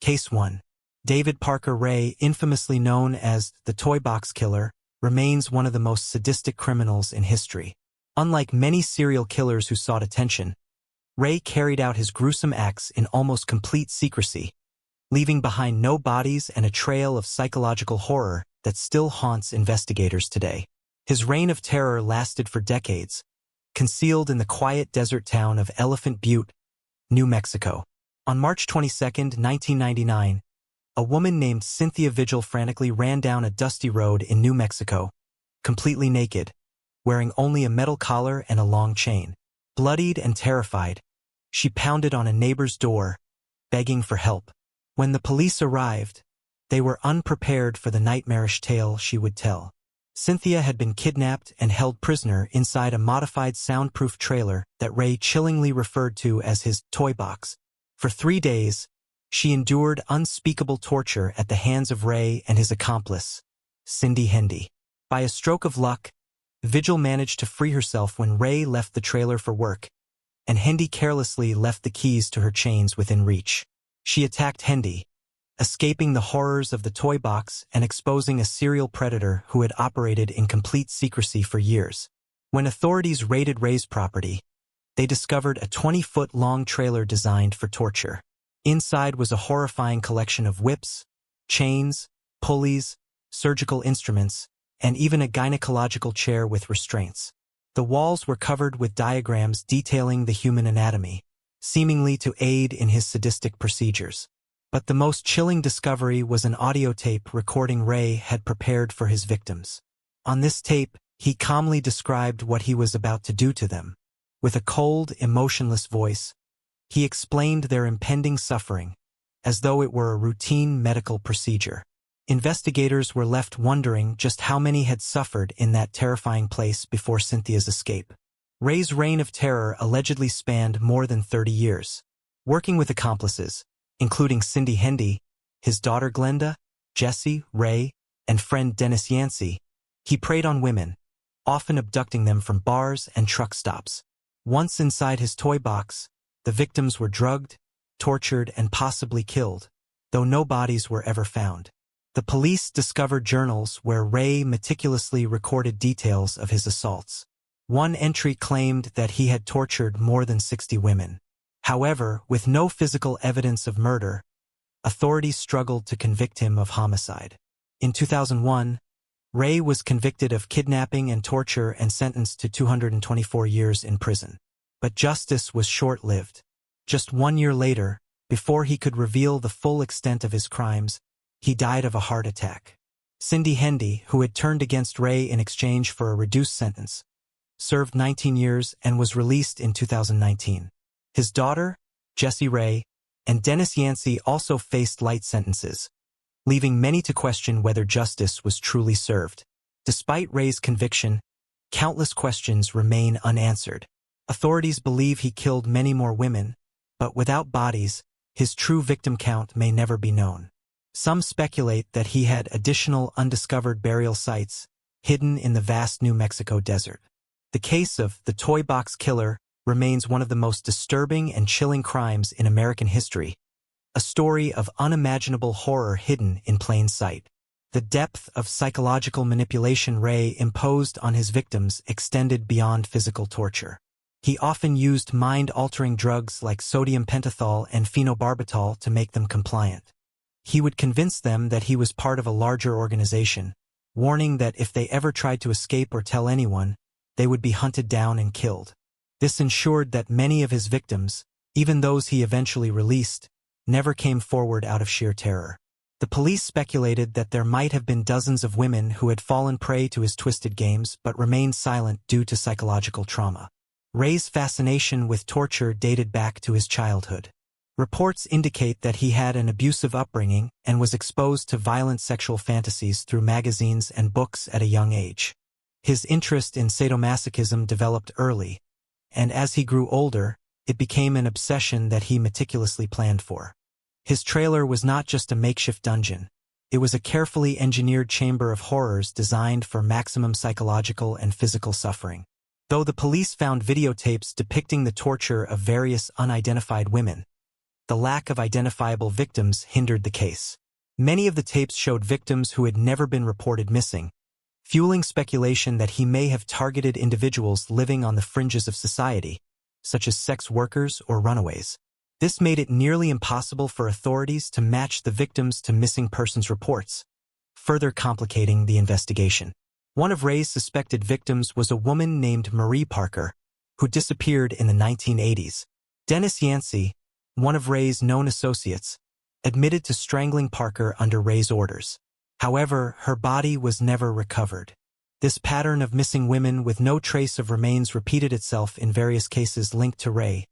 Case 1. David Parker Ray, infamously known as the Toy Box Killer, remains one of the most sadistic criminals in history. Unlike many serial killers who sought attention, Ray carried out his gruesome acts in almost complete secrecy, leaving behind no bodies and a trail of psychological horror that still haunts investigators today. His reign of terror lasted for decades, concealed in the quiet desert town of Elephant Butte, New Mexico. On March 22, 1999, a woman named Cynthia Vigil frantically ran down a dusty road in New Mexico, completely naked, wearing only a metal collar and a long chain. Bloodied and terrified, she pounded on a neighbor's door, begging for help. When the police arrived, they were unprepared for the nightmarish tale she would tell. Cynthia had been kidnapped and held prisoner inside a modified soundproof trailer that Ray chillingly referred to as his toy box. For 3 days, she endured unspeakable torture at the hands of Ray and his accomplice, Cindy Hendy. By a stroke of luck, Vigil managed to free herself when Ray left the trailer for work, and Hendy carelessly left the keys to her chains within reach. She attacked Hendy, escaping the horrors of the toy box and exposing a serial predator who had operated in complete secrecy for years. When authorities raided Ray's property, they discovered a 20-foot-long trailer designed for torture. Inside was a horrifying collection of whips, chains, pulleys, surgical instruments, and even a gynecological chair with restraints. The walls were covered with diagrams detailing the human anatomy, seemingly to aid in his sadistic procedures. But the most chilling discovery was an audio tape recording Ray had prepared for his victims. On this tape, he calmly described what he was about to do to them. With a cold, emotionless voice, he explained their impending suffering, as though it were a routine medical procedure. Investigators were left wondering just how many had suffered in that terrifying place before Cynthia's escape. Ray's reign of terror allegedly spanned more than 30 years. Working with accomplices, including Cindy Hendy, his daughter Glenda, Jesse, Ray, and friend Dennis Yancey, he preyed on women, often abducting them from bars and truck stops. Once inside his toy box, the victims were drugged, tortured, and possibly killed, though no bodies were ever found. The police discovered journals where Ray meticulously recorded details of his assaults. One entry claimed that he had tortured more than 60 women. However, with no physical evidence of murder, authorities struggled to convict him of homicide. In 2001, Ray was convicted of kidnapping and torture and sentenced to 224 years in prison. But justice was short-lived. Just 1 year later, before he could reveal the full extent of his crimes, he died of a heart attack. Cindy Hendy, who had turned against Ray in exchange for a reduced sentence, served 19 years and was released in 2019. His daughter, Jessie Ray, and Dennis Yancey also faced light sentences, leaving many to question whether justice was truly served. Despite Ray's conviction, countless questions remain unanswered. Authorities believe he killed many more women, but without bodies, his true victim count may never be known. Some speculate that he had additional undiscovered burial sites hidden in the vast New Mexico desert. The case of the Toy Box Killer remains one of the most disturbing and chilling crimes in American history, a story of unimaginable horror hidden in plain sight. The depth of psychological manipulation Ray imposed on his victims extended beyond physical torture. He often used mind-altering drugs like sodium pentothal and phenobarbital to make them compliant. He would convince them that he was part of a larger organization, warning that if they ever tried to escape or tell anyone, they would be hunted down and killed. This ensured that many of his victims, even those he eventually released, never came forward out of sheer terror. The police speculated that there might have been dozens of women who had fallen prey to his twisted games but remained silent due to psychological trauma. Ray's fascination with torture dated back to his childhood. Reports indicate that he had an abusive upbringing and was exposed to violent sexual fantasies through magazines and books at a young age. His interest in sadomasochism developed early, and as he grew older, it became an obsession that he meticulously planned for. His trailer was not just a makeshift dungeon. It was a carefully engineered chamber of horrors designed for maximum psychological and physical suffering. Though the police found videotapes depicting the torture of various unidentified women, the lack of identifiable victims hindered the case. Many of the tapes showed victims who had never been reported missing, fueling speculation that he may have targeted individuals living on the fringes of society, such as sex workers or runaways. This made it nearly impossible for authorities to match the victims to missing persons reports, further complicating the investigation. One of Ray's suspected victims was a woman named Marie Parker, who disappeared in the 1980s. Dennis Yancey, one of Ray's known associates, admitted to strangling Parker under Ray's orders. However, her body was never recovered. This pattern of missing women with no trace of remains repeated itself in various cases linked to Ray,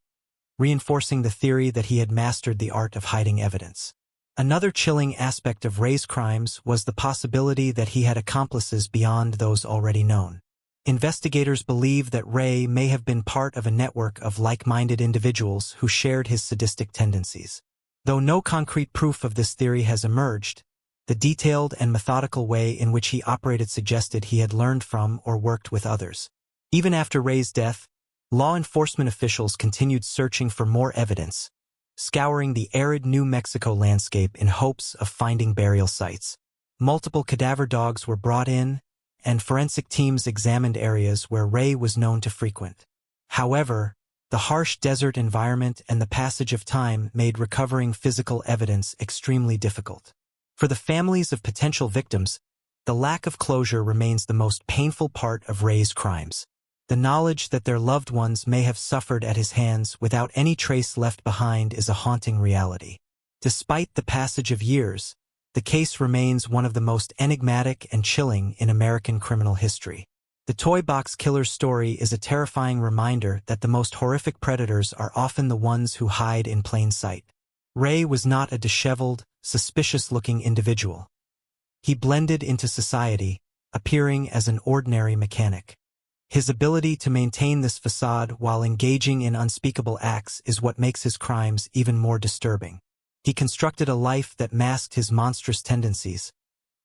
reinforcing the theory that he had mastered the art of hiding evidence. Another chilling aspect of Ray's crimes was the possibility that he had accomplices beyond those already known. Investigators believe that Ray may have been part of a network of like-minded individuals who shared his sadistic tendencies. Though no concrete proof of this theory has emerged, the detailed and methodical way in which he operated suggested he had learned from or worked with others. Even after Ray's death, law enforcement officials continued searching for more evidence, scouring the arid New Mexico landscape in hopes of finding burial sites. Multiple cadaver dogs were brought in, and forensic teams examined areas where Ray was known to frequent. However, the harsh desert environment and the passage of time made recovering physical evidence extremely difficult. For the families of potential victims, the lack of closure remains the most painful part of Ray's crimes. The knowledge that their loved ones may have suffered at his hands without any trace left behind is a haunting reality. Despite the passage of years, the case remains one of the most enigmatic and chilling in American criminal history. The Toy Box Killer's story is a terrifying reminder that the most horrific predators are often the ones who hide in plain sight. Ray was not a disheveled, suspicious-looking individual. He blended into society, appearing as an ordinary mechanic. His ability to maintain this facade while engaging in unspeakable acts is what makes his crimes even more disturbing. He constructed a life that masked his monstrous tendencies,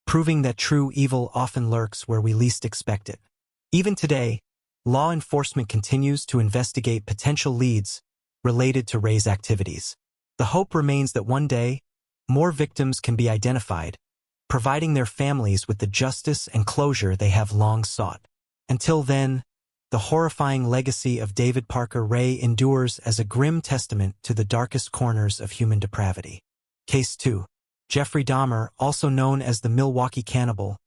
proving that true evil often lurks where we least expect it. Even today, law enforcement continues to investigate potential leads related to Ray's activities. The hope remains that one day, more victims can be identified, providing their families with the justice and closure they have long sought. Until then, the horrifying legacy of David Parker Ray endures as a grim testament to the darkest corners of human depravity. Case 2. Jeffrey Dahmer, also known as the Milwaukee Cannibal,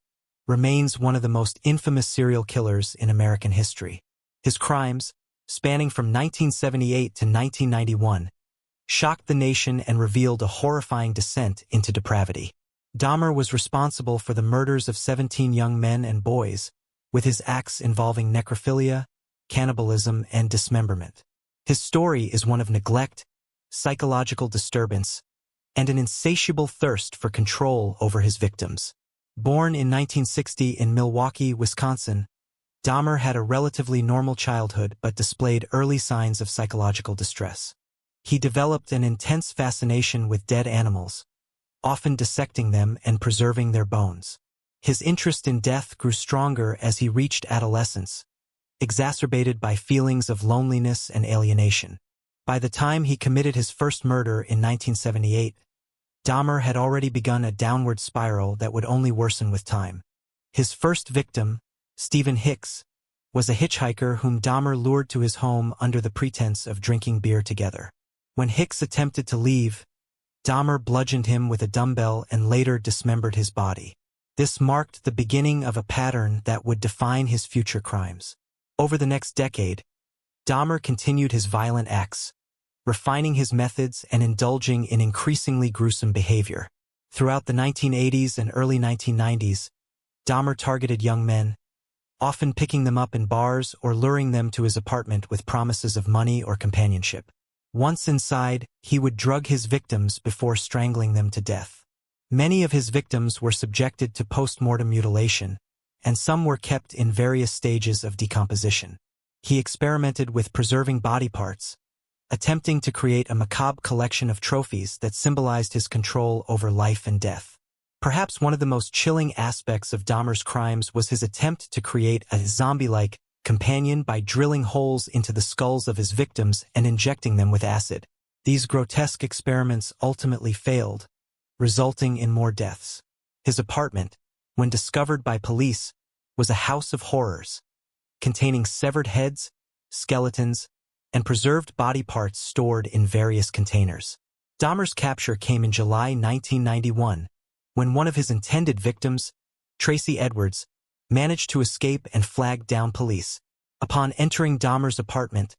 remains one of the most infamous serial killers in American history. His crimes, spanning from 1978 to 1991, shocked the nation and revealed a horrifying descent into depravity. Dahmer was responsible for the murders of 17 young men and boys, with his acts involving necrophilia, cannibalism, and dismemberment. His story is one of neglect, psychological disturbance, and an insatiable thirst for control over his victims. Born in 1960 in Milwaukee, Wisconsin, Dahmer had a relatively normal childhood but displayed early signs of psychological distress. He developed an intense fascination with dead animals, often dissecting them and preserving their bones. His interest in death grew stronger as he reached adolescence, exacerbated by feelings of loneliness and alienation. By the time he committed his first murder in 1978, Dahmer had already begun a downward spiral that would only worsen with time. His first victim, Stephen Hicks, was a hitchhiker whom Dahmer lured to his home under the pretense of drinking beer together. When Hicks attempted to leave, Dahmer bludgeoned him with a dumbbell and later dismembered his body. This marked the beginning of a pattern that would define his future crimes. Over the next decade, Dahmer continued his violent acts, refining his methods and indulging in increasingly gruesome behavior. Throughout the 1980s and early 1990s, Dahmer targeted young men, often picking them up in bars or luring them to his apartment with promises of money or companionship. Once inside, he would drug his victims before strangling them to death. Many of his victims were subjected to post-mortem mutilation, and some were kept in various stages of decomposition. He experimented with preserving body parts, attempting to create a macabre collection of trophies that symbolized his control over life and death. Perhaps one of the most chilling aspects of Dahmer's crimes was his attempt to create a zombie-like companion by drilling holes into the skulls of his victims and injecting them with acid. These grotesque experiments ultimately failed, resulting in more deaths. His apartment, when discovered by police, was a house of horrors, containing severed heads, skeletons, and preserved body parts stored in various containers. Dahmer's capture came in July 1991, when one of his intended victims, Tracy Edwards, managed to escape and flagged down police. Upon entering Dahmer's apartment,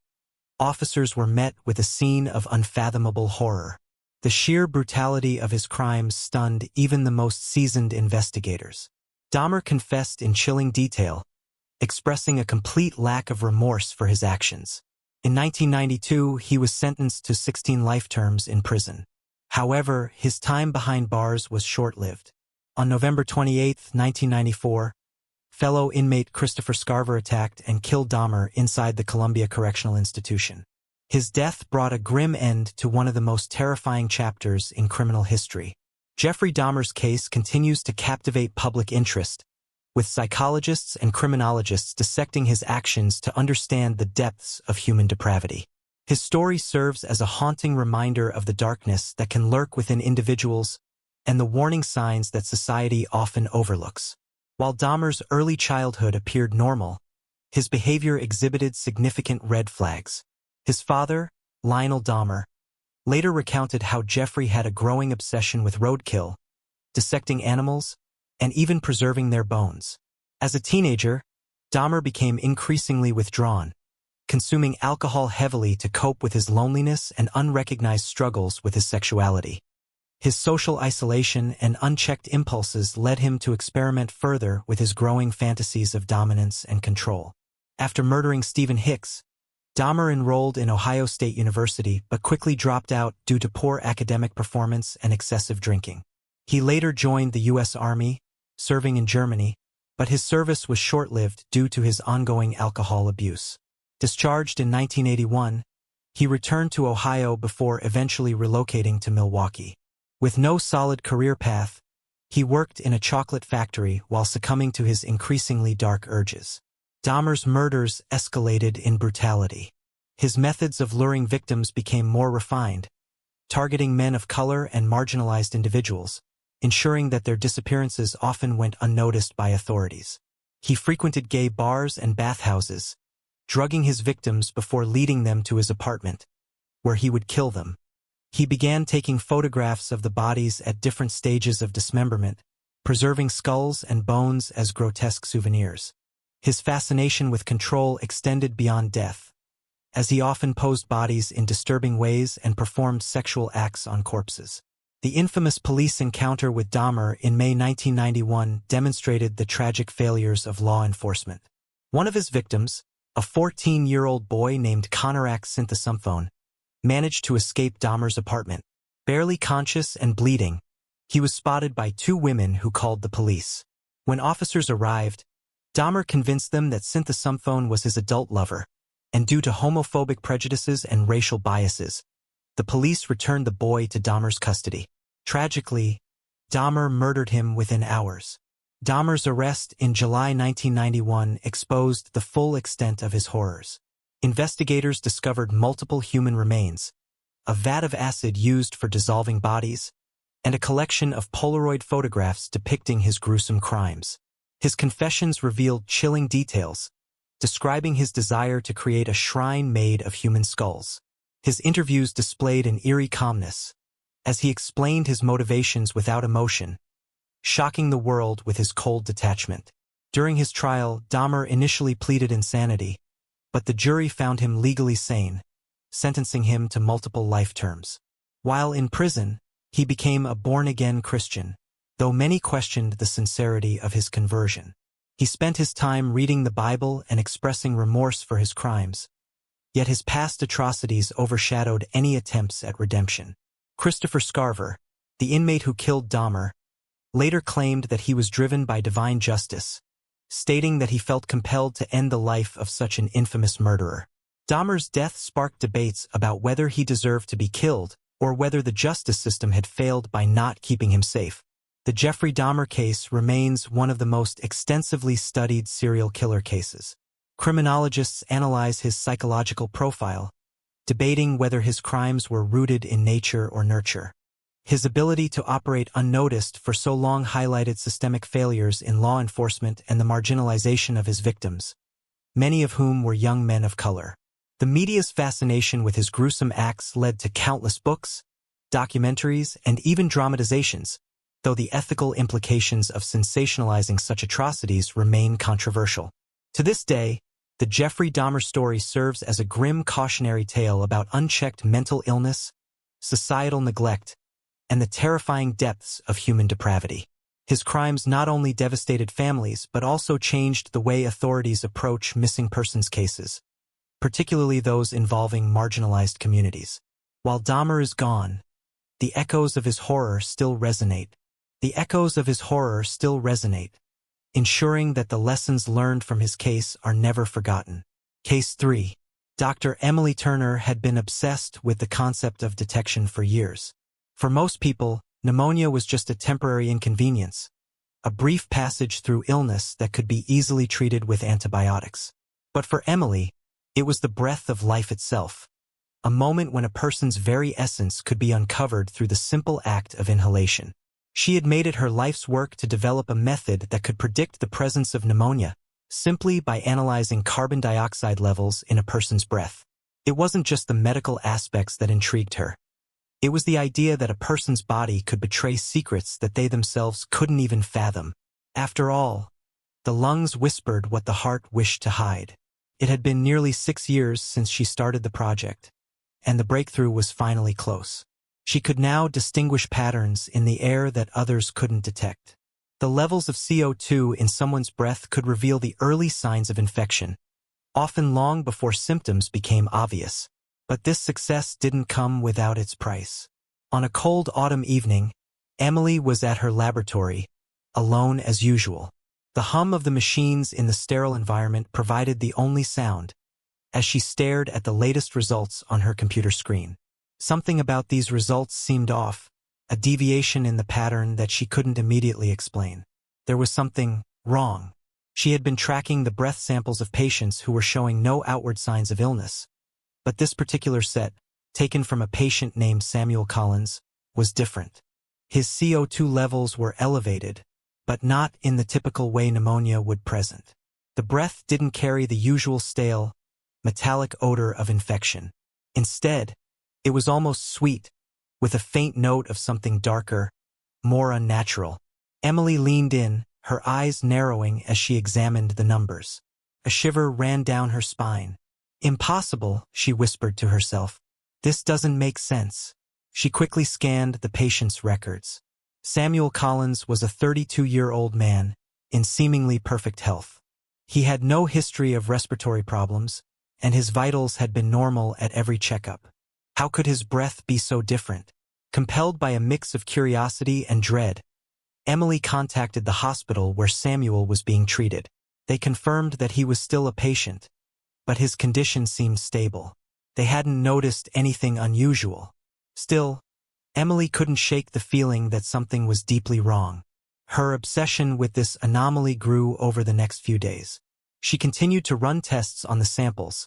officers were met with a scene of unfathomable horror. The sheer brutality of his crimes stunned even the most seasoned investigators. Dahmer confessed in chilling detail, expressing a complete lack of remorse for his actions. In 1992, he was sentenced to 16 life terms in prison. However, his time behind bars was short-lived. On November 28, 1994, fellow inmate Christopher Scarver attacked and killed Dahmer inside the Columbia Correctional Institution. His death brought a grim end to one of the most terrifying chapters in criminal history. Jeffrey Dahmer's case continues to captivate public interest, with psychologists and criminologists dissecting his actions to understand the depths of human depravity. His story serves as a haunting reminder of the darkness that can lurk within individuals and the warning signs that society often overlooks. While Dahmer's early childhood appeared normal, his behavior exhibited significant red flags. His father, Lionel Dahmer, later recounted how Jeffrey had a growing obsession with roadkill, dissecting animals, and even preserving their bones. As a teenager, Dahmer became increasingly withdrawn, consuming alcohol heavily to cope with his loneliness and unrecognized struggles with his sexuality. His social isolation and unchecked impulses led him to experiment further with his growing fantasies of dominance and control. After murdering Stephen Hicks, Dahmer enrolled in Ohio State University but quickly dropped out due to poor academic performance and excessive drinking. He later joined the U.S. Army, serving in Germany, but his service was short-lived due to his ongoing alcohol abuse. Discharged in 1981, he returned to Ohio before eventually relocating to Milwaukee. With no solid career path, he worked in a chocolate factory while succumbing to his increasingly dark urges. Dahmer's murders escalated in brutality. His methods of luring victims became more refined, targeting men of color and marginalized individuals, ensuring that their disappearances often went unnoticed by authorities. He frequented gay bars and bathhouses, drugging his victims before leading them to his apartment, where he would kill them. He began taking photographs of the bodies at different stages of dismemberment, preserving skulls and bones as grotesque souvenirs. His fascination with control extended beyond death, as he often posed bodies in disturbing ways and performed sexual acts on corpses. The infamous police encounter with Dahmer in May 1991 demonstrated the tragic failures of law enforcement. One of his victims, a 14-year-old boy named Konorak Synthesumphone, managed to escape Dahmer's apartment. Barely conscious and bleeding, he was spotted by two women who called the police. When officers arrived, Dahmer convinced them that Synthesumphone was his adult lover, and due to homophobic prejudices and racial biases, the police returned the boy to Dahmer's custody. Tragically, Dahmer murdered him within hours. Dahmer's arrest in July 1991 exposed the full extent of his horrors. Investigators discovered multiple human remains, a vat of acid used for dissolving bodies, and a collection of Polaroid photographs depicting his gruesome crimes. His confessions revealed chilling details, describing his desire to create a shrine made of human skulls. His interviews displayed an eerie calmness, as he explained his motivations without emotion, shocking the world with his cold detachment. During his trial, Dahmer initially pleaded insanity, but the jury found him legally sane, sentencing him to multiple life terms. While in prison, he became a born-again Christian, though many questioned the sincerity of his conversion. He spent his time reading the Bible and expressing remorse for his crimes, yet his past atrocities overshadowed any attempts at redemption. Christopher Scarver, the inmate who killed Dahmer, later claimed that he was driven by divine justice, stating that he felt compelled to end the life of such an infamous murderer. Dahmer's death sparked debates about whether he deserved to be killed or whether the justice system had failed by not keeping him safe. The Jeffrey Dahmer case remains one of the most extensively studied serial killer cases. Criminologists analyze his psychological profile, debating whether his crimes were rooted in nature or nurture. His ability to operate unnoticed for so long highlighted systemic failures in law enforcement and the marginalization of his victims, many of whom were young men of color. The media's fascination with his gruesome acts led to countless books, documentaries, and even dramatizations, though the ethical implications of sensationalizing such atrocities remain controversial. To this day, the Jeffrey Dahmer story serves as a grim cautionary tale about unchecked mental illness, societal neglect, and the terrifying depths of human depravity. His crimes not only devastated families but also changed the way authorities approach missing persons cases, particularly those involving marginalized communities. While Dahmer is gone, the echoes of his horror still resonate. Ensuring that the lessons learned from his case are never forgotten. Case 3. Dr. Emily Turner had been obsessed with the concept of detection for years. For most people, pneumonia was just a temporary inconvenience, a brief passage through illness that could be easily treated with antibiotics. But for Emily, it was the breath of life itself, a moment when a person's very essence could be uncovered through the simple act of inhalation. She had made it her life's work to develop a method that could predict the presence of pneumonia simply by analyzing carbon dioxide levels in a person's breath. It wasn't just the medical aspects that intrigued her. It was the idea that a person's body could betray secrets that they themselves couldn't even fathom. After all, the lungs whispered what the heart wished to hide. It had been nearly 6 years since she started the project, and the breakthrough was finally close. She could now distinguish patterns in the air that others couldn't detect. The levels of CO2 in someone's breath could reveal the early signs of infection, often long before symptoms became obvious. But this success didn't come without its price. On a cold autumn evening, Emily was at her laboratory, alone as usual. The hum of the machines in the sterile environment provided the only sound, as she stared at the latest results on her computer screen. Something about these results seemed off, a deviation in the pattern that she couldn't immediately explain. There was something wrong. She had been tracking the breath samples of patients who were showing no outward signs of illness. But this particular set, taken from a patient named Samuel Collins, was different. His CO2 levels were elevated, but not in the typical way pneumonia would present. The breath didn't carry the usual stale, metallic odor of infection. Instead, it was almost sweet, with a faint note of something darker, more unnatural. Emily leaned in, her eyes narrowing as she examined the numbers. A shiver ran down her spine. "Impossible," she whispered to herself. "This doesn't make sense." She quickly scanned the patient's records. Samuel Collins was a 32-year-old man, in seemingly perfect health. He had no history of respiratory problems, and his vitals had been normal at every checkup. How could his breath be so different? Compelled by a mix of curiosity and dread, Emily contacted the hospital where Samuel was being treated. They confirmed that he was still a patient, but his condition seemed stable. They hadn't noticed anything unusual. Still, Emily couldn't shake the feeling that something was deeply wrong. Her obsession with this anomaly grew over the next few days. She continued to run tests on the samples,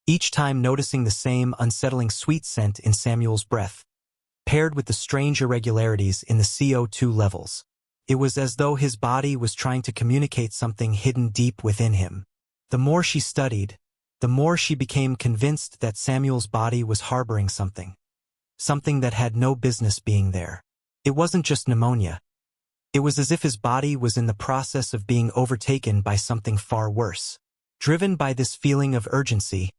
each time noticing the same unsettling sweet scent in Samuel's breath, paired with the strange irregularities in the CO2 levels. It was as though his body was trying to communicate something hidden deep within him. The more she studied, the more she became convinced that Samuel's body was harboring something that had no business being there. It wasn't just pneumonia. It was as if his body was in the process of being overtaken by something far worse. Driven by this feeling of urgency,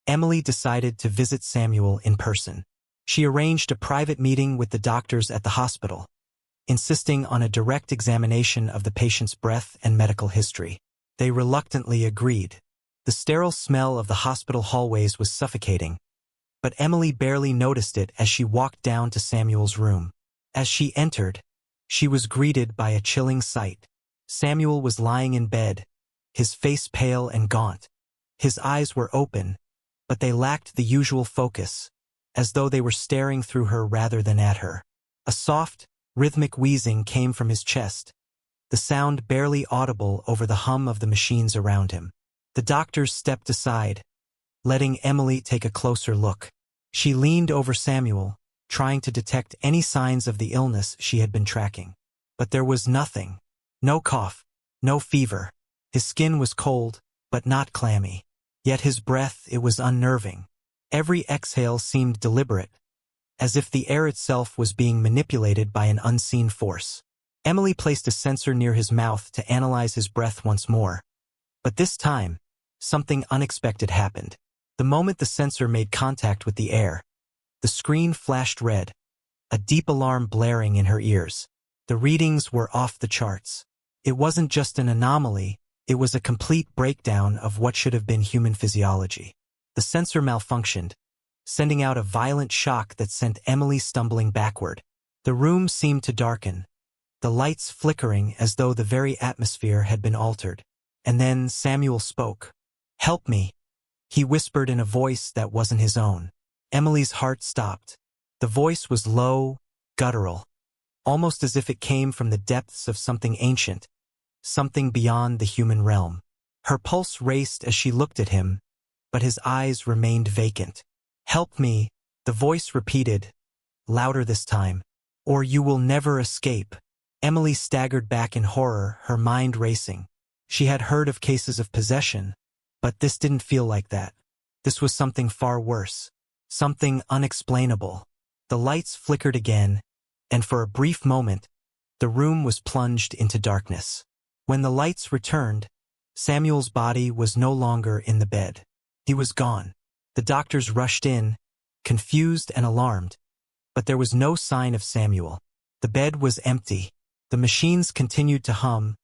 Emily decided to visit Samuel in person. She arranged a private meeting with the doctors at the hospital, insisting on a direct examination of the patient's breath and medical history. They reluctantly agreed. The sterile smell of the hospital hallways was suffocating, but Emily barely noticed it as she walked down to Samuel's room. As she entered, she was greeted by a chilling sight. Samuel was lying in bed, his face pale and gaunt. His eyes were open, but they lacked the usual focus, as though they were staring through her rather than at her. A soft, rhythmic wheezing came from his chest, the sound barely audible over the hum of the machines around him. The doctors stepped aside, letting Emily take a closer look. She leaned over Samuel, trying to detect any signs of the illness she had been tracking. But there was nothing. No cough, no fever. His skin was cold, but not clammy. Yet his breath, it was unnerving. Every exhale seemed deliberate, as if the air itself was being manipulated by an unseen force. Emily placed a sensor near his mouth to analyze his breath once more. But this time, something unexpected happened. The moment the sensor made contact with the air, the screen flashed red, a deep alarm blaring in her ears. The readings were off the charts. It wasn't just an anomaly, it was a complete breakdown of what should have been human physiology. The sensor malfunctioned, sending out a violent shock that sent Emily stumbling backward. The room seemed to darken, the lights flickering as though the very atmosphere had been altered. And then Samuel spoke. "Help me," he whispered in a voice that wasn't his own. Emily's heart stopped. The voice was low, guttural, almost as if it came from the depths of something ancient, something beyond the human realm. Her pulse raced as she looked at him, but his eyes remained vacant. "Help me," the voice repeated, louder this time, "or you will never escape." Emily staggered back in horror, her mind racing. She had heard of cases of possession, but this didn't feel like that. This was something far worse, something unexplainable. The lights flickered again, and for a brief moment, the room was plunged into darkness. When the lights returned, Samuel's body was no longer in the bed. He was gone. The doctors rushed in, confused and alarmed, but there was no sign of Samuel. The bed was empty. The machines continued to hum,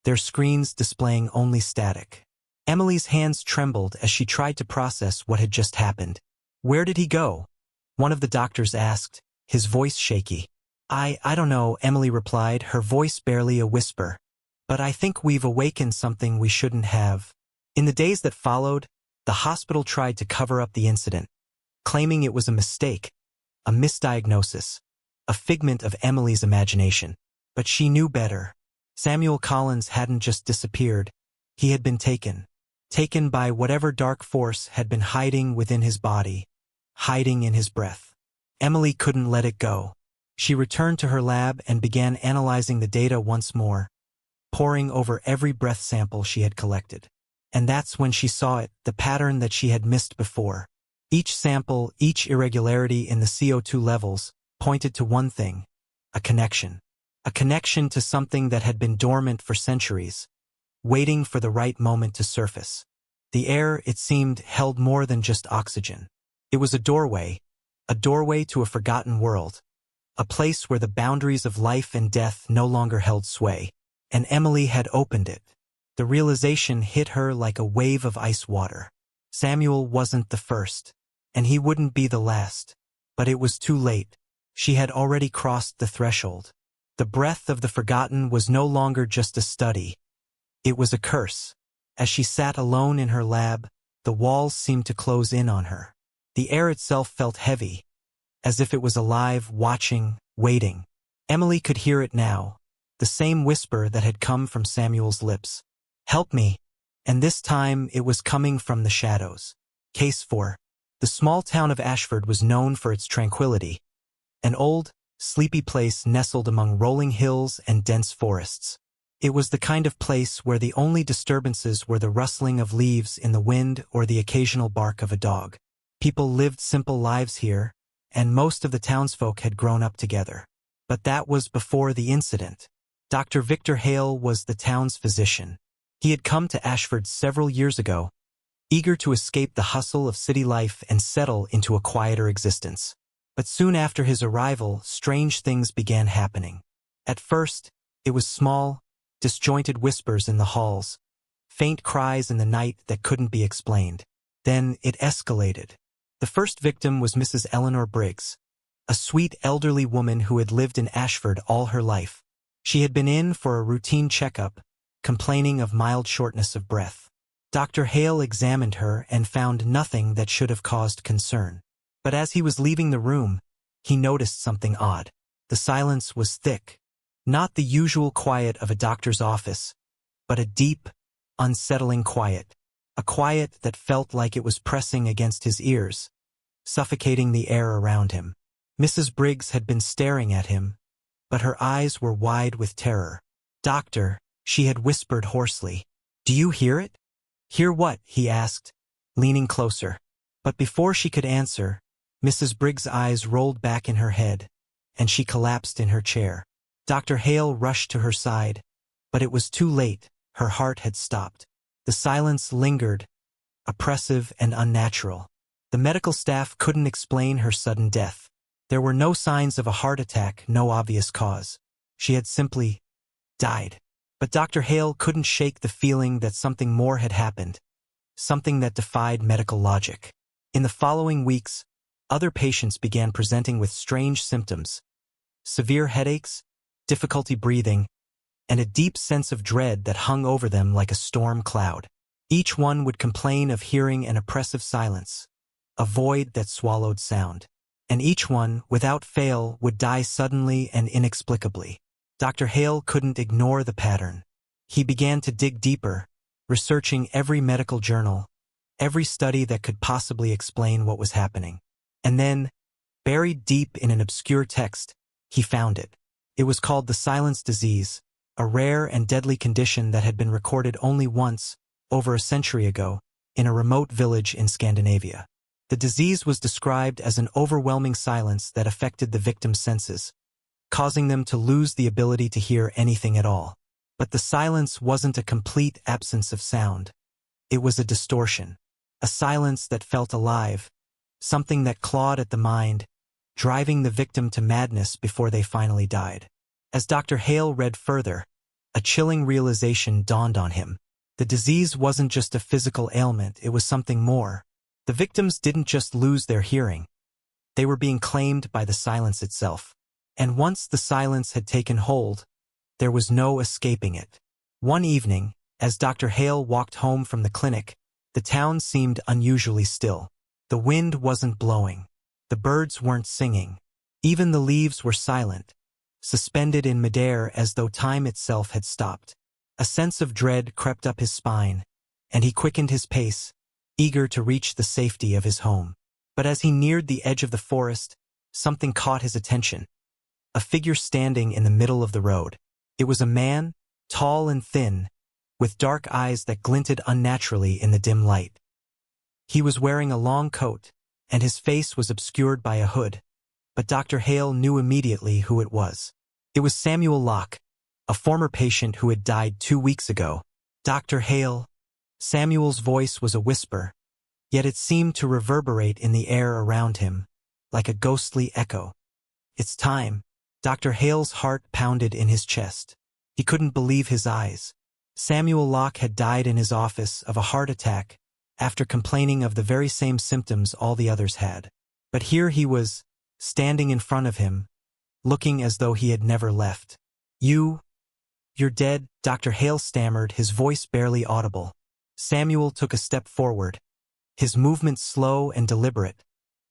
their screens displaying only static. Emily's hands trembled as she tried to process what had just happened. "Where did he go?" one of the doctors asked, his voice shaky. I don't know," Emily replied, her voice barely a whisper. "But I think we've awakened something we shouldn't have." In the days that followed, the hospital tried to cover up the incident, claiming it was a mistake, a misdiagnosis, a figment of Emily's imagination. But she knew better. Samuel Collins hadn't just disappeared. He had been taken. Taken by whatever dark force had been hiding within his body, hiding in his breath. Emily couldn't let it go. She returned to her lab and began analyzing the data once more, poring over every breath sample she had collected. And that's when she saw it, the pattern that she had missed before. Each sample, each irregularity in the CO2 levels, pointed to one thing: a connection. A connection to something that had been dormant for centuries, waiting for the right moment to surface. The air, it seemed, held more than just oxygen. It was a doorway to a forgotten world, a place where the boundaries of life and death no longer held sway. And Emily had opened it. The realization hit her like a wave of ice water. Samuel wasn't the first, and he wouldn't be the last. But it was too late. She had already crossed the threshold. The breath of the forgotten was no longer just a study. It was a curse. As she sat alone in her lab, the walls seemed to close in on her. The air itself felt heavy, as if it was alive, watching, waiting. Emily could hear it now, the same whisper that had come from Samuel's lips. "Help me." And this time it was coming from the shadows. Case 4. The small town of Ashford was known for its tranquility. An old, sleepy place nestled among rolling hills and dense forests. It was the kind of place where the only disturbances were the rustling of leaves in the wind or the occasional bark of a dog. People lived simple lives here, and most of the townsfolk had grown up together. But that was before the incident. Dr. Victor Hale was the town's physician. He had come to Ashford several years ago, eager to escape the hustle of city life and settle into a quieter existence. But soon after his arrival, strange things began happening. At first, it was small, disjointed whispers in the halls, faint cries in the night that couldn't be explained. Then it escalated. The first victim was Mrs. Eleanor Briggs, a sweet elderly woman who had lived in Ashford all her life. She had been in for a routine checkup, complaining of mild shortness of breath. Dr. Hale examined her and found nothing that should have caused concern. But as he was leaving the room, he noticed something odd. The silence was thick. Not the usual quiet of a doctor's office, but a deep, unsettling quiet. A quiet that felt like it was pressing against his ears, suffocating the air around him. Mrs. Briggs had been staring at him, but her eyes were wide with terror. "Doctor," she had whispered hoarsely. "Do you hear it?" "Hear what?" he asked, leaning closer. But before she could answer, Mrs. Briggs' eyes rolled back in her head, and she collapsed in her chair. Dr. Hale rushed to her side, but it was too late. Her heart had stopped. The silence lingered, oppressive and unnatural. The medical staff couldn't explain her sudden death. There were no signs of a heart attack, no obvious cause. She had simply died. But Dr. Hale couldn't shake the feeling that something more had happened, something that defied medical logic. In the following weeks, other patients began presenting with strange symptoms: severe headaches, difficulty breathing, and a deep sense of dread that hung over them like a storm cloud. Each one would complain of hearing an oppressive silence, a void that swallowed sound. And each one, without fail, would die suddenly and inexplicably. Dr. Hale couldn't ignore the pattern. He began to dig deeper, researching every medical journal, every study that could possibly explain what was happening. And then, buried deep in an obscure text, he found it. It was called the silence disease, a rare and deadly condition that had been recorded only once, over a century ago, in a remote village in Scandinavia. The disease was described as an overwhelming silence that affected the victim's senses, causing them to lose the ability to hear anything at all. But the silence wasn't a complete absence of sound. It was a distortion, a silence that felt alive, something that clawed at the mind, driving the victim to madness before they finally died. As Dr. Hale read further, a chilling realization dawned on him. The disease wasn't just a physical ailment, it was something more. The victims didn't just lose their hearing. They were being claimed by the silence itself. And once the silence had taken hold, there was no escaping it. One evening, as Dr. Hale walked home from the clinic, the town seemed unusually still. The wind wasn't blowing. The birds weren't singing. Even the leaves were silent, suspended in midair as though time itself had stopped. A sense of dread crept up his spine, and he quickened his pace, eager to reach the safety of his home. But as he neared the edge of the forest, something caught his attention. A figure standing in the middle of the road. It was a man, tall and thin, with dark eyes that glinted unnaturally in the dim light. He was wearing a long coat, and his face was obscured by a hood, but Dr. Hale knew immediately who it was. It was Samuel Locke, a former patient who had died 2 weeks ago. "Dr. Hale." Samuel's voice was a whisper, yet it seemed to reverberate in the air around him, like a ghostly echo. "It's time." Dr. Hale's heart pounded in his chest. He couldn't believe his eyes. Samuel Locke had died in his office of a heart attack after complaining of the very same symptoms all the others had. But here he was, standing in front of him, looking as though he had never left. You're dead," Dr. Hale stammered, his voice barely audible. Samuel took a step forward, his movement slow and deliberate,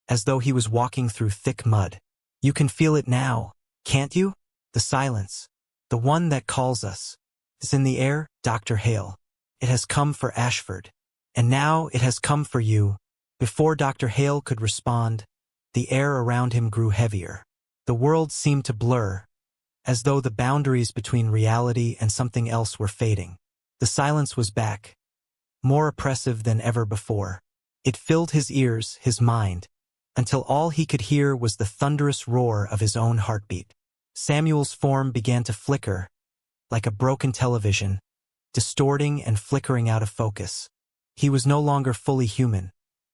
as though he was walking through thick mud. "You can feel it now, can't you? The silence, the one that calls us, is in the air, Dr. Hale. It has come for Ashford. And now it has come for you." Before Dr. Hale could respond, the air around him grew heavier. The world seemed to blur, as though the boundaries between reality and something else were fading. The silence was back, more oppressive than ever before. It filled his ears, his mind, until all he could hear was the thunderous roar of his own heartbeat. Samuel's form began to flicker, like a broken television, distorting and flickering out of focus. He was no longer fully human.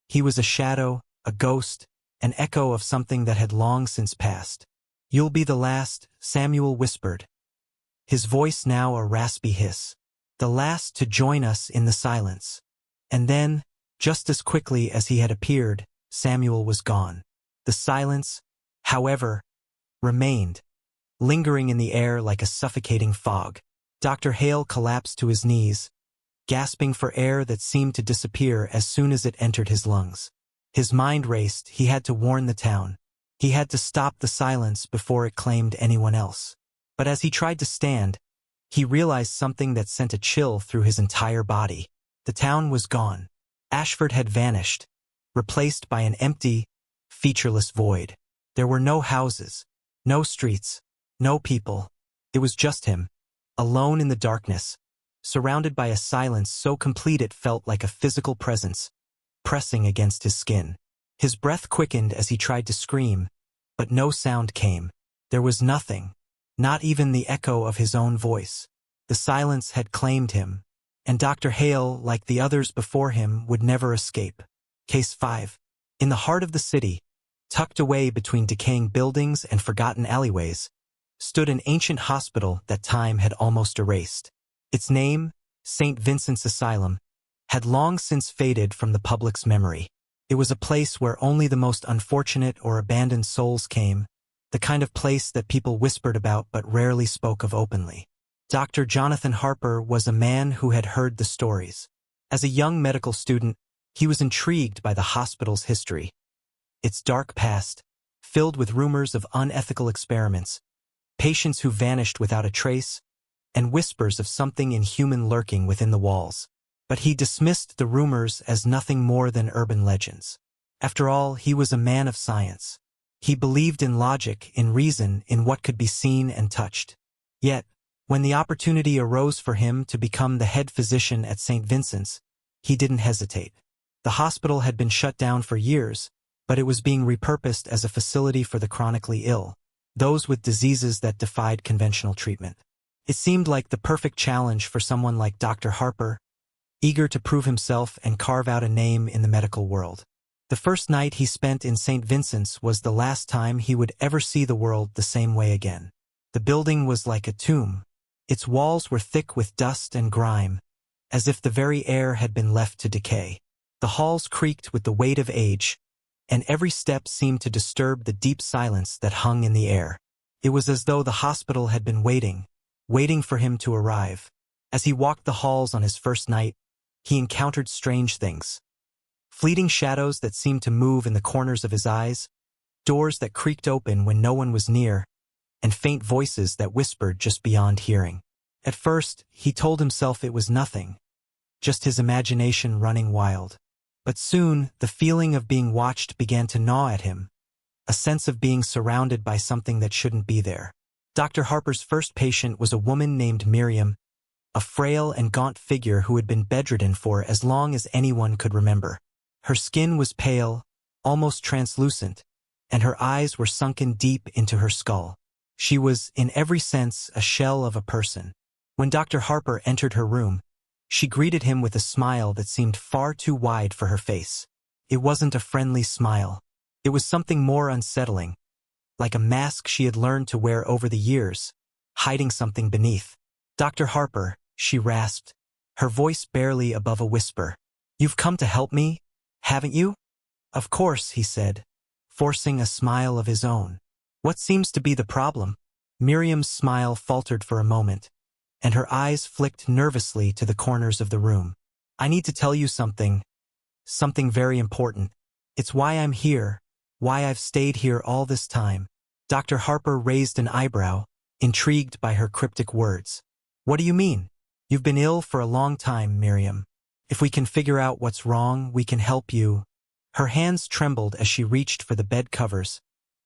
He was a shadow, a ghost, an echo of something that had long since passed. "You'll be the last," Samuel whispered, his voice now a raspy hiss. "The last to join us in the silence." And then, just as quickly as he had appeared, Samuel was gone. The silence, however, remained, lingering in the air like a suffocating fog. Dr. Hale collapsed to his knees, gasping for air that seemed to disappear as soon as it entered his lungs. His mind raced. He had to warn the town. He had to stop the silence before it claimed anyone else. But as he tried to stand, he realized something that sent a chill through his entire body. The town was gone. Ashford had vanished, replaced by an empty, featureless void. There were no houses, no streets, no people. It was just him, alone in the darkness, surrounded by a silence so complete it felt like a physical presence, pressing against his skin. His breath quickened as he tried to scream, but no sound came. There was nothing, not even the echo of his own voice. The silence had claimed him, and Dr. Hale, like the others before him, would never escape. Case 5. In the heart of the city, tucked away between decaying buildings and forgotten alleyways, stood an ancient hospital that time had almost erased. Its name, St. Vincent's Asylum, had long since faded from the public's memory. It was a place where only the most unfortunate or abandoned souls came, the kind of place that people whispered about but rarely spoke of openly. Dr. Jonathan Harper was a man who had heard the stories. As a young medical student, he was intrigued by the hospital's history. Its dark past, filled with rumors of unethical experiments, patients who vanished without a trace, and whispers of something inhuman lurking within the walls. But he dismissed the rumors as nothing more than urban legends. After all, he was a man of science. He believed in logic, in reason, in what could be seen and touched. Yet, when the opportunity arose for him to become the head physician at St. Vincent's, he didn't hesitate. The hospital had been shut down for years, but it was being repurposed as a facility for the chronically ill, those with diseases that defied conventional treatment. It seemed like the perfect challenge for someone like Dr. Harper, eager to prove himself and carve out a name in the medical world. The first night he spent in St. Vincent's was the last time he would ever see the world the same way again. The building was like a tomb. Its walls were thick with dust and grime, as if the very air had been left to decay. The halls creaked with the weight of age, and every step seemed to disturb the deep silence that hung in the air. It was as though the hospital had been waiting for him to arrive. As he walked the halls on his first night, he encountered strange things. Fleeting shadows that seemed to move in the corners of his eyes, doors that creaked open when no one was near, and faint voices that whispered just beyond hearing. At first, he told himself it was nothing, just his imagination running wild. But soon, the feeling of being watched began to gnaw at him, a sense of being surrounded by something that shouldn't be there. Dr. Harper's first patient was a woman named Miriam, a frail and gaunt figure who had been bedridden for as long as anyone could remember. Her skin was pale, almost translucent, and her eyes were sunken deep into her skull. She was, in every sense, a shell of a person. When Dr. Harper entered her room, she greeted him with a smile that seemed far too wide for her face. It wasn't a friendly smile. It was something more unsettling, like a mask she had learned to wear over the years, hiding something beneath. "Dr. Harper," she rasped, her voice barely above a whisper. "You've come to help me, haven't you?" "Of course," he said, forcing a smile of his own. "What seems to be the problem?" Miriam's smile faltered for a moment, and her eyes flicked nervously to the corners of the room. "I need to tell you something very important. It's why I'm here, why I've stayed here all this time." Dr. Harper raised an eyebrow, intrigued by her cryptic words. "What do you mean?" "You've been ill for a long time, Miriam. If we can figure out what's wrong, we can help you." Her hands trembled as she reached for the bed covers,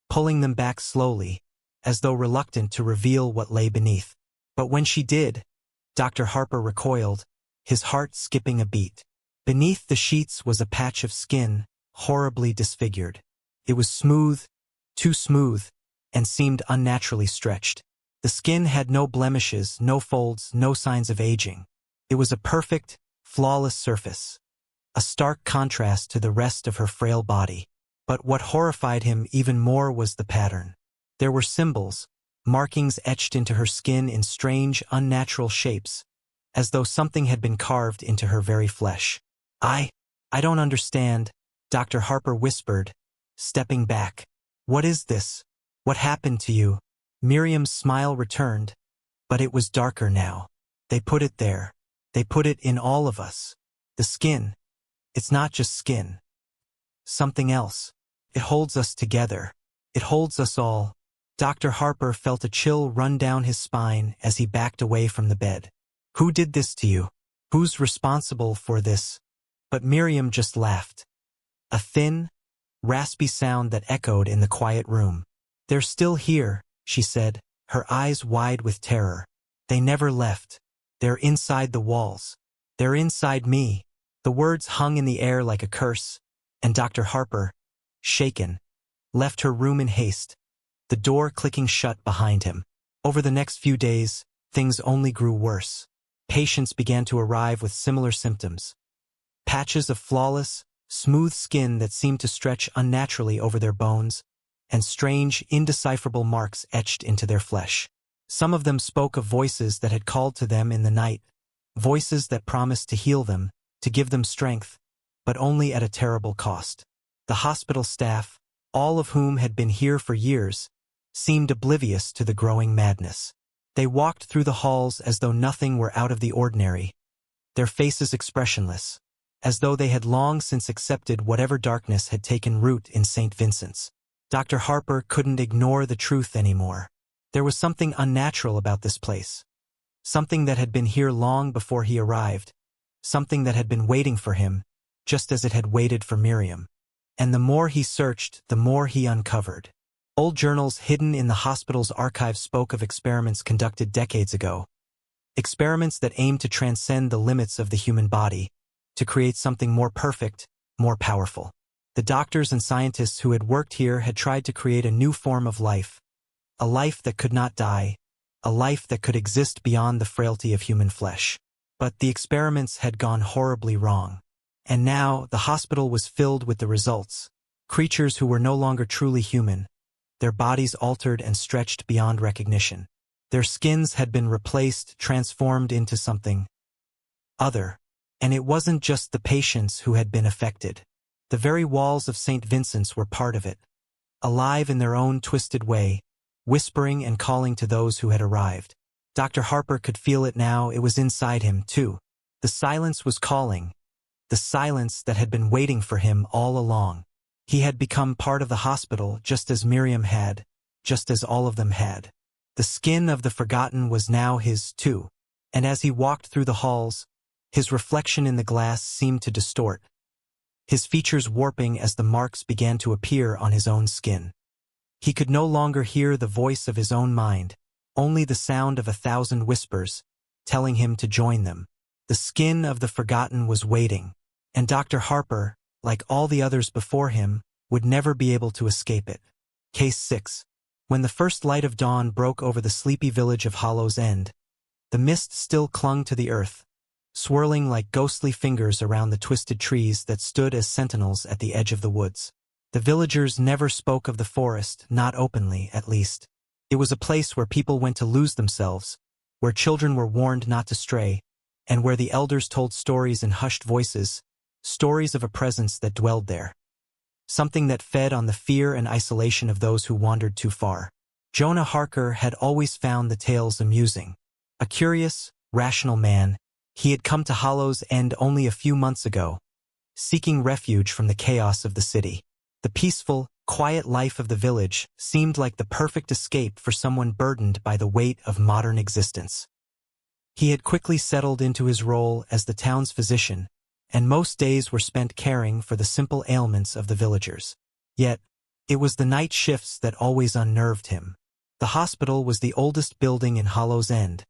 pulling them back slowly, as though reluctant to reveal what lay beneath. But when she did, Dr. Harper recoiled, his heart skipping a beat. Beneath the sheets was a patch of skin, horribly disfigured. It was smooth, too smooth, and seemed unnaturally stretched. The skin had no blemishes, no folds, no signs of aging. It was a perfect, flawless surface, a stark contrast to the rest of her frail body. But what horrified him even more was the pattern. There were symbols, markings etched into her skin in strange, unnatural shapes, as though something had been carved into her very flesh. I don't understand," Dr. Harper whispered, stepping back. "What is this? What happened to you?" Miriam's smile returned, but it was darker now. "They put it there. They put it in all of us. The skin. It's not just skin. Something else. It holds us together. It holds us all." Dr. Harper felt a chill run down his spine as he backed away from the bed. "Who did this to you? Who's responsible for this?" But Miriam just laughed. A thin, raspy sound that echoed in the quiet room. "They're still here," she said, her eyes wide with terror. "They never left. They're inside the walls. They're inside me." The words hung in the air like a curse, and Dr. Harper, shaken, left her room in haste, the door clicking shut behind him. Over the next few days, things only grew worse. Patients began to arrive with similar symptoms. Patches of flawless, smooth skin that seemed to stretch unnaturally over their bones, and strange, indecipherable marks etched into their flesh. Some of them spoke of voices that had called to them in the night, voices that promised to heal them, to give them strength, but only at a terrible cost. The hospital staff, all of whom had been here for years, seemed oblivious to the growing madness. They walked through the halls as though nothing were out of the ordinary, their faces expressionless, as though they had long since accepted whatever darkness had taken root in St. Vincent's. Dr. Harper couldn't ignore the truth anymore. There was something unnatural about this place. Something that had been here long before he arrived. Something that had been waiting for him, just as it had waited for Miriam. And the more he searched, the more he uncovered. Old journals hidden in the hospital's archives spoke of experiments conducted decades ago. Experiments that aimed to transcend the limits of the human body, to create something more perfect, more powerful. The doctors and scientists who had worked here had tried to create a new form of life. A life that could not die, a life that could exist beyond the frailty of human flesh. But the experiments had gone horribly wrong. And now the hospital was filled with the results. Creatures who were no longer truly human, their bodies altered and stretched beyond recognition. Their skins had been replaced, transformed into something other. And it wasn't just the patients who had been affected. The very walls of St. Vincent's were part of it, alive in their own twisted way, whispering and calling to those who had arrived. Dr. Harper could feel it now. It was inside him, too. The silence was calling, the silence that had been waiting for him all along. He had become part of the hospital, just as Miriam had, just as all of them had. The skin of the forgotten was now his, too. And as he walked through the halls, his reflection in the glass seemed to distort, his features warping as the marks began to appear on his own skin. He could no longer hear the voice of his own mind, only the sound of 1,000 whispers, telling him to join them. The skin of the forgotten was waiting, and Dr. Harper, like all the others before him, would never be able to escape it. Case 6. When the first light of dawn broke over the sleepy village of Hollow's End, the mist still clung to the earth, swirling like ghostly fingers around the twisted trees that stood as sentinels at the edge of the woods. The villagers never spoke of the forest, not openly, at least. It was a place where people went to lose themselves, where children were warned not to stray, and where the elders told stories in hushed voices, stories of a presence that dwelled there. Something that fed on the fear and isolation of those who wandered too far. Jonah Harker had always found the tales amusing. A curious, rational man, he had come to Hollow's End only a few months ago, seeking refuge from the chaos of the city. The peaceful, quiet life of the village seemed like the perfect escape for someone burdened by the weight of modern existence. He had quickly settled into his role as the town's physician, and most days were spent caring for the simple ailments of the villagers. Yet, it was the night shifts that always unnerved him. The hospital was the oldest building in Hollow's End,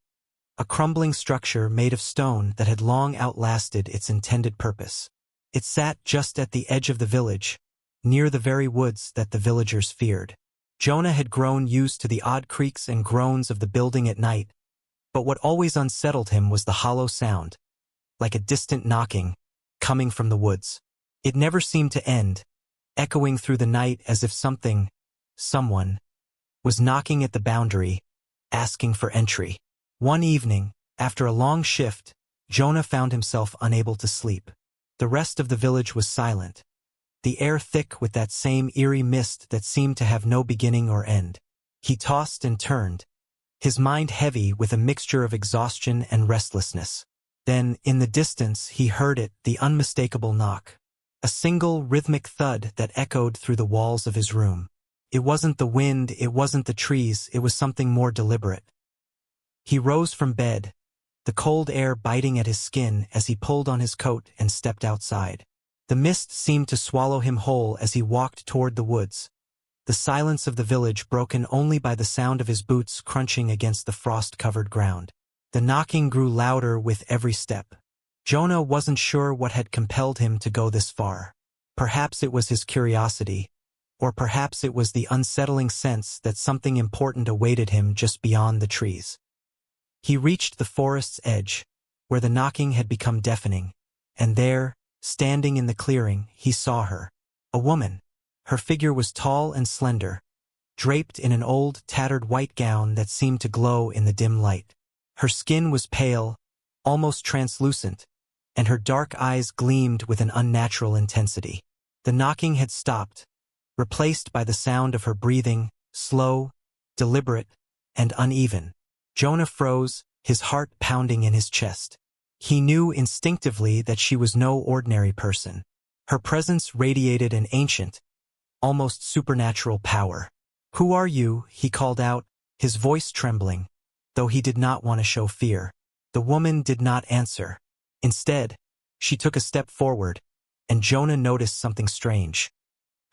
a crumbling structure made of stone that had long outlasted its intended purpose. It sat just at the edge of the village, near the very woods that the villagers feared. Jonah had grown used to the odd creaks and groans of the building at night, but what always unsettled him was the hollow sound, like a distant knocking, coming from the woods. It never seemed to end, echoing through the night as if someone, was knocking at the boundary, asking for entry. One evening, after a long shift, Jonah found himself unable to sleep. The rest of the village was silent, the air thick with that same eerie mist that seemed to have no beginning or end. He tossed and turned, his mind heavy with a mixture of exhaustion and restlessness. Then, in the distance, he heard it, the unmistakable knock. A single rhythmic thud that echoed through the walls of his room. It wasn't the wind, it wasn't the trees, it was something more deliberate. He rose from bed, the cold air biting at his skin as he pulled on his coat and stepped outside. The mist seemed to swallow him whole as he walked toward the woods, the silence of the village broken only by the sound of his boots crunching against the frost-covered ground. The knocking grew louder with every step. Jonah wasn't sure what had compelled him to go this far. Perhaps it was his curiosity, or perhaps it was the unsettling sense that something important awaited him just beyond the trees. He reached the forest's edge, where the knocking had become deafening, and there, standing in the clearing, he saw her. A woman. Her figure was tall and slender, draped in an old, tattered white gown that seemed to glow in the dim light. Her skin was pale, almost translucent, and her dark eyes gleamed with an unnatural intensity. The knocking had stopped, replaced by the sound of her breathing, slow, deliberate, and uneven. Jonah froze, his heart pounding in his chest. He knew instinctively that she was no ordinary person. Her presence radiated an ancient, almost supernatural power. "Who are you?" he called out, his voice trembling, though he did not want to show fear. The woman did not answer. Instead, she took a step forward, and Jonah noticed something strange.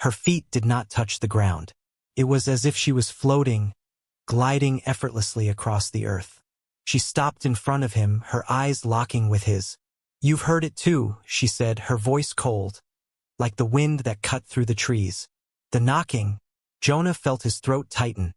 Her feet did not touch the ground. It was as if she was floating, gliding effortlessly across the earth. She stopped in front of him, her eyes locking with his. "You've heard it too," she said, her voice cold, like the wind that cut through the trees. The knocking. Jonah felt his throat tighten,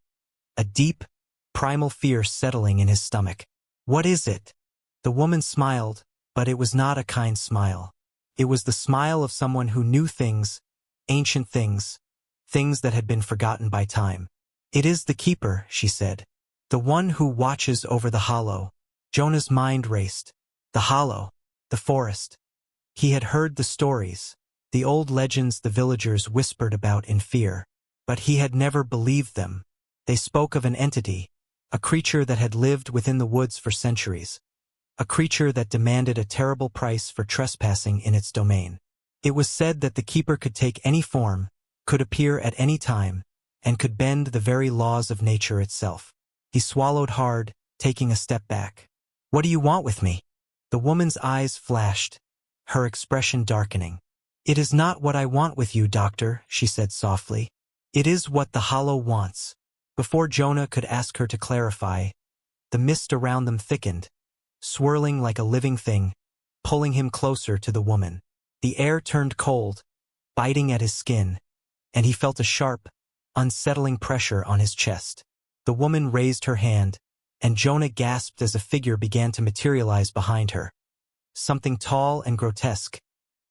a deep, primal fear settling in his stomach. "What is it?" The woman smiled, but it was not a kind smile. It was the smile of someone who knew things, ancient things, things that had been forgotten by time. "It is the Keeper," she said. "The one who watches over the hollow." Jonah's mind raced. The hollow. The forest. He had heard the stories, the old legends the villagers whispered about in fear. But he had never believed them. They spoke of an entity, a creature that had lived within the woods for centuries, a creature that demanded a terrible price for trespassing in its domain. It was said that the Keeper could take any form, could appear at any time, and could bend the very laws of nature itself. He swallowed hard, taking a step back. "What do you want with me?" The woman's eyes flashed, her expression darkening. "It is not what I want with you, Doctor," she said softly. "It is what the hollow wants." Before Jonah could ask her to clarify, the mist around them thickened, swirling like a living thing, pulling him closer to the woman. The air turned cold, biting at his skin, and he felt a sharp, unsettling pressure on his chest. The woman raised her hand, and Jonah gasped as a figure began to materialize behind her. Something tall and grotesque,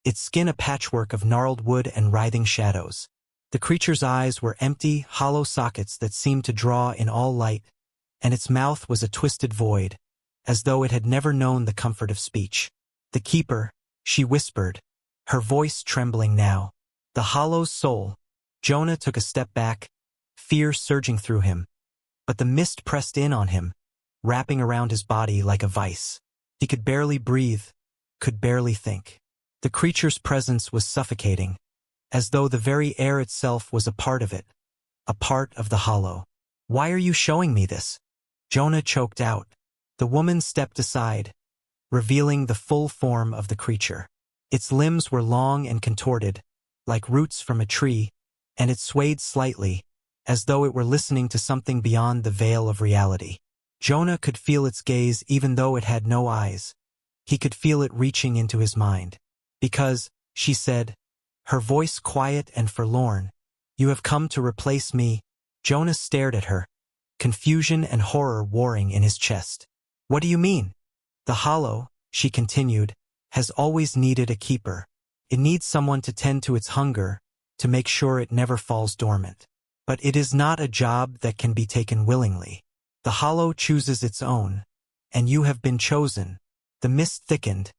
its skin a patchwork of gnarled wood and writhing shadows. The creature's eyes were empty, hollow sockets that seemed to draw in all light, and its mouth was a twisted void, as though it had never known the comfort of speech. "The Keeper," she whispered, her voice trembling now. "The hollow's soul." Jonah took a step back, fear surging through him. But the mist pressed in on him, wrapping around his body like a vice. He could barely breathe, could barely think. The creature's presence was suffocating, as though the very air itself was a part of it, a part of the hollow. "Why are you showing me this?" Jonah choked out. The woman stepped aside, revealing the full form of the creature. Its limbs were long and contorted, like roots from a tree, and it swayed slightly, as though it were listening to something beyond the veil of reality. Jonah could feel its gaze even though it had no eyes. He could feel it reaching into his mind. "Because," she said, her voice quiet and forlorn, "you have come to replace me." Jonah stared at her, confusion and horror warring in his chest. "What do you mean?" "The hollow," she continued, "has always needed a keeper. It needs someone to tend to its hunger, to make sure it never falls dormant. But it is not a job that can be taken willingly. The hollow chooses its own, and you have been chosen." The mist thickened,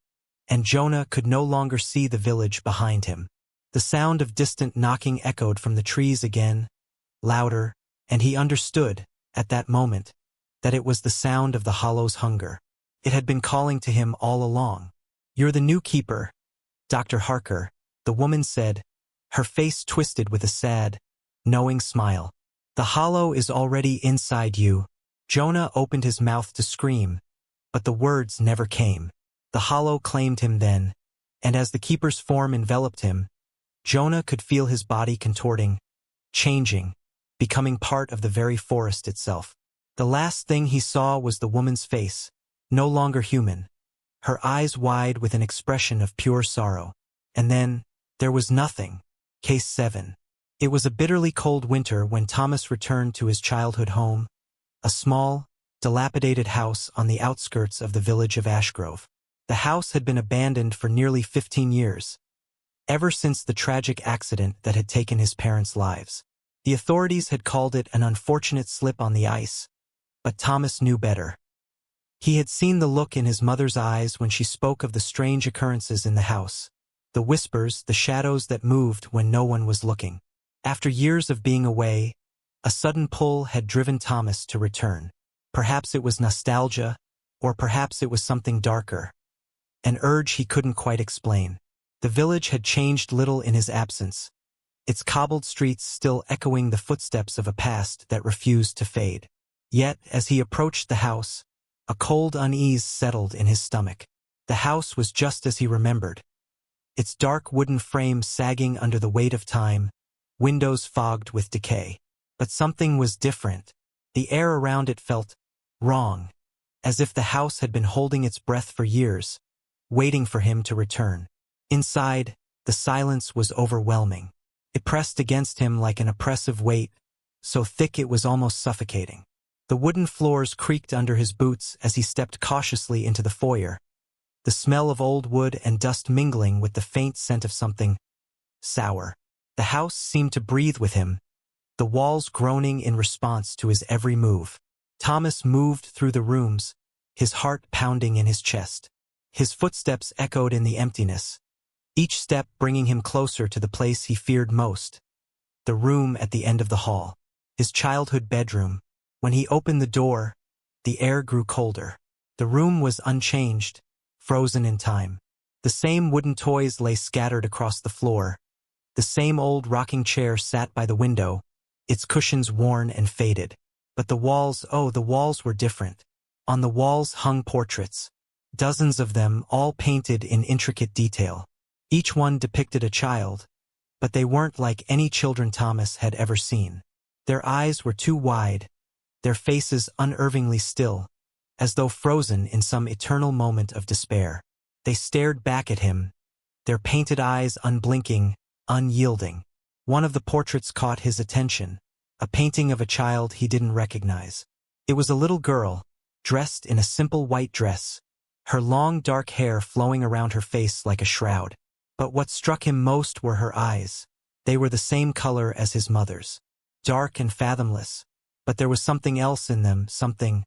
and Jonah could no longer see the village behind him. The sound of distant knocking echoed from the trees again, louder, and he understood, at that moment, that it was the sound of the hollow's hunger. It had been calling to him all along. "You're the new keeper, Dr. Harker," the woman said, her face twisted with a sad, knowing smile. "The hollow is already inside you." Jonah opened his mouth to scream, but the words never came. The hollow claimed him then, and as the keeper's form enveloped him, Jonah could feel his body contorting, changing, becoming part of the very forest itself. The last thing he saw was the woman's face, no longer human, her eyes wide with an expression of pure sorrow. And then, there was nothing. Case 7. It was a bitterly cold winter when Thomas returned to his childhood home, a small, dilapidated house on the outskirts of the village of Ashgrove. The house had been abandoned for nearly 15 years, ever since the tragic accident that had taken his parents' lives. The authorities had called it an unfortunate slip on the ice, but Thomas knew better. He had seen the look in his mother's eyes when she spoke of the strange occurrences in the house, the whispers, the shadows that moved when no one was looking. After years of being away, a sudden pull had driven Thomas to return. Perhaps it was nostalgia, or perhaps it was something darker, an urge he couldn't quite explain. The village had changed little in his absence, its cobbled streets still echoing the footsteps of a past that refused to fade. Yet, as he approached the house, a cold unease settled in his stomach. The house was just as he remembered, its dark wooden frame sagging under the weight of time, windows fogged with decay. But something was different. The air around it felt wrong, as if the house had been holding its breath for years, waiting for him to return. Inside, the silence was overwhelming. It pressed against him like an oppressive weight, so thick it was almost suffocating. The wooden floors creaked under his boots as he stepped cautiously into the foyer, the smell of old wood and dust mingling with the faint scent of something sour. The house seemed to breathe with him, the walls groaning in response to his every move. Thomas moved through the rooms, his heart pounding in his chest. His footsteps echoed in the emptiness, each step bringing him closer to the place he feared most, the room at the end of the hall, his childhood bedroom. When he opened the door, the air grew colder. The room was unchanged, frozen in time. The same wooden toys lay scattered across the floor. The same old rocking chair sat by the window, its cushions worn and faded. But the walls, oh, the walls were different. On the walls hung portraits, dozens of them, all painted in intricate detail. Each one depicted a child, but they weren't like any children Thomas had ever seen. Their eyes were too wide, their faces unnervingly still, as though frozen in some eternal moment of despair. They stared back at him, their painted eyes unblinking, unyielding. One of the portraits caught his attention, a painting of a child he didn't recognize. It was a little girl, dressed in a simple white dress, her long dark hair flowing around her face like a shroud. But what struck him most were her eyes. They were the same color as his mother's, dark and fathomless, but there was something else in them, something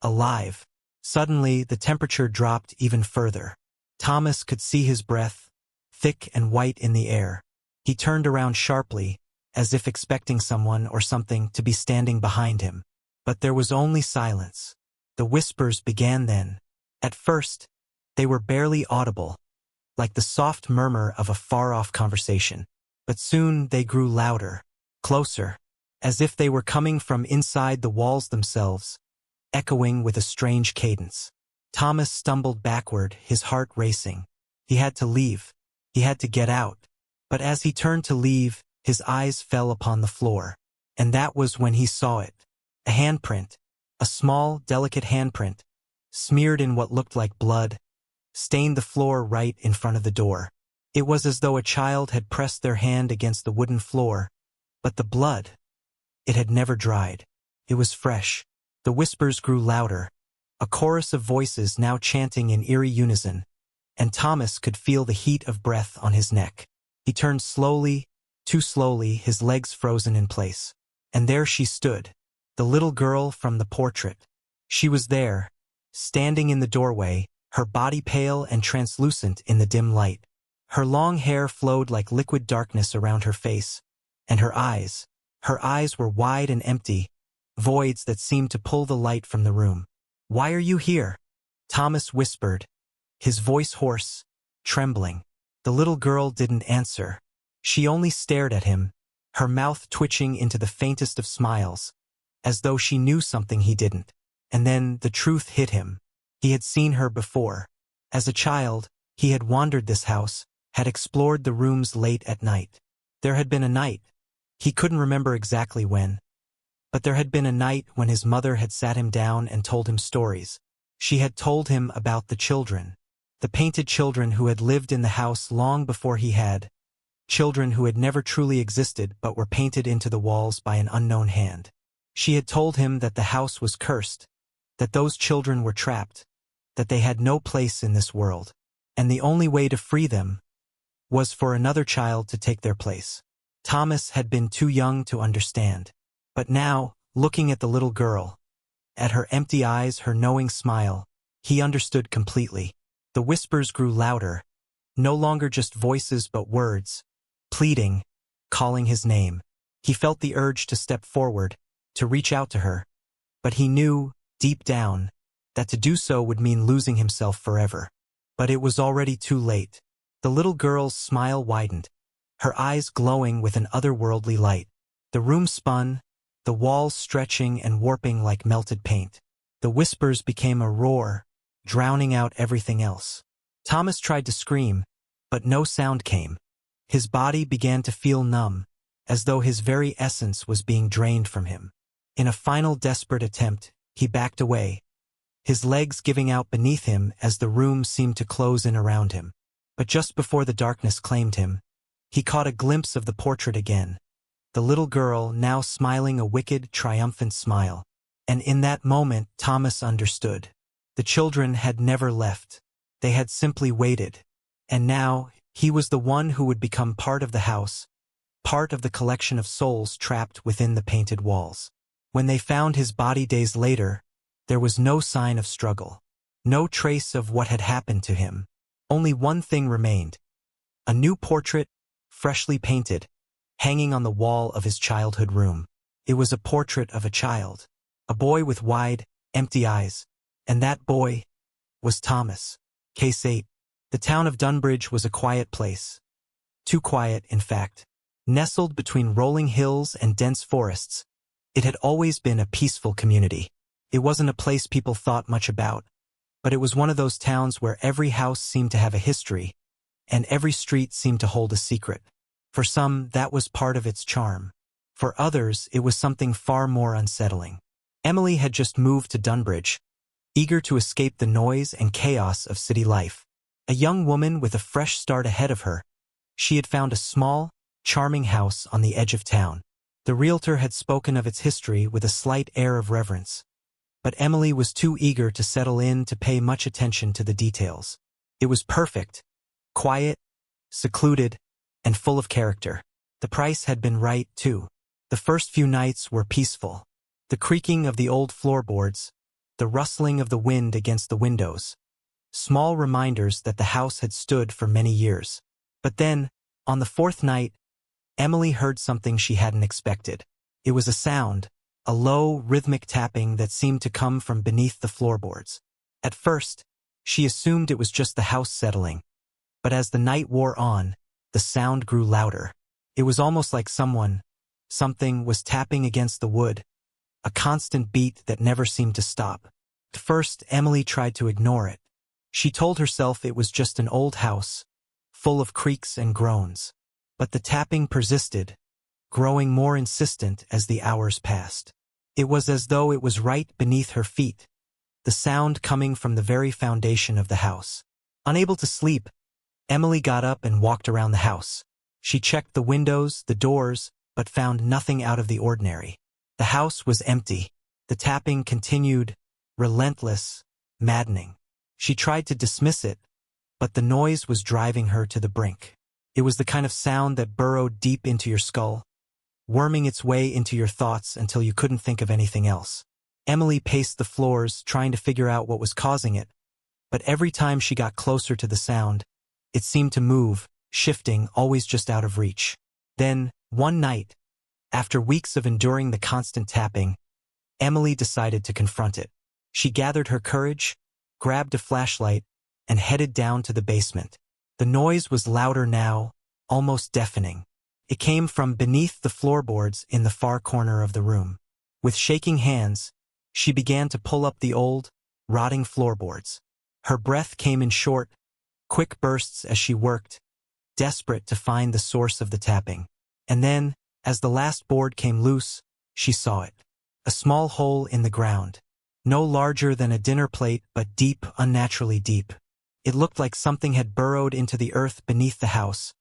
alive. Suddenly, the temperature dropped even further. Thomas could see his breath, thick and white in the air. He turned around sharply, as if expecting someone or something to be standing behind him. But there was only silence. The whispers began then. At first, they were barely audible, like the soft murmur of a far-off conversation. But soon they grew louder, closer, as if they were coming from inside the walls themselves, echoing with a strange cadence. Thomas stumbled backward, his heart racing. He had to leave. He had to get out. But as he turned to leave, his eyes fell upon the floor. And that was when he saw it. A handprint. A small, delicate handprint, smeared in what looked like blood, stained the floor right in front of the door. It was as though a child had pressed their hand against the wooden floor, but the blood, it had never dried. It was fresh. The whispers grew louder, a chorus of voices now chanting in eerie unison, and Thomas could feel the heat of breath on his neck. He turned slowly, too slowly, his legs frozen in place. And there she stood, the little girl from the portrait. She was there, standing in the doorway, her body pale and translucent in the dim light. Her long hair flowed like liquid darkness around her face, and her eyes were wide and empty, voids that seemed to pull the light from the room. "Why are you here?" Thomas whispered, his voice hoarse, trembling. The little girl didn't answer. She only stared at him, her mouth twitching into the faintest of smiles, as though she knew something he didn't. And then the truth hit him. He had seen her before. As a child, He had wandered this house, had explored the rooms late at night. There had been a night. He couldn't remember exactly when. But there had been a night when his mother had sat him down and told him stories. She had told him about the children. The painted children who had lived in the house long before he had. Children who had never truly existed but were painted into the walls by an unknown hand. She had told him that the house was cursed, that those children were trapped, that they had no place in this world, and the only way to free them was for another child to take their place. Thomas had been too young to understand. But now, looking at the little girl, at her empty eyes, her knowing smile, he understood completely. The whispers grew louder, no longer just voices but words, pleading, calling his name. He felt the urge to step forward, to reach out to her, but he knew, deep down, that to do so would mean losing himself forever. But it was already too late. The little girl's smile widened, her eyes glowing with an otherworldly light. The room spun, the walls stretching and warping like melted paint. The whispers became a roar, drowning out everything else. Thomas tried to scream, but no sound came. His body began to feel numb, as though his very essence was being drained from him. In a final desperate attempt, he backed away, his legs giving out beneath him as the room seemed to close in around him. But just before the darkness claimed him, he caught a glimpse of the portrait again, the little girl now smiling a wicked, triumphant smile. And in that moment, Thomas understood. The children had never left. They had simply waited. And now, he was the one who would become part of the house, part of the collection of souls trapped within the painted walls. When they found his body days later, there was no sign of struggle, no trace of what had happened to him. Only one thing remained: a new portrait, freshly painted, hanging on the wall of his childhood room. It was a portrait of a child, a boy with wide, empty eyes. And that boy was Thomas. Case 8. The town of Dunbridge was a quiet place. Too quiet, in fact. Nestled between rolling hills and dense forests, it had always been a peaceful community. It wasn't a place people thought much about, but it was one of those towns where every house seemed to have a history, and every street seemed to hold a secret. For some, that was part of its charm. For others, it was something far more unsettling. Emily had just moved to Dunbridge, eager to escape the noise and chaos of city life. A young woman with a fresh start ahead of her, she had found a small, charming house on the edge of town. The realtor had spoken of its history with a slight air of reverence. But Emily was too eager to settle in to pay much attention to the details. It was perfect, quiet, secluded, and full of character. The price had been right, too. The first few nights were peaceful. The creaking of the old floorboards, the rustling of the wind against the windows, small reminders that the house had stood for many years. But then, on the fourth night, Emily heard something she hadn't expected. It was a sound, a low, rhythmic tapping that seemed to come from beneath the floorboards. At first, she assumed it was just the house settling. But as the night wore on, the sound grew louder. It was almost like something was tapping against the wood, a constant beat that never seemed to stop. At first, Emily tried to ignore it. She told herself it was just an old house, full of creaks and groans. But the tapping persisted, growing more insistent as the hours passed. It was as though it was right beneath her feet, the sound coming from the very foundation of the house. Unable to sleep, Emily got up and walked around the house. She checked the windows, the doors, but found nothing out of the ordinary. The house was empty. The tapping continued, relentless, maddening. She tried to dismiss it, but the noise was driving her to the brink. It was the kind of sound that burrowed deep into your skull, worming its way into your thoughts until you couldn't think of anything else. Emily paced the floors, trying to figure out what was causing it, but every time she got closer to the sound, it seemed to move, shifting, always just out of reach. Then, one night, after weeks of enduring the constant tapping, Emily decided to confront it. She gathered her courage, grabbed a flashlight, and headed down to the basement. The noise was louder now, almost deafening. It came from beneath the floorboards in the far corner of the room. With shaking hands, she began to pull up the old, rotting floorboards. Her breath came in short, quick bursts as she worked, desperate to find the source of the tapping. And then, as the last board came loose, she saw it. A small hole in the ground. No larger than a dinner plate, but deep, unnaturally deep. It looked like something had burrowed into the earth beneath the house,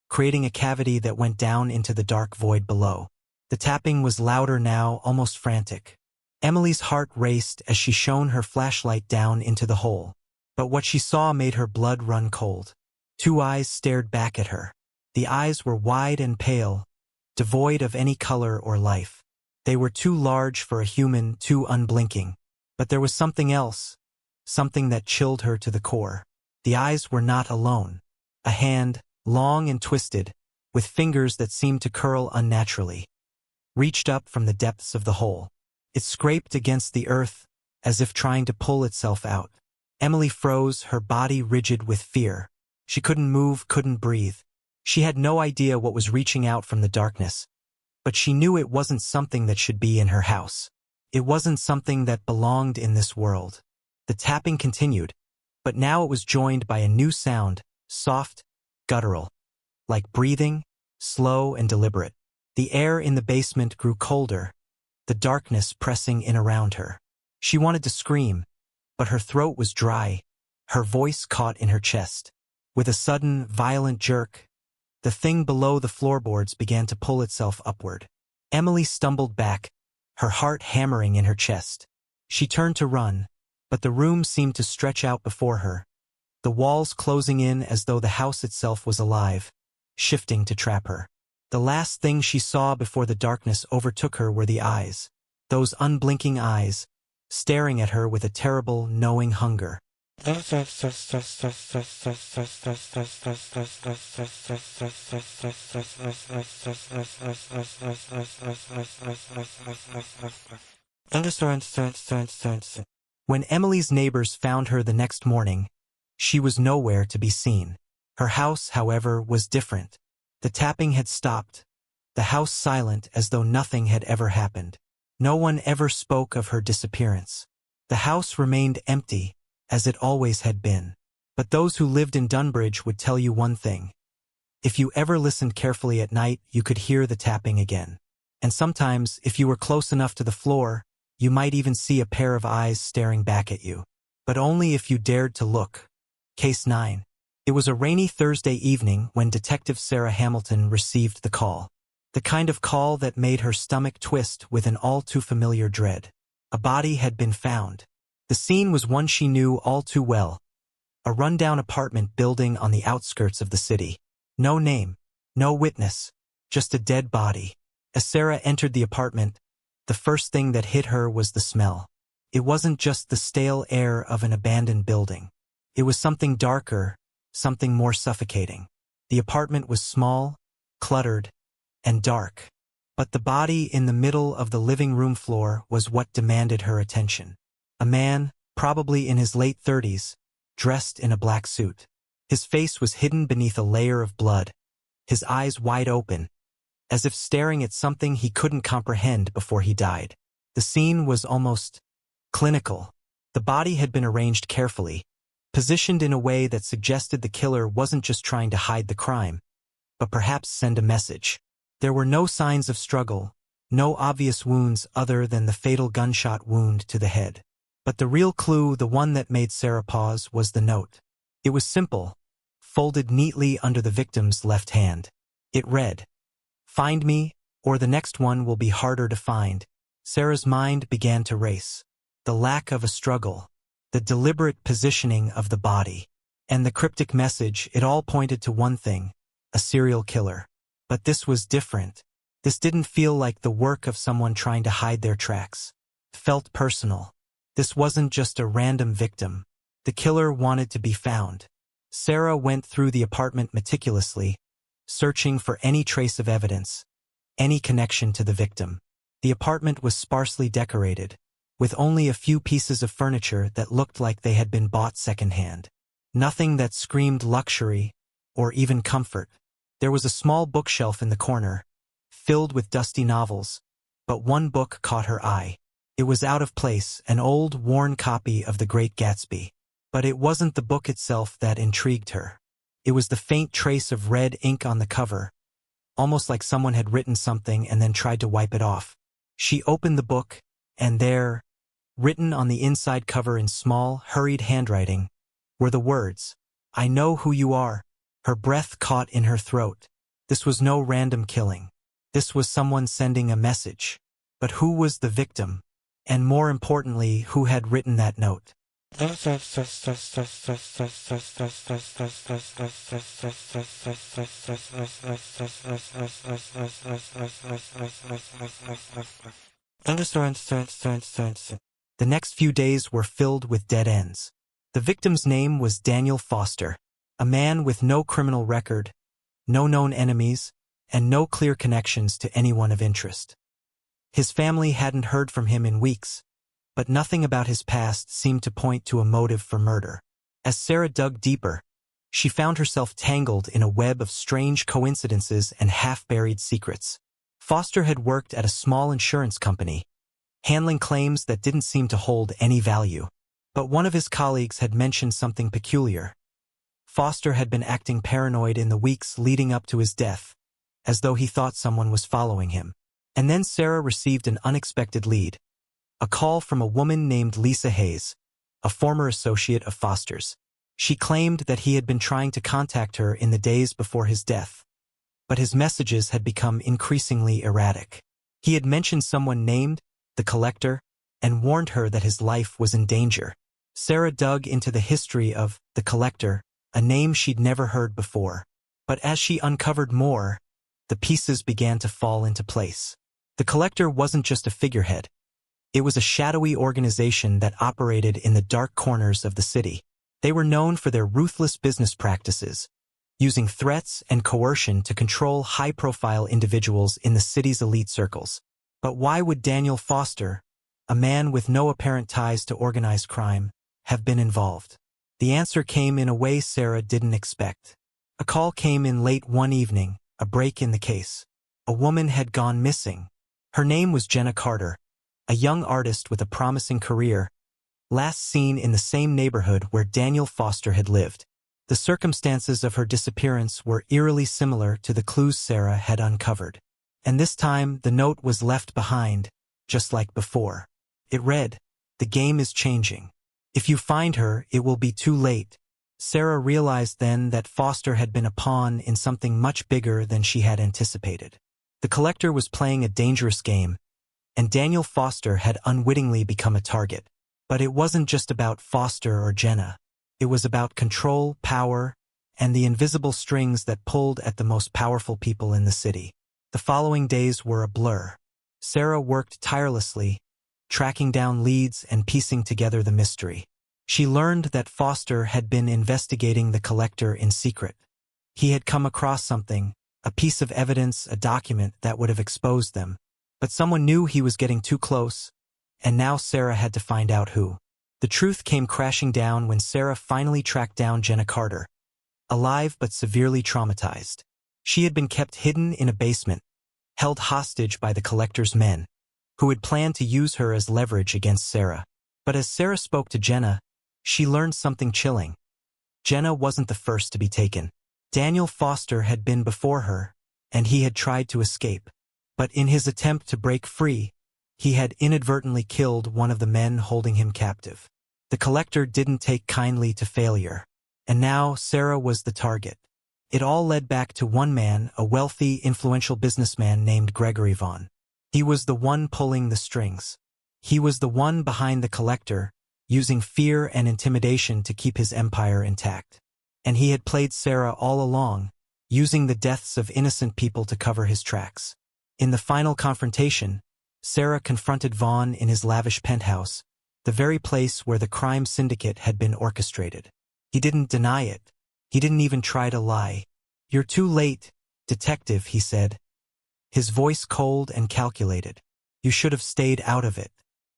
creating a cavity that went down into the dark void below. The tapping was louder now, almost frantic. Emily's heart raced as she shone her flashlight down into the hole. But what she saw made her blood run cold. Two eyes stared back at her. The eyes were wide and pale, devoid of any color or life. They were too large for a human, too unblinking. But there was something else, something that chilled her to the core. The eyes were not alone. A hand, long and twisted, with fingers that seemed to curl unnaturally, reached up from the depths of the hole. It scraped against the earth, as if trying to pull itself out. Emily froze, her body rigid with fear. She couldn't move, couldn't breathe. She had no idea what was reaching out from the darkness, but she knew it wasn't something that should be in her house. It wasn't something that belonged in this world. The tapping continued, but now it was joined by a new sound, soft, guttural, like breathing, slow and deliberate. The air in the basement grew colder, the darkness pressing in around her. She wanted to scream, but her throat was dry, her voice caught in her chest. With a sudden, violent jerk, the thing below the floorboards began to pull itself upward. Emily stumbled back, her heart hammering in her chest. She turned to run, but the room seemed to stretch out before her, the walls closing in as though the house itself was alive, shifting to trap her. The last thing she saw before the darkness overtook her were the eyes, those unblinking eyes, staring at her with a terrible, knowing hunger. When Emily's neighbors found her the next morning, she was nowhere to be seen. Her house, however, was different. The tapping had stopped, the house silent as though nothing had ever happened. No one ever spoke of her disappearance. The house remained empty, as it always had been. But those who lived in Dunbridge would tell you one thing. If you ever listened carefully at night, you could hear the tapping again. And sometimes, if you were close enough to the floor, you might even see a pair of eyes staring back at you. But only if you dared to look. Case 9. It was a rainy Thursday evening when Detective Sarah Hamilton received the call. The kind of call that made her stomach twist with an all-too-familiar dread. A body had been found. The scene was one she knew all too well. A rundown apartment building on the outskirts of the city. No name, no witness, just a dead body. As Sarah entered the apartment, the first thing that hit her was the smell. It wasn't just the stale air of an abandoned building. It was something darker, something more suffocating. The apartment was small, cluttered, and dark. But the body in the middle of the living room floor was what demanded her attention. A man, probably in his late 30s, dressed in a black suit. His face was hidden beneath a layer of blood, his eyes wide open, as if staring at something he couldn't comprehend before he died. The scene was almost clinical. The body had been arranged carefully, positioned in a way that suggested the killer wasn't just trying to hide the crime, but perhaps send a message. There were no signs of struggle, no obvious wounds other than the fatal gunshot wound to the head. But the real clue, the one that made Sarah pause, was the note. It was simple, folded neatly under the victim's left hand. It read, "Find me, or the next one will be harder to find." Sarah's mind began to race. The lack of a struggle, the deliberate positioning of the body, and the cryptic message, it all pointed to one thing, a serial killer. But this was different. This didn't feel like the work of someone trying to hide their tracks. It felt personal. This wasn't just a random victim. The killer wanted to be found. Sarah went through the apartment meticulously, searching for any trace of evidence, any connection to the victim. The apartment was sparsely decorated, with only a few pieces of furniture that looked like they had been bought secondhand. Nothing that screamed luxury or even comfort. There was a small bookshelf in the corner, filled with dusty novels, but one book caught her eye. It was out of place, an old, worn copy of The Great Gatsby. But it wasn't the book itself that intrigued her. It was the faint trace of red ink on the cover, almost like someone had written something and then tried to wipe it off. She opened the book, and there, written on the inside cover in small, hurried handwriting, were the words, "I know who you are." Her breath caught in her throat. This was no random killing. This was someone sending a message. But who was the victim? And more importantly, who had written that note? The next few days were filled with dead ends. The victim's name was Daniel Foster, a man with no criminal record, no known enemies, and no clear connections to anyone of interest. His family hadn't heard from him in weeks, but nothing about his past seemed to point to a motive for murder. As Sarah dug deeper, she found herself tangled in a web of strange coincidences and half-buried secrets. Foster had worked at a small insurance company, handling claims that didn't seem to hold any value. But one of his colleagues had mentioned something peculiar. Foster had been acting paranoid in the weeks leading up to his death, as though he thought someone was following him. And then Sarah received an unexpected lead. A call from a woman named Lisa Hayes, a former associate of Foster's. She claimed that he had been trying to contact her in the days before his death, but his messages had become increasingly erratic. He had mentioned someone named the Collector and warned her that his life was in danger. Sarah dug into the history of the Collector, a name she'd never heard before. But as she uncovered more, the pieces began to fall into place. The Collector wasn't just a figurehead. It was a shadowy organization that operated in the dark corners of the city. They were known for their ruthless business practices, using threats and coercion to control high-profile individuals in the city's elite circles. But why would Daniel Foster, a man with no apparent ties to organized crime, have been involved? The answer came in a way Sarah didn't expect. A call came in late one evening, a break in the case. A woman had gone missing. Her name was Jenna Carter, a young artist with a promising career, last seen in the same neighborhood where Daniel Foster had lived. The circumstances of her disappearance were eerily similar to the clues Sarah had uncovered. And this time, the note was left behind, just like before. It read, "The game is changing. If you find her, it will be too late." Sarah realized then that Foster had been a pawn in something much bigger than she had anticipated. The Collector was playing a dangerous game, and Daniel Foster had unwittingly become a target. But it wasn't just about Foster or Jenna. It was about control, power, and the invisible strings that pulled at the most powerful people in the city. The following days were a blur. Sarah worked tirelessly, tracking down leads and piecing together the mystery. She learned that Foster had been investigating the Collector in secret. He had come across something, a piece of evidence, a document that would have exposed them. But someone knew he was getting too close, and now Sarah had to find out who. The truth came crashing down when Sarah finally tracked down Jenna Carter, alive but severely traumatized. She had been kept hidden in a basement, held hostage by the Collector's men, who had planned to use her as leverage against Sarah. But as Sarah spoke to Jenna, she learned something chilling. Jenna wasn't the first to be taken. Daniel Foster had been before her, and he had tried to escape. But in his attempt to break free, he had inadvertently killed one of the men holding him captive. The Collector didn't take kindly to failure, and now Sarah was the target. It all led back to one man, a wealthy, influential businessman named Gregory Vaughn. He was the one pulling the strings. He was the one behind the Collector, using fear and intimidation to keep his empire intact. And he had played Sarah all along, using the deaths of innocent people to cover his tracks. In the final confrontation, Sarah confronted Vaughn in his lavish penthouse, the very place where the crime syndicate had been orchestrated. He didn't deny it. He didn't even try to lie. "You're too late, detective," he said, his voice cold and calculated. "You should have stayed out of it.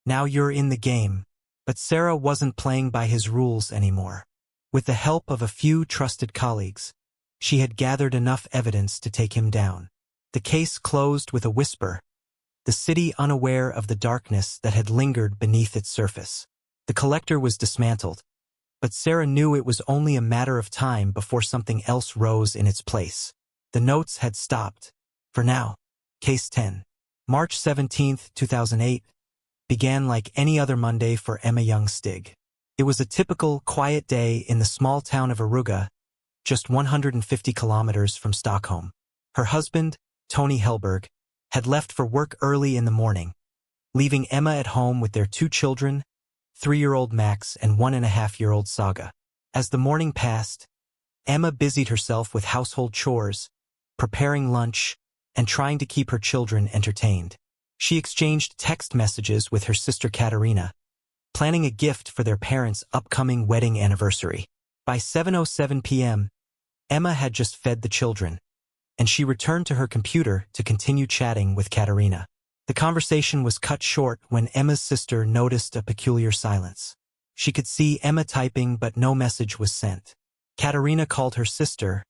Now you're in the game." But Sarah wasn't playing by his rules anymore. With the help of a few trusted colleagues, she had gathered enough evidence to take him down. The case closed with a whisper, the city unaware of the darkness that had lingered beneath its surface. The Collector was dismantled, But Sarah knew it was only a matter of time before something else rose in its place. The notes had stopped. For now. Case 10. March 17, 2008, began like any other Monday for Emma Young-Stig. It was a typical, quiet day in the small town of Aruga, just 150 kilometers from Stockholm. Her husband, Tony Hellberg, had left for work early in the morning, leaving Emma at home with their 2 children, 3-year-old Max and 1.5-year-old Saga. As the morning passed, Emma busied herself with household chores, preparing lunch, and trying to keep her children entertained. She exchanged text messages with her sister Katarina, planning a gift for their parents' upcoming wedding anniversary. By 7:07 p.m., Emma had just fed the children, and she returned to her computer to continue chatting with Katarina. The conversation was cut short when Emma's sister noticed a peculiar silence. She could see Emma typing, but no message was sent. Katarina called her sister,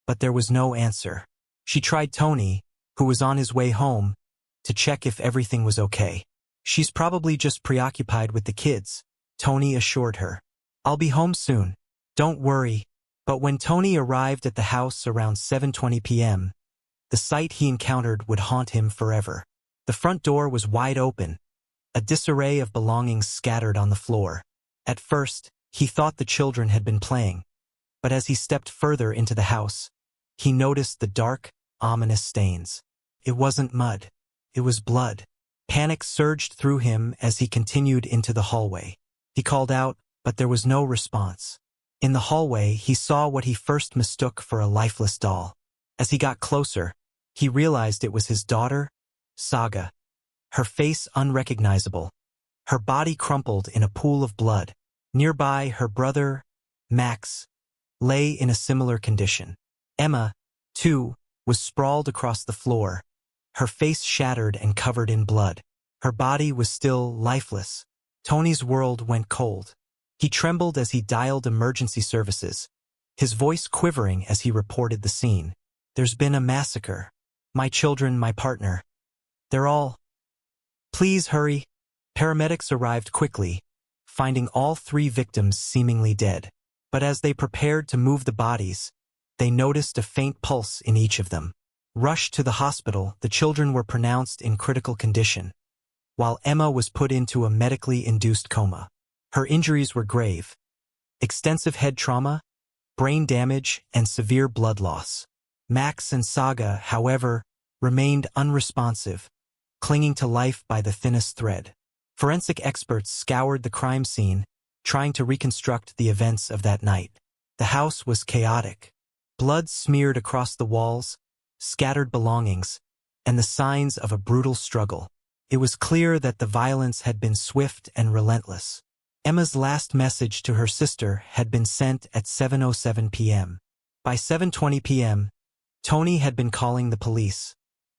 but there was no answer. She tried Tony, who was on his way home, to check if everything was okay. "She's probably just preoccupied with the kids," Tony assured her. "I'll be home soon. Don't worry." But when Tony arrived at the house around 7:20 p.m., the sight he encountered would haunt him forever. The front door was wide open, a disarray of belongings scattered on the floor. At first, he thought the children had been playing, but as he stepped further into the house, he noticed the dark, ominous stains. It wasn't mud. It was blood. Panic surged through him as he continued into the hallway. He called out, but there was no response. In the hallway, he saw what he first mistook for a lifeless doll. As he got closer, he realized it was his daughter, Saga. Her face unrecognizable, her body crumpled in a pool of blood. Nearby, her brother, Max, lay in a similar condition. Emma, too, was sprawled across the floor, her face shattered and covered in blood. Her body was still lifeless. Tony's world went cold. He trembled as he dialed emergency services, his voice quivering as he reported the scene. "There's been a massacre. My children, my partner. They're all... Please hurry." Paramedics arrived quickly, finding all 3 victims seemingly dead. But as they prepared to move the bodies, they noticed a faint pulse in each of them. Rushed to the hospital, the children were pronounced in critical condition, while Emma was put into a medically induced coma. Her injuries were grave: extensive head trauma, brain damage, and severe blood loss. Max and Saga, however, remained unresponsive, clinging to life by the thinnest thread. Forensic experts scoured the crime scene, trying to reconstruct the events of that night. The house was chaotic. Blood smeared across the walls, scattered belongings, and the signs of a brutal struggle. It was clear that the violence had been swift and relentless. Emma's last message to her sister had been sent at 7:07 p.m. By 7:20 p.m., Tony had been calling the police,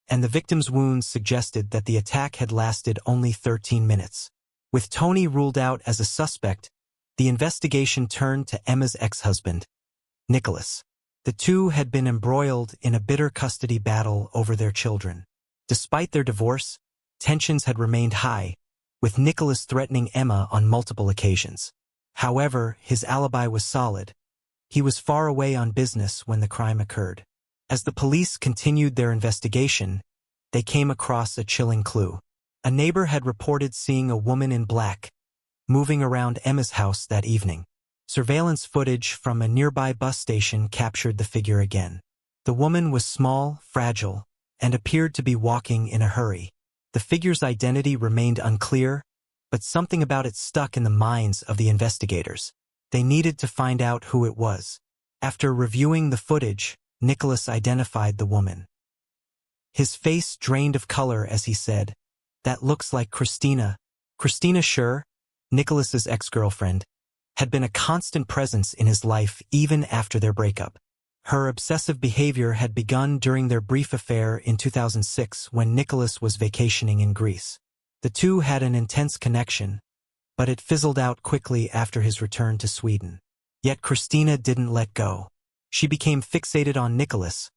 and the victim's wounds suggested that the attack had lasted only 13 minutes. With Tony ruled out as a suspect, the investigation turned to Emma's ex-husband, Nicholas. The two had been embroiled in a bitter custody battle over their children. Despite their divorce, tensions had remained high, with Nicholas threatening Emma on multiple occasions. However, his alibi was solid. He was far away on business when the crime occurred. As the police continued their investigation, they came across a chilling clue. A neighbor had reported seeing a woman in black moving around Emma's house that evening. Surveillance footage from a nearby bus station captured the figure again. The woman was small, fragile, and appeared to be walking in a hurry. The figure's identity remained unclear, but something about it stuck in the minds of the investigators. They needed to find out who it was. After reviewing the footage, Nicholas identified the woman. His face drained of color as he said, "That looks like Christina." Christina Schur, Nicholas's ex-girlfriend, had been a constant presence in his life even after their breakup. Her obsessive behavior had begun during their brief affair in 2006 when Nicholas was vacationing in Greece. The two had an intense connection, but it fizzled out quickly after his return to Sweden. Yet Christina didn't let go. She became fixated on Nicholas,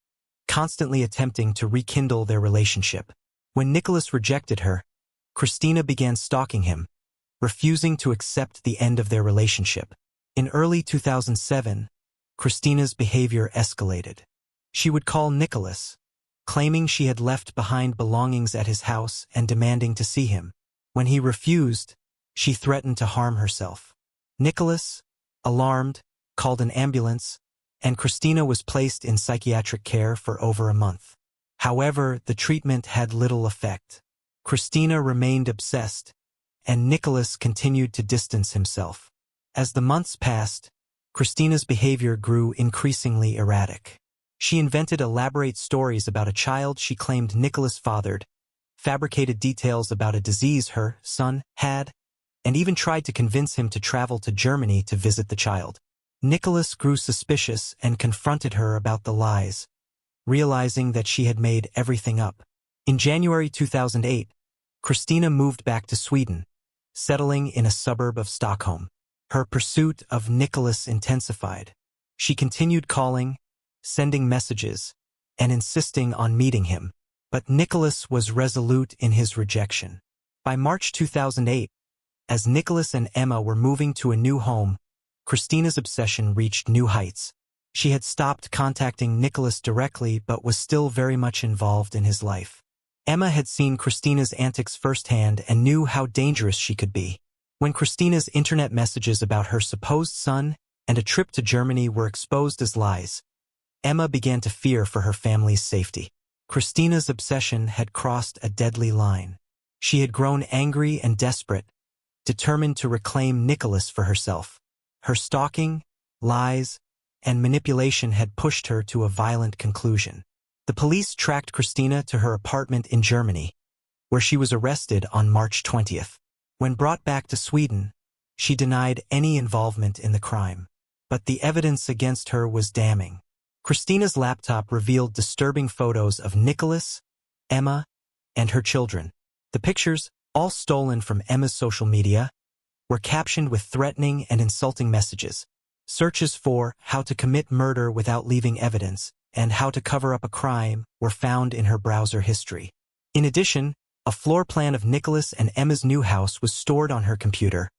constantly attempting to rekindle their relationship. When Nicholas rejected her, Christina began stalking him, refusing to accept the end of their relationship. In early 2007, Christina's behavior escalated. She would call Nicholas, claiming she had left behind belongings at his house and demanding to see him. When he refused, she threatened to harm herself. Nicholas, alarmed, called an ambulance, and Christina was placed in psychiatric care for over a month. However, the treatment had little effect. Christina remained obsessed, and Nicholas continued to distance himself. As the months passed, Christina's behavior grew increasingly erratic. She invented elaborate stories about a child she claimed Nicholas fathered, fabricated details about a disease her son had, and even tried to convince him to travel to Germany to visit the child. Nicholas grew suspicious and confronted her about the lies, realizing that she had made everything up. In January 2008, Christina moved back to Sweden, settling in a suburb of Stockholm. Her pursuit of Nicholas intensified. She continued calling, sending messages, and insisting on meeting him. But Nicholas was resolute in his rejection. By March 2008, as Nicholas and Emma were moving to a new home, Christina's obsession reached new heights. She had stopped contacting Nicholas directly but was still very much involved in his life. Emma had seen Christina's antics firsthand and knew how dangerous she could be. When Christina's internet messages about her supposed son and a trip to Germany were exposed as lies, Emma began to fear for her family's safety. Christina's obsession had crossed a deadly line. She had grown angry and desperate, determined to reclaim Nicholas for herself. Her stalking, lies, and manipulation had pushed her to a violent conclusion. The police tracked Christina to her apartment in Germany, where she was arrested on March 20th. When brought back to Sweden, she denied any involvement in the crime. But the evidence against her was damning. Christina's laptop revealed disturbing photos of Nicholas, Emma, and her children. The pictures, all stolen from Emma's social media, were captioned with threatening and insulting messages. Searches for how to commit murder without leaving evidence and how to cover up a crime were found in her browser history. In addition, a floor plan of Nicholas and Emma's new house was stored on her computer,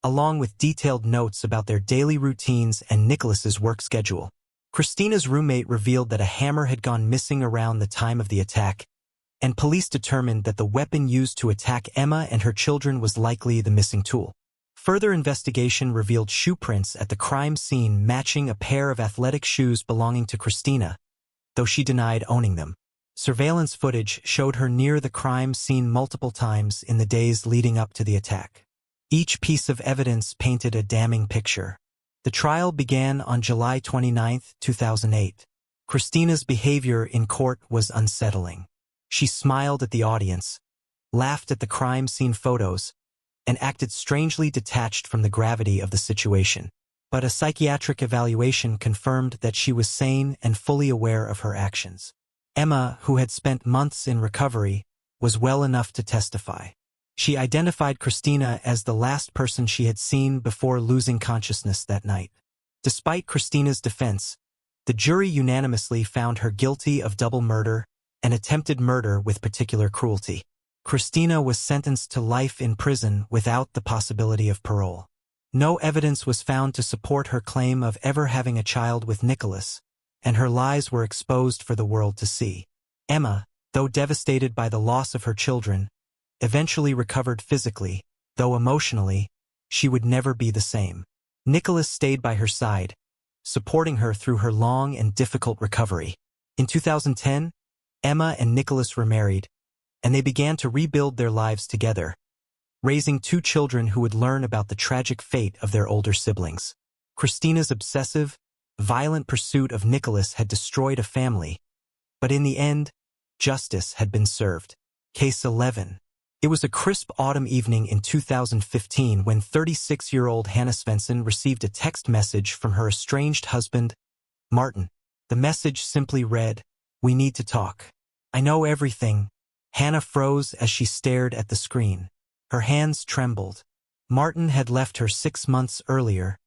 along with detailed notes about their daily routines and Nicholas's work schedule. Christina's roommate revealed that a hammer had gone missing around the time of the attack, and police determined that the weapon used to attack Emma and her children was likely the missing tool. Further investigation revealed shoe prints at the crime scene matching a pair of athletic shoes belonging to Christina, though she denied owning them. Surveillance footage showed her near the crime scene multiple times in the days leading up to the attack. Each piece of evidence painted a damning picture. The trial began on July 29, 2008. Christina's behavior in court was unsettling. She smiled at the audience, laughed at the crime scene photos, and acted strangely detached from the gravity of the situation. But a psychiatric evaluation confirmed that she was sane and fully aware of her actions. Emma, who had spent months in recovery, was well enough to testify. She identified Christina as the last person she had seen before losing consciousness that night. Despite Christina's defense, the jury unanimously found her guilty of double murder and attempted murder with particular cruelty. Christina was sentenced to life in prison without the possibility of parole. No evidence was found to support her claim of ever having a child with Nicholas, and her lies were exposed for the world to see. Emma, though devastated by the loss of her children, eventually recovered physically, though emotionally, she would never be the same. Nicholas stayed by her side, supporting her through her long and difficult recovery. In 2010, Emma and Nicholas remarried, and they began to rebuild their lives together, raising two children who would learn about the tragic fate of their older siblings. Christina's obsessive, violent pursuit of Nicholas had destroyed a family, but in the end, justice had been served. Case 11. It was a crisp autumn evening in 2015 when 36-year-old Hannah Svensson received a text message from her estranged husband, Martin. The message simply read, "We need to talk. I know everything." Hannah froze as she stared at the screen. Her hands trembled. Martin had left her 6 months earlier,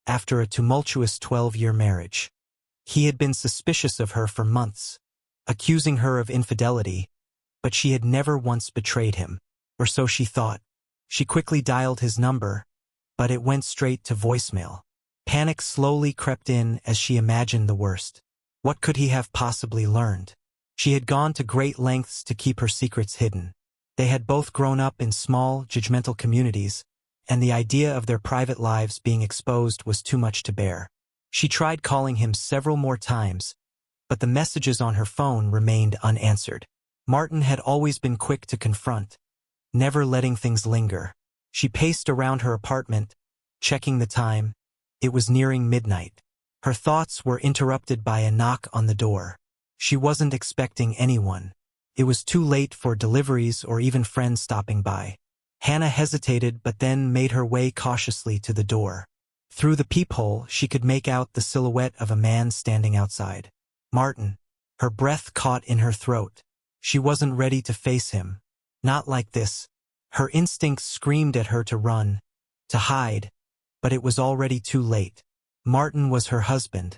after a tumultuous 12-year marriage. He had been suspicious of her for months, accusing her of infidelity, but she had never once betrayed him, or so she thought. She quickly dialed his number, but it went straight to voicemail. Panic slowly crept in as she imagined the worst. What could he have possibly learned? She had gone to great lengths to keep her secrets hidden. They had both grown up in small, judgmental communities, and the idea of their private lives being exposed was too much to bear. She tried calling him several more times, but the messages on her phone remained unanswered. Martin had always been quick to confront, never letting things linger. She paced around her apartment, checking the time. It was nearing midnight. Her thoughts were interrupted by a knock on the door. She wasn't expecting anyone. It was too late for deliveries or even friends stopping by. Hannah hesitated but then made her way cautiously to the door. Through the peephole, she could make out the silhouette of a man standing outside. Martin. Her breath caught in her throat. She wasn't ready to face him. Not like this. Her instincts screamed at her to run, to hide, but it was already too late. Martin was her husband.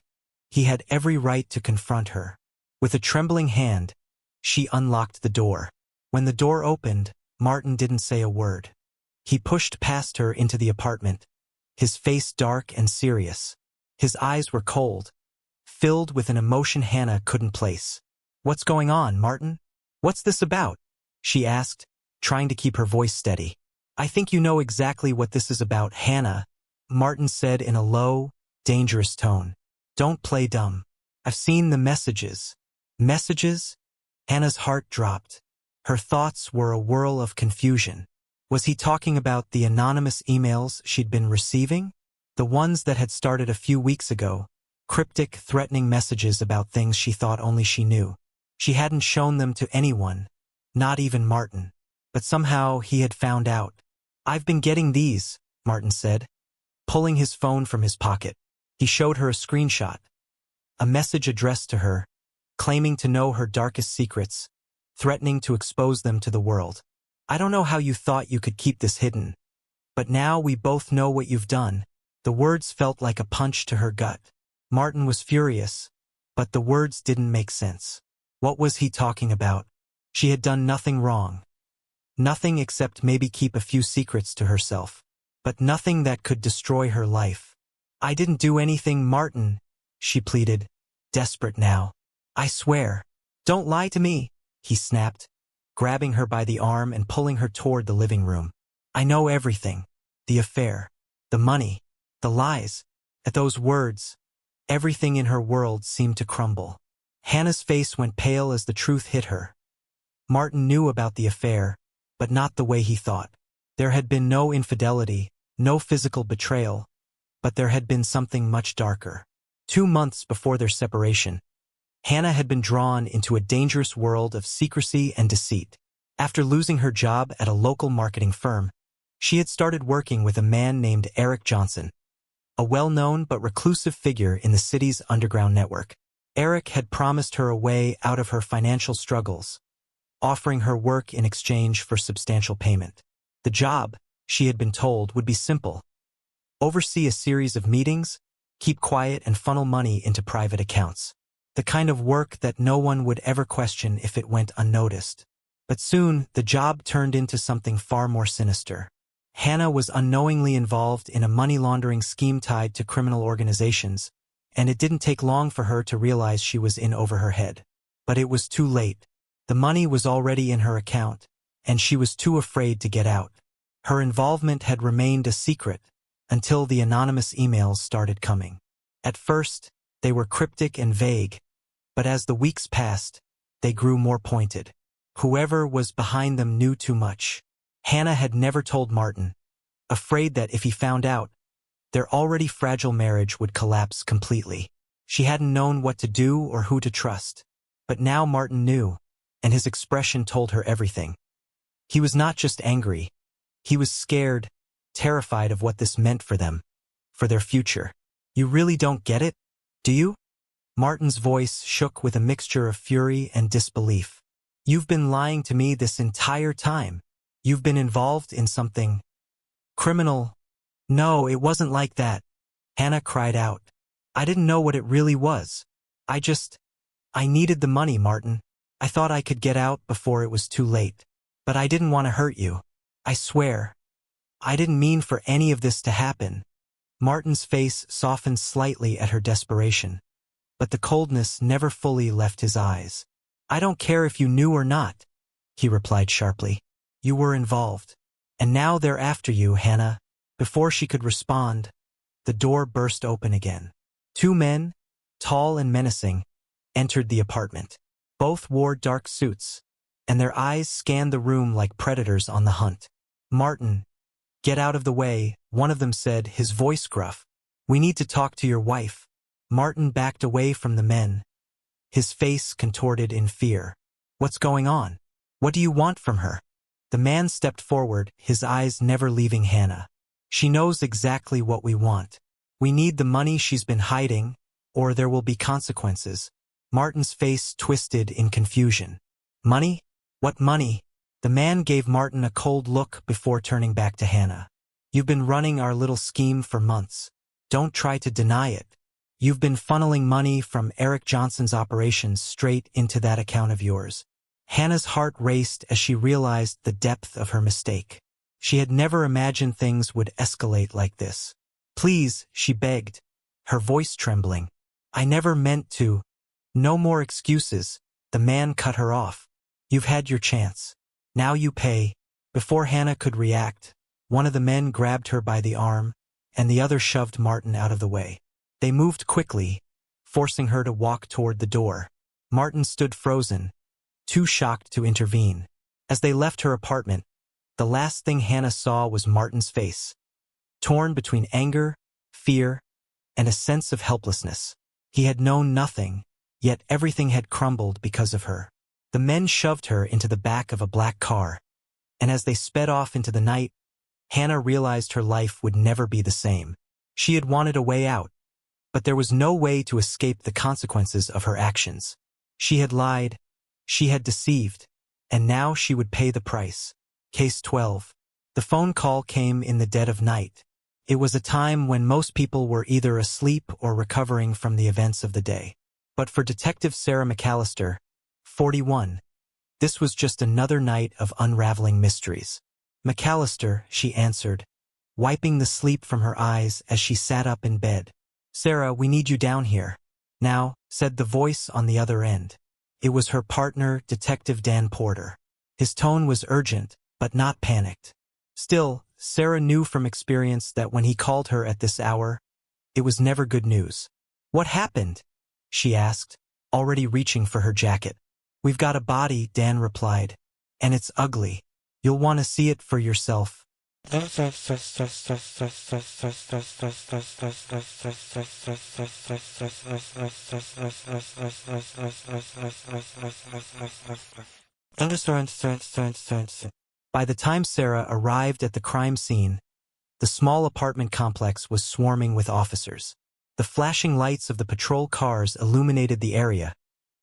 He had every right to confront her. With a trembling hand, she unlocked the door. When the door opened, Martin didn't say a word. He pushed past her into the apartment, his face dark and serious. His eyes were cold, filled with an emotion Hannah couldn't place. "What's going on, Martin? What's this about?" she asked, trying to keep her voice steady. "I think you know exactly what this is about, Hannah," Martin said in a low, dangerous tone. "Don't play dumb. I've seen the messages." Messages? Hannah's heart dropped. Her thoughts were a whirl of confusion. Was he talking about the anonymous emails she'd been receiving? The ones that had started a few weeks ago, cryptic, threatening messages about things she thought only she knew. She hadn't shown them to anyone, not even Martin. But somehow he had found out. "I've been getting these," Martin said, pulling his phone from his pocket. He showed her a screenshot. A message addressed to her, claiming to know her darkest secrets, threatening to expose them to the world. "I don't know how you thought you could keep this hidden, but now we both know what you've done." The words felt like a punch to her gut. Martin was furious, but the words didn't make sense. What was he talking about? She had done nothing wrong. Nothing except maybe keep a few secrets to herself. But nothing that could destroy her life. "I didn't do anything, Martin," she pleaded, desperate now. "I swear." "Don't lie to me," he snapped, grabbing her by the arm and pulling her toward the living room. "I know everything. The affair, the money, the lies." At those words, everything in her world seemed to crumble. Hannah's face went pale as the truth hit her. Martin knew about the affair, but not the way he thought. There had been no infidelity, no physical betrayal, but there had been something much darker. 2 months before their separation, Hannah had been drawn into a dangerous world of secrecy and deceit. After losing her job at a local marketing firm, she had started working with a man named Eric Johnson, a well-known but reclusive figure in the city's underground network. Eric had promised her a way out of her financial struggles, offering her work in exchange for substantial payment. The job, she had been told, would be simple. Oversee a series of meetings, keep quiet and funnel money into private accounts. The kind of work that no one would ever question if it went unnoticed. But soon, the job turned into something far more sinister. Hannah was unknowingly involved in a money laundering scheme tied to criminal organizations, and it didn't take long for her to realize she was in over her head. But it was too late. The money was already in her account, and she was too afraid to get out. Her involvement had remained a secret until the anonymous emails started coming. At first, they were cryptic and vague, but as the weeks passed, they grew more pointed. Whoever was behind them knew too much. Hannah had never told Martin, afraid that if he found out, their already fragile marriage would collapse completely. She hadn't known what to do or who to trust. But now Martin knew, and his expression told her everything. He was not just angry. He was scared, terrified of what this meant for them, for their future. "You really don't get it, do you?" Martin's voice shook with a mixture of fury and disbelief. "You've been lying to me this entire time. You've been involved in something criminal." "No, it wasn't like that," Hannah cried out. "I didn't know what it really was. I needed the money, Martin. I thought I could get out before it was too late. But I didn't want to hurt you. I swear. I didn't mean for any of this to happen." Martin's face softened slightly at her desperation, but the coldness never fully left his eyes. "I don't care if you knew or not," he replied sharply. "You were involved. And now they're after you, Hannah." Before she could respond, the door burst open again. Two men, tall and menacing, entered the apartment. Both wore dark suits, and their eyes scanned the room like predators on the hunt. "Martin, get out of the way," one of them said, his voice gruff. "We need to talk to your wife." Martin backed away from the men, his face contorted in fear. "What's going on? What do you want from her?" The man stepped forward, his eyes never leaving Hannah. "She knows exactly what we want. We need the money she's been hiding, or there will be consequences." Martin's face twisted in confusion. "Money? What money?" The man gave Martin a cold look before turning back to Hannah. "You've been running our little scheme for months. Don't try to deny it. You've been funneling money from Eric Johnson's operations straight into that account of yours." Hannah's heart raced as she realized the depth of her mistake. She had never imagined things would escalate like this. "Please," she begged, her voice trembling. "I never meant to." "No more excuses." The man cut her off. "You've had your chance. Now you pay." Before Hannah could react, one of the men grabbed her by the arm, and the other shoved Martin out of the way. They moved quickly, forcing her to walk toward the door. Martin stood frozen, too shocked to intervene. As they left her apartment, the last thing Hannah saw was Martin's face, torn between anger, fear, and a sense of helplessness. He had known nothing, yet everything had crumbled because of her. The men shoved her into the back of a black car, and as they sped off into the night, Hannah realized her life would never be the same. She had wanted a way out, but there was no way to escape the consequences of her actions. She had lied, she had deceived, and now she would pay the price. Case 12. The phone call came in the dead of night. It was a time when most people were either asleep or recovering from the events of the day. But for Detective Sarah McAllister, 41, this was just another night of unraveling mysteries. "McAllister," she answered, wiping the sleep from her eyes as she sat up in bed. "Sarah, we need you down here." "Now," said the voice on the other end. It was her partner, Detective Dan Porter. His tone was urgent, but not panicked. Still, Sarah knew from experience that when he called her at this hour, it was never good news. "What happened?" she asked, already reaching for her jacket. "We've got a body," Dan replied, "and it's ugly. You'll want to see it for yourself." By the time Sarah arrived at the crime scene, the small apartment complex was swarming with officers. The flashing lights of the patrol cars illuminated the area,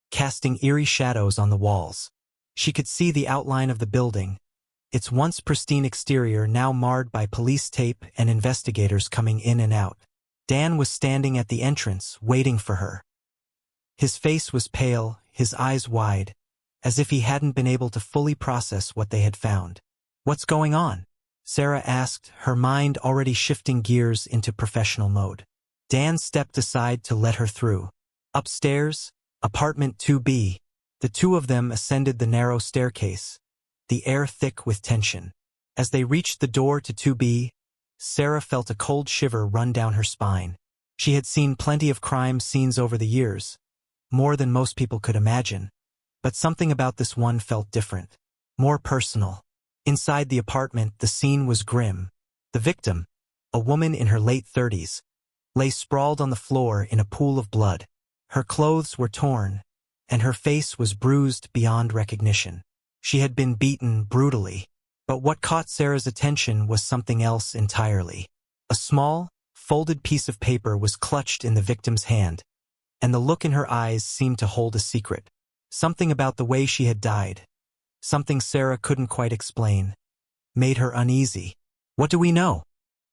casting eerie shadows on the walls. She could see the outline of the building, its once pristine exterior now marred by police tape and investigators coming in and out. Dan was standing at the entrance, waiting for her. His face was pale, his eyes wide, as if he hadn't been able to fully process what they had found. "What's going on?" Sarah asked, her mind already shifting gears into professional mode. Dan stepped aside to let her through. Upstairs, apartment 2B. The two of them ascended the narrow staircase, the air thick with tension. As they reached the door to 2B, Sarah felt a cold shiver run down her spine. She had seen plenty of crime scenes over the years, more than most people could imagine, but something about this one felt different, more personal. Inside the apartment, the scene was grim. The victim, a woman in her late 30s, lay sprawled on the floor in a pool of blood. Her clothes were torn, and her face was bruised beyond recognition. She had been beaten brutally. But what caught Sarah's attention was something else entirely. A small, folded piece of paper was clutched in the victim's hand, and the look in her eyes seemed to hold a secret. Something about the way she had died, something Sarah couldn't quite explain, made her uneasy. "What do we know?"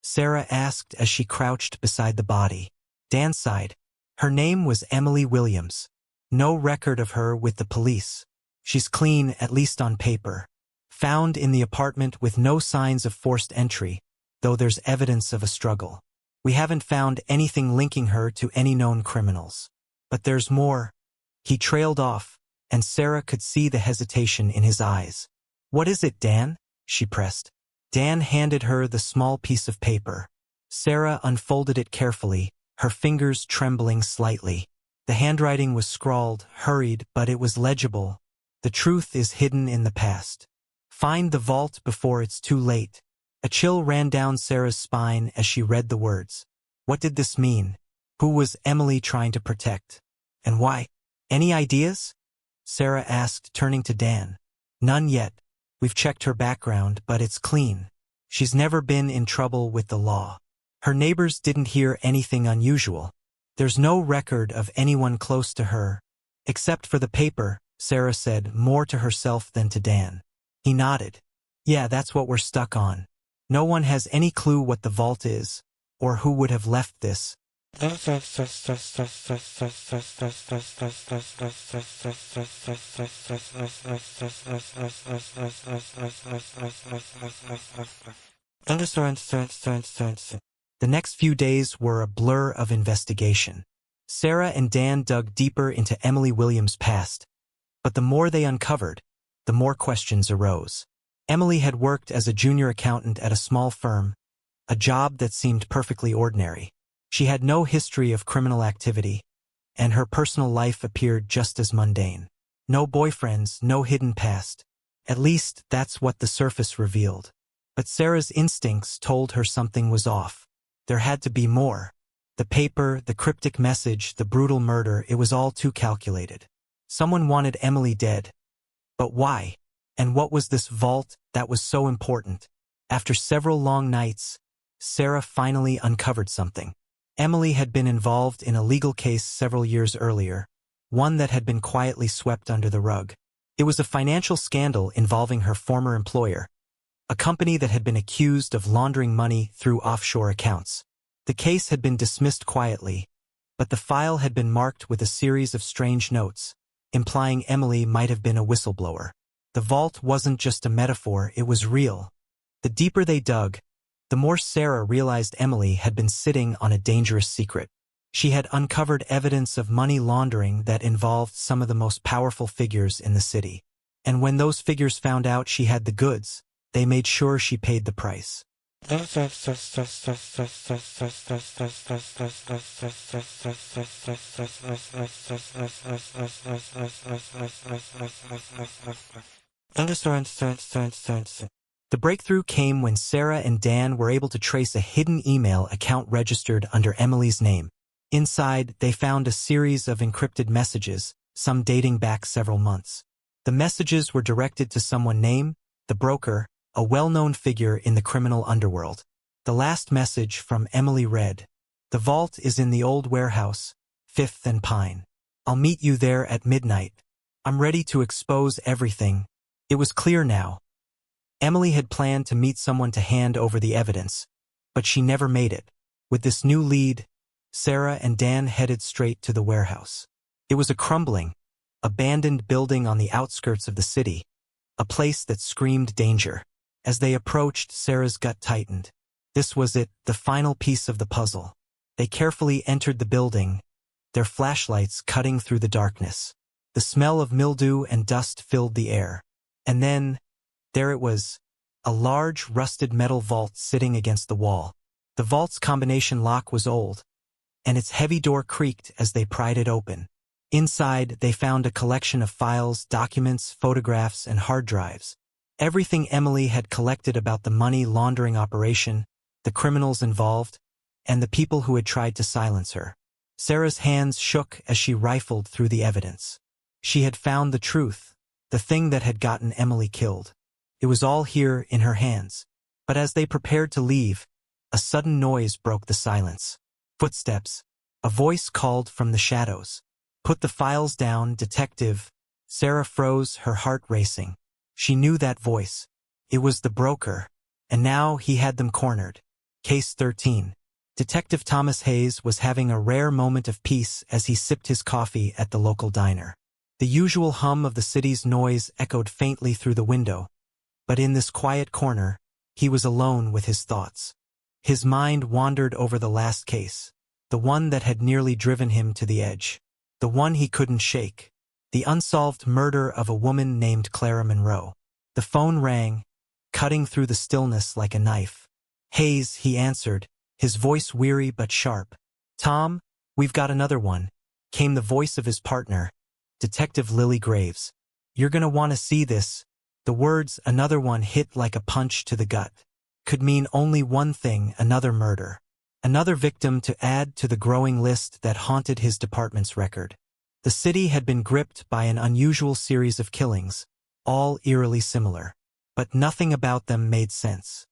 Sarah asked as she crouched beside the body. Dan sighed. "Her name was Emily Williams. No record of her with the police. She's clean, at least on paper. Found in the apartment with no signs of forced entry, though there's evidence of a struggle." We haven't found anything linking her to any known criminals. But there's more. He trailed off, and Sarah could see the hesitation in his eyes. What is it, Dan? She pressed. Dan handed her the small piece of paper. Sarah unfolded it carefully, her fingers trembling slightly. The handwriting was scrawled, hurried, but it was legible. The truth is hidden in the past. Find the vault before it's too late. A chill ran down Sarah's spine as she read the words. What did this mean? Who was Emily trying to protect? And why? Any ideas? Sarah asked, turning to Dan. None yet. We've checked her background, but it's clean. She's never been in trouble with the law. Her neighbors didn't hear anything unusual. There's no record of anyone close to her. Except for the paper, Sarah said, more to herself than to Dan. He nodded. Yeah, that's what we're stuck on. No one has any clue what the vault is, or who would have left this. The next few days were a blur of investigation. Sarah and Dan dug deeper into Emily Williams' past, but the more they uncovered, the more questions arose. Emily had worked as a junior accountant at a small firm, a job that seemed perfectly ordinary. She had no history of criminal activity, and her personal life appeared just as mundane. No boyfriends, no hidden past. At least that's what the surface revealed. But Sarah's instincts told her something was off. There had to be more. The paper, the cryptic message, the brutal murder, it was all too calculated. Someone wanted Emily dead. But why? And what was this vault that was so important? After several long nights, Sarah finally uncovered something. Emily had been involved in a legal case several years earlier, one that had been quietly swept under the rug. It was a financial scandal involving her former employer, a company that had been accused of laundering money through offshore accounts. The case had been dismissed quietly, but the file had been marked with a series of strange notes, implying Emily might have been a whistleblower. The vault wasn't just a metaphor, it was real. The deeper they dug, the more Sarah realized Emily had been sitting on a dangerous secret. She had uncovered evidence of money laundering that involved some of the most powerful figures in the city. And when those figures found out she had the goods, they made sure she paid the price. The breakthrough came when Sarah and Dan were able to trace a hidden email account registered under Emily's name. Inside, they found a series of encrypted messages, some dating back several months. The messages were directed to someone named the broker, a well-known figure in the criminal underworld. The last message from Emily read, "The vault is in the old warehouse, 5th and Pine. I'll meet you there at midnight. I'm ready to expose everything." It was clear now. Emily had planned to meet someone to hand over the evidence, but she never made it. With this new lead, Sarah and Dan headed straight to the warehouse. It was a crumbling, abandoned building on the outskirts of the city, a place that screamed danger. As they approached, Sarah's gut tightened. This was it, the final piece of the puzzle. They carefully entered the building, their flashlights cutting through the darkness. The smell of mildew and dust filled the air. And then, there it was, a large, rusted metal vault sitting against the wall. The vault's combination lock was old, and its heavy door creaked as they pried it open. Inside, they found a collection of files, documents, photographs, and hard drives. Everything Emily had collected about the money laundering operation, the criminals involved, and the people who had tried to silence her. Sarah's hands shook as she rifled through the evidence. She had found the truth, the thing that had gotten Emily killed. It was all here in her hands. But as they prepared to leave, a sudden noise broke the silence. Footsteps. A voice called from the shadows. "Put the files down, detective." Sarah froze, her heart racing. She knew that voice. It was the broker. And now he had them cornered. Case 13. Detective Thomas Hayes was having a rare moment of peace as he sipped his coffee at the local diner. The usual hum of the city's noise echoed faintly through the window, but in this quiet corner, he was alone with his thoughts. His mind wandered over the last case, the one that had nearly driven him to the edge, the one he couldn't shake, the unsolved murder of a woman named Clara Monroe. The phone rang, cutting through the stillness like a knife. "Hayes," he answered, his voice weary but sharp. "Tom, we've got another one," came the voice of his partner, Detective Lily Graves. "You're gonna want to see this." The words "another one" hit like a punch to the gut. Could mean only one thing: another murder. Another victim to add to the growing list that haunted his department's record. The city had been gripped by an unusual series of killings, all eerily similar. But nothing about them made sense.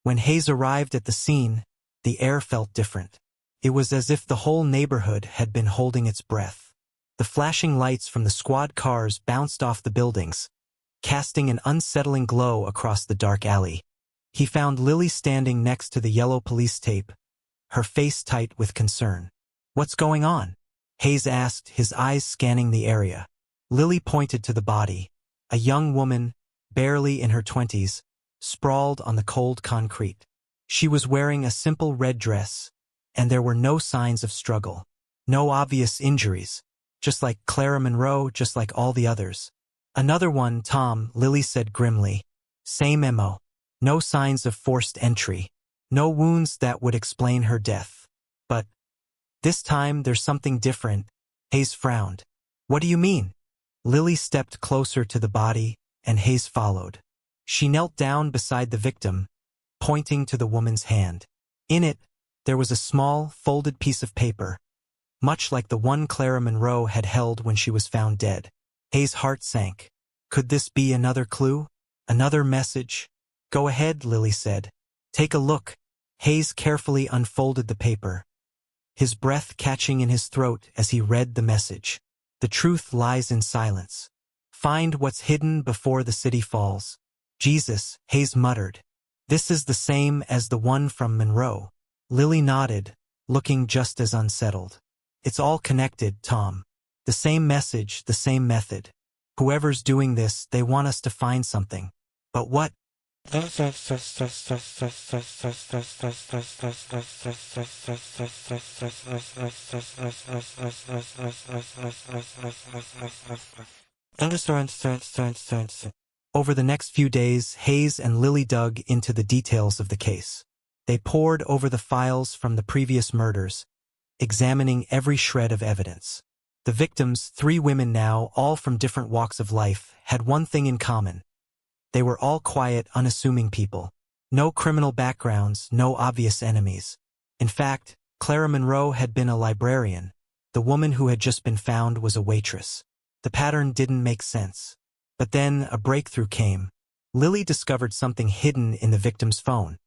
When Hayes arrived at the scene, the air felt different. It was as if the whole neighborhood had been holding its breath. The flashing lights from the squad cars bounced off the buildings, casting an unsettling glow across the dark alley. He found Lily standing next to the yellow police tape, her face tight with concern. "What's going on?" Hayes asked, his eyes scanning the area. Lily pointed to the body, a young woman, barely in her 20s, sprawled on the cold concrete. She was wearing a simple red dress, and there were no signs of struggle, no obvious injuries, just like Clara Monroe, just like all the others. "Another one, Tom," Lily said grimly. "Same MO. No signs of forced entry. No wounds that would explain her death. But this time there's something different." Hayes frowned. "What do you mean?" Lily stepped closer to the body, and Hayes followed. She knelt down beside the victim, pointing to the woman's hand. In it, there was a small, folded piece of paper, much like the one Clara Monroe had held when she was found dead. Hayes' heart sank. Could this be another clue? Another message? "Go ahead," Lily said. "Take a look." Hayes carefully unfolded the paper, his breath catching in his throat as he read the message. "The truth lies in silence. Find what's hidden before the city falls." "Jesus," Hayes muttered. "This is the same as the one from Monroe." Lily nodded, looking just as unsettled. "It's all connected, Tom. The same message, the same method. Whoever's doing this, they want us to find something. But what?" Over the next few days, Hayes and Lily dug into the details of the case. They pored over the files from the previous murders, examining every shred of evidence. The victims, 3 women now, all from different walks of life, had one thing in common. They were all quiet, unassuming people. No criminal backgrounds, no obvious enemies. In fact, Clara Monroe had been a librarian. The woman who had just been found was a waitress. The pattern didn't make sense. But then a breakthrough came. Lily discovered something hidden in the victim's phone.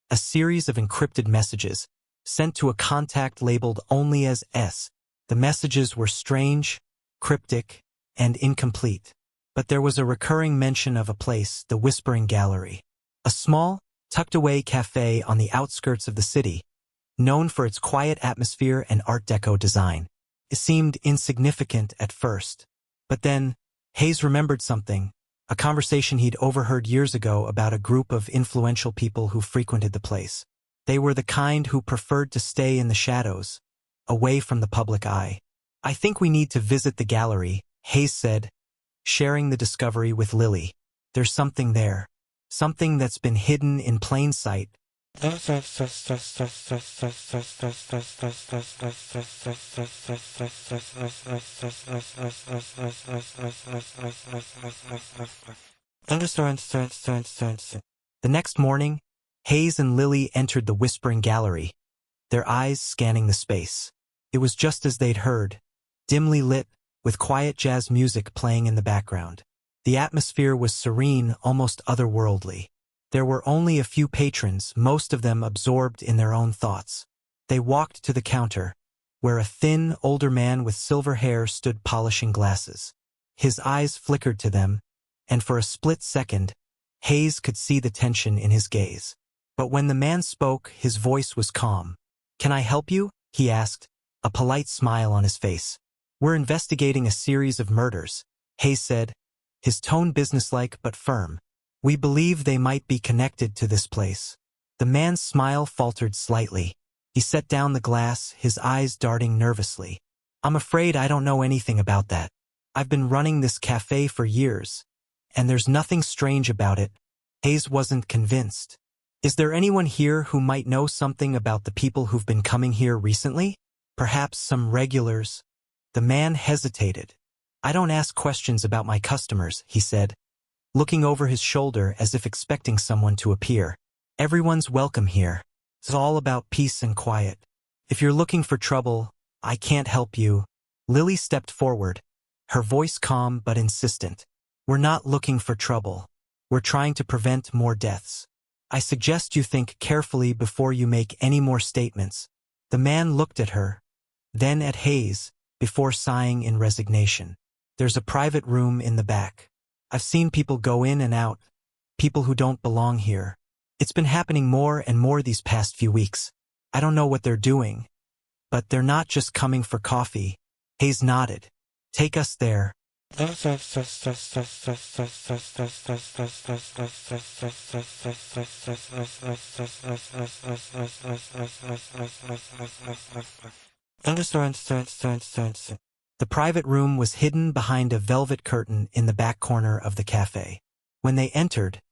A series of encrypted messages, sent to a contact labeled only as S. The messages were strange, cryptic, and incomplete. But there was a recurring mention of a place, the Whispering Gallery. A small, tucked-away cafe on the outskirts of the city, known for its quiet atmosphere and Art Deco design. It seemed insignificant at first. But then, Hayes remembered something, a conversation he'd overheard years ago about a group of influential people who frequented the place. They were the kind who preferred to stay in the shadows, away from the public eye. "I think we need to visit the gallery," Hayes said, sharing the discovery with Lily. "There's something there. Something that's been hidden in plain sight." The next morning, Hayes and Lily entered the Whispering Gallery, their eyes scanning the space. It was just as they'd heard, dimly lit, with quiet jazz music playing in the background. The atmosphere was serene, almost otherworldly. There were only a few patrons, most of them absorbed in their own thoughts. They walked to the counter, where a thin, older man with silver hair stood polishing glasses. His eyes flickered to them, and for a split second, Hayes could see the tension in his gaze. But when the man spoke, his voice was calm. "Can I help you?" he asked, a polite smile on his face. "We're investigating a series of murders," Hayes said, his tone businesslike but firm. "We believe they might be connected to this place." The man's smile faltered slightly. He set down the glass, his eyes darting nervously. "I'm afraid I don't know anything about that. I've been running this cafe for years, and there's nothing strange about it." Hayes wasn't convinced. "Is there anyone here who might know something about the people who've been coming here recently? Perhaps some regulars?" The man hesitated. "I don't ask questions about my customers," he said, looking over his shoulder as if expecting someone to appear. "Everyone's welcome here. It's all about peace and quiet. If you're looking for trouble, I can't help you." Lily stepped forward, her voice calm but insistent. "We're not looking for trouble. We're trying to prevent more deaths. I suggest you think carefully before you make any more statements." The man looked at her, then at Hayes, before sighing in resignation. "There's a private room in the back. I've seen people go in and out, people who don't belong here. It's been happening more and more these past few weeks. I don't know what they're doing, but they're not just coming for coffee." Hayes nodded. "Take us there." The private room was hidden behind a velvet curtain in the back corner of the cafe. When they entered,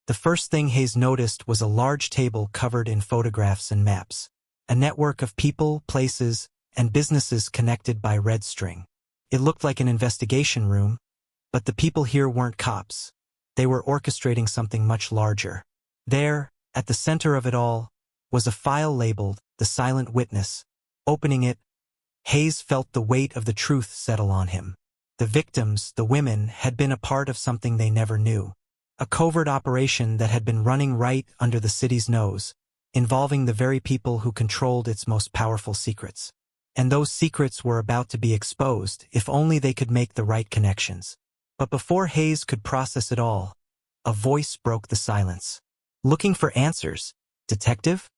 the first thing Hayes noticed was a large table covered in photographs and maps, a network of people, places, and businesses connected by red string. It looked like an investigation room, but the people here weren't cops. They were orchestrating something much larger. There, at the center of it all, was a file labeled "The Silent Witness." Opening it, Hayes felt the weight of the truth settle on him. The victims, the women, had been a part of something they never knew. A covert operation that had been running right under the city's nose, involving the very people who controlled its most powerful secrets. And those secrets were about to be exposed if only they could make the right connections. But before Hayes could process it all, a voice broke the silence. "Looking for answers, detective?"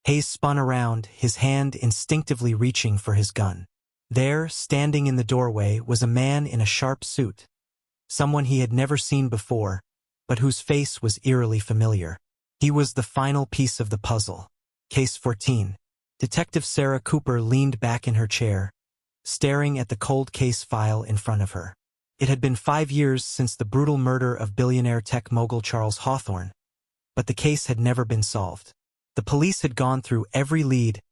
Hayes spun around, his hand instinctively reaching for his gun. There, standing in the doorway, was a man in a sharp suit, someone he had never seen before, but whose face was eerily familiar. He was the final piece of the puzzle. Case 14. Detective Sarah Cooper leaned back in her chair, staring at the cold case file in front of her. It had been 5 years since the brutal murder of billionaire tech mogul Charles Hawthorne, but the case had never been solved. The police had gone through every lead,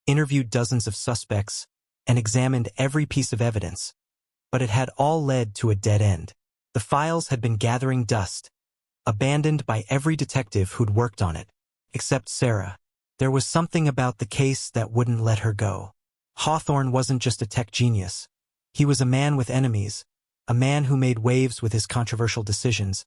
interviewed dozens of suspects, and examined every piece of evidence, but it had all led to a dead end. The files had been gathering dust, abandoned by every detective who'd worked on it, except Sarah. There was something about the case that wouldn't let her go. Hawthorne wasn't just a tech genius. He was a man with enemies, a man who made waves with his controversial decisions,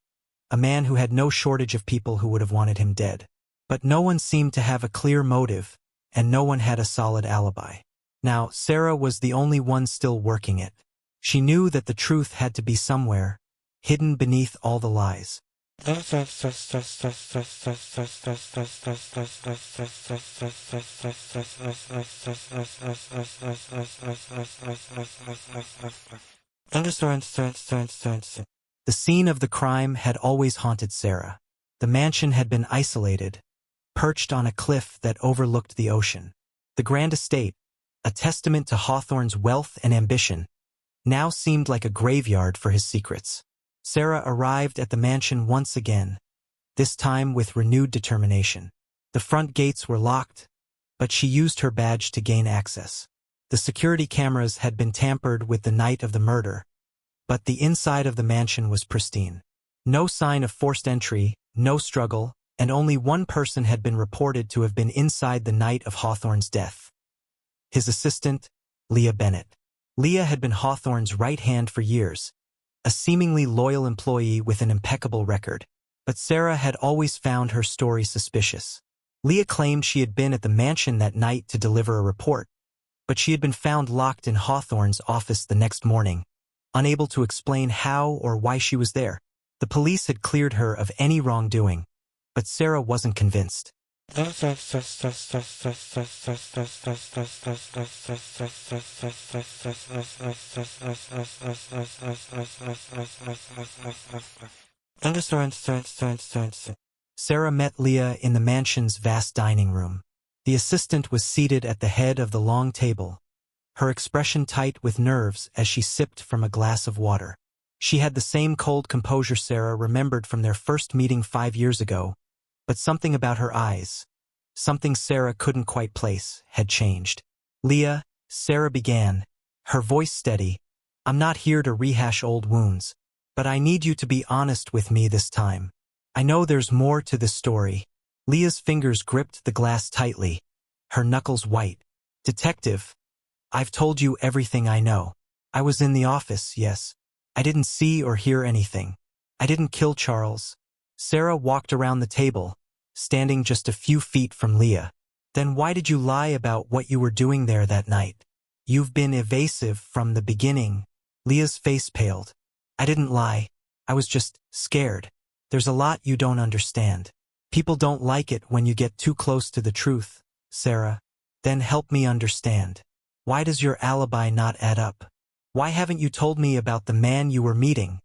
a man who had no shortage of people who would have wanted him dead. But no one seemed to have a clear motive, and no one had a solid alibi. Now, Sarah was the only one still working it. She knew that the truth had to be somewhere, hidden beneath all the lies. The scene of the crime had always haunted Sarah. The mansion had been isolated, perched on a cliff that overlooked the ocean. The grand estate, a testament to Hawthorne's wealth and ambition, now seemed like a graveyard for his secrets. Sarah arrived at the mansion once again, this time with renewed determination. The front gates were locked, but she used her badge to gain access. The security cameras had been tampered with the night of the murder, but the inside of the mansion was pristine. No sign of forced entry, no struggle, and only one person had been reported to have been inside the night of Hawthorne's death. His assistant, Leah Bennett. Leah had been Hawthorne's right hand for years, a seemingly loyal employee with an impeccable record. But Sarah had always found her story suspicious. Leah claimed she had been at the mansion that night to deliver a report, but she had been found locked in Hawthorne's office the next morning, unable to explain how or why she was there. The police had cleared her of any wrongdoing, but Sarah wasn't convinced. Sarah met Leah in the mansion's vast dining room. The assistant was seated at the head of the long table, her expression tight with nerves as she sipped from a glass of water. She had the same cold composure Sarah remembered from their first meeting 5 years ago, but something about her eyes, something Sarah couldn't quite place, had changed. Leah, Sarah began, her voice steady, I'm not here to rehash old wounds, but I need you to be honest with me this time. I know there's more to this story. Leah's fingers gripped the glass tightly, her knuckles white. Detective, I've told you everything I know. I was in the office, yes. I didn't see or hear anything. I didn't kill Charles. Sarah walked around the table, standing just a few feet from Leah. Then why did you lie about what you were doing there that night? You've been evasive from the beginning. Leah's face paled. I didn't lie. I was just scared. There's a lot you don't understand. People don't like it when you get too close to the truth, Sarah. Then help me understand. Why does your alibi not add up? Why haven't you told me about the man you were meeting?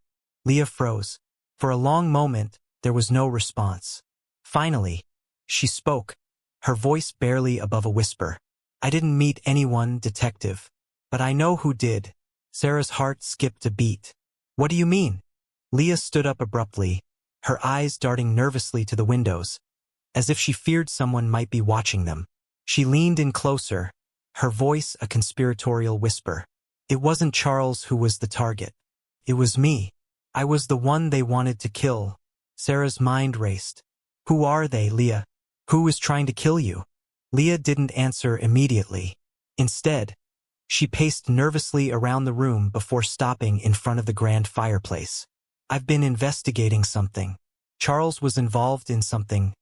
Leah froze. For a long moment, there was no response. Finally, she spoke, her voice barely above a whisper. I didn't meet anyone, detective. But I know who did. Sarah's heart skipped a beat. What do you mean? Leah stood up abruptly, her eyes darting nervously to the windows, as if she feared someone might be watching them. She leaned in closer, her voice a conspiratorial whisper. It wasn't Charles who was the target. It was me. I was the one they wanted to kill. Sarah's mind raced. Who are they, Leah? Who is trying to kill you? Leah didn't answer immediately. Instead, she paced nervously around the room before stopping in front of the grand fireplace. I've been investigating something. Charles was involved in something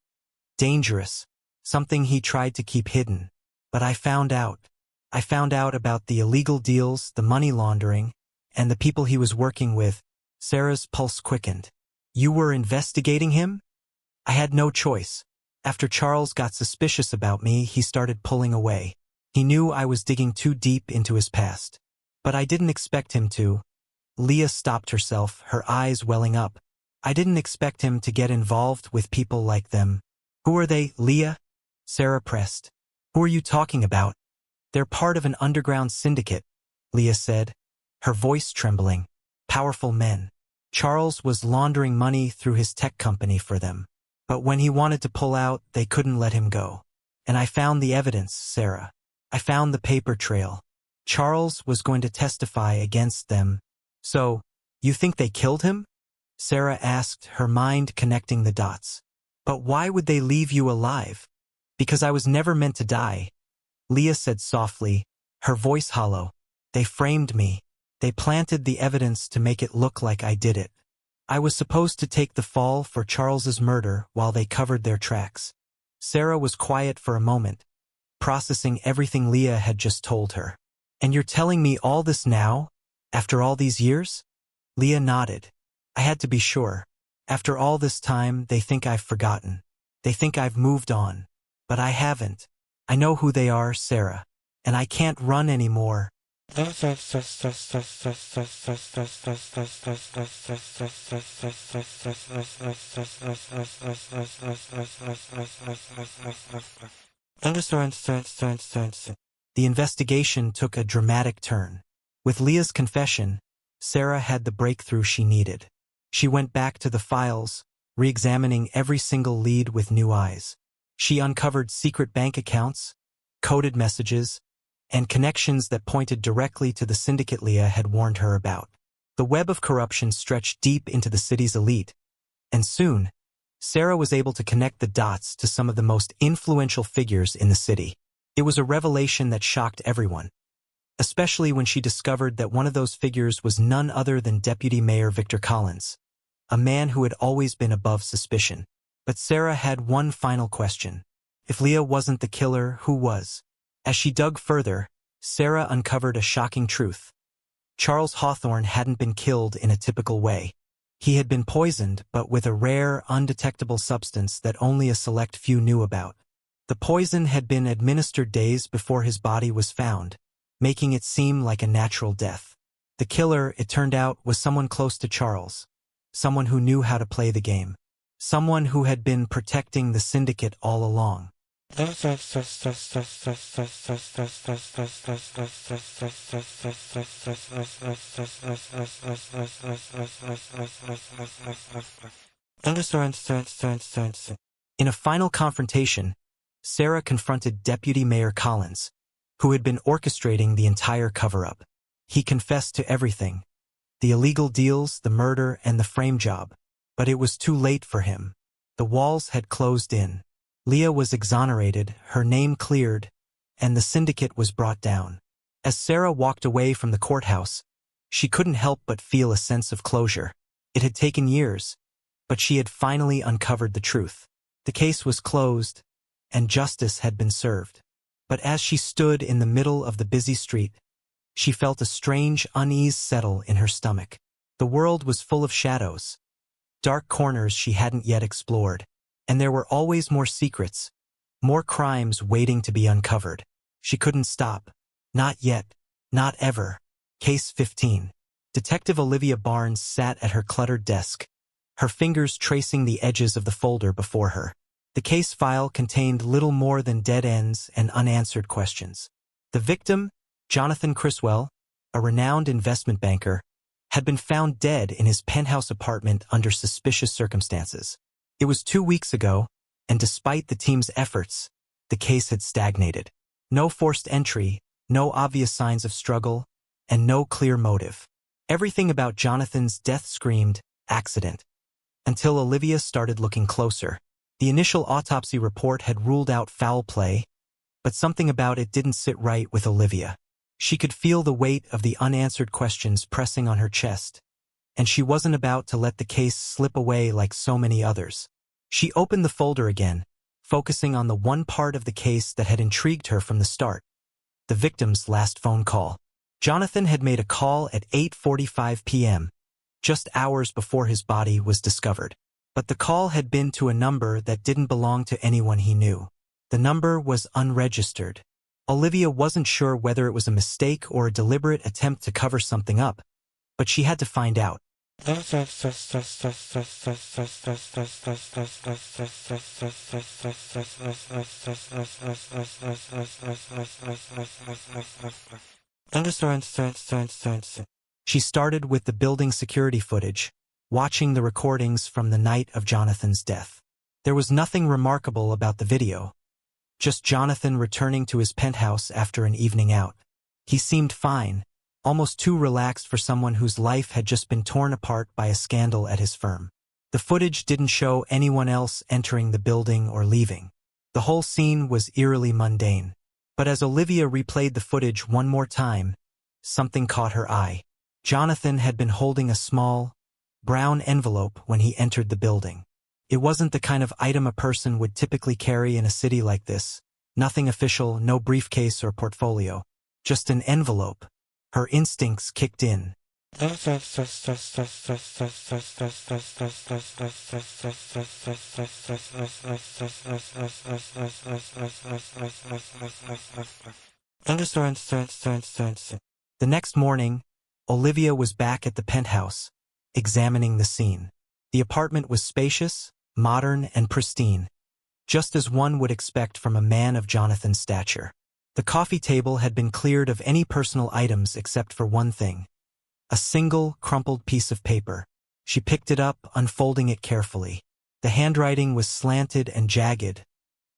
dangerous, something he tried to keep hidden. But I found out. I found out about the illegal deals, the money laundering, and the people he was working with. Sarah's pulse quickened. You were investigating him? I had no choice. After Charles got suspicious about me, he started pulling away. He knew I was digging too deep into his past. But I didn't expect him to. Leah stopped herself, her eyes welling up. I didn't expect him to get involved with people like them. Who are they, Leah? Sarah pressed. Who are you talking about? They're part of an underground syndicate, Leah said, her voice trembling. Powerful men. Charles was laundering money through his tech company for them. But when he wanted to pull out, they couldn't let him go. And I found the evidence, Sarah. I found the paper trail. Charles was going to testify against them. So, you think they killed him? Sarah asked, her mind connecting the dots. But why would they leave you alive? Because I was never meant to die. Leah said softly, her voice hollow. They framed me. They planted the evidence to make it look like I did it. I was supposed to take the fall for Charles's murder while they covered their tracks. Sarah was quiet for a moment, processing everything Leah had just told her. And you're telling me all this now? After all these years? Leah nodded. I had to be sure. After all this time, they think I've forgotten. They think I've moved on. But I haven't. I know who they are, Sarah. And I can't run anymore. The investigation took a dramatic turn. With Leah's confession, Sarah had the breakthrough she needed. She went back to the files, re-examining every single lead with new eyes. She uncovered secret bank accounts, coded messages, and connections that pointed directly to the syndicate Leah had warned her about. The web of corruption stretched deep into the city's elite, and soon, Sarah was able to connect the dots to some of the most influential figures in the city. It was a revelation that shocked everyone, especially when she discovered that one of those figures was none other than Deputy Mayor Victor Collins, a man who had always been above suspicion. But Sarah had one final question. If Leah wasn't the killer, who was? As she dug further, Sarah uncovered a shocking truth. Charles Hawthorne hadn't been killed in a typical way. He had been poisoned, but with a rare, undetectable substance that only a select few knew about. The poison had been administered days before his body was found, making it seem like a natural death. The killer, it turned out, was someone close to Charles, someone who knew how to play the game, someone who had been protecting the syndicate all along. In a final confrontation, Sarah confronted Deputy Mayor Collins, who had been orchestrating the entire cover-up. He confessed to everything, the illegal deals, the murder, and the frame job. But it was too late for him. The walls had closed in. Leah was exonerated, her name cleared, and the syndicate was brought down. As Sarah walked away from the courthouse, she couldn't help but feel a sense of closure. It had taken years, but she had finally uncovered the truth. The case was closed, and justice had been served. But as she stood in the middle of the busy street, she felt a strange unease settle in her stomach. The world was full of shadows, dark corners she hadn't yet explored, and there were always more secrets, more crimes waiting to be uncovered. She couldn't stop. Not yet. Not ever. Case 15. Detective Olivia Barnes sat at her cluttered desk, her fingers tracing the edges of the folder before her. The case file contained little more than dead ends and unanswered questions. The victim, Jonathan Criswell, a renowned investment banker, had been found dead in his penthouse apartment under suspicious circumstances. It was 2 weeks ago, and despite the team's efforts, the case had stagnated. No forced entry, no obvious signs of struggle, and no clear motive. Everything about Jonathan's death screamed accident. Until Olivia started looking closer. The initial autopsy report had ruled out foul play, but something about it didn't sit right with Olivia. She could feel the weight of the unanswered questions pressing on her chest, and she wasn't about to let the case slip away like so many others. She opened the folder again, focusing on the one part of the case that had intrigued her from the start: the victim's last phone call. Jonathan had made a call at 8:45 p.m., just hours before his body was discovered. But the call had been to a number that didn't belong to anyone he knew. The number was unregistered. Olivia wasn't sure whether it was a mistake or a deliberate attempt to cover something up, but she had to find out. She started with the building security footage, watching the recordings from the night of Jonathan's death. There was nothing remarkable about the video, just Jonathan returning to his penthouse after an evening out. He seemed fine, almost too relaxed for someone whose life had just been torn apart by a scandal at his firm. The footage didn't show anyone else entering the building or leaving. The whole scene was eerily mundane. But as Olivia replayed the footage one more time, something caught her eye. Jonathan had been holding a small, brown envelope when he entered the building. It wasn't the kind of item a person would typically carry in a city like this. Nothing official, no briefcase or portfolio. Just an envelope. Her instincts kicked in. The next morning, Olivia was back at the penthouse, examining the scene. The apartment was spacious, modern, and pristine, just as one would expect from a man of Jonathan's stature. The coffee table had been cleared of any personal items except for one thing: a single, crumpled piece of paper. She picked it up, unfolding it carefully. The handwriting was slanted and jagged,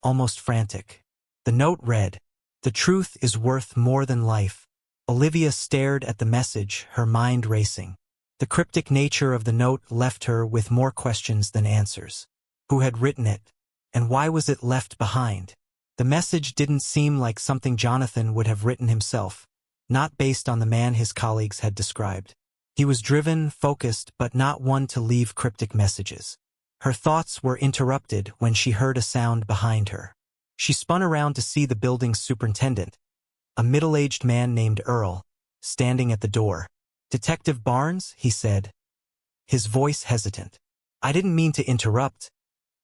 almost frantic. The note read, "The truth is worth more than life." Olivia stared at the message, her mind racing. The cryptic nature of the note left her with more questions than answers. Who had written it? And why was it left behind? The message didn't seem like something Jonathan would have written himself, not based on the man his colleagues had described. He was driven, focused, but not one to leave cryptic messages. Her thoughts were interrupted when she heard a sound behind her. She spun around to see the building's superintendent, a middle-aged man named Earl, standing at the door. "Detective Barnes," he said, his voice hesitant. "I didn't mean to interrupt,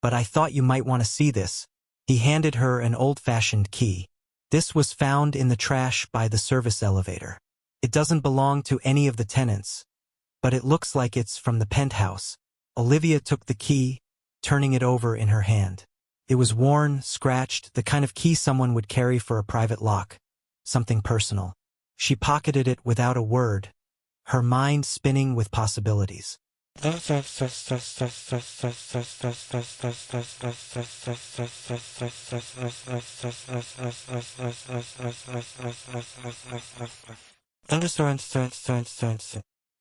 but I thought you might want to see this." He handed her an old-fashioned key. This was found in the trash by the service elevator. It doesn't belong to any of the tenants, but it looks like it's from the penthouse. Olivia took the key, turning it over in her hand. It was worn, scratched, the kind of key someone would carry for a private lock, something personal. She pocketed it without a word, her mind spinning with possibilities.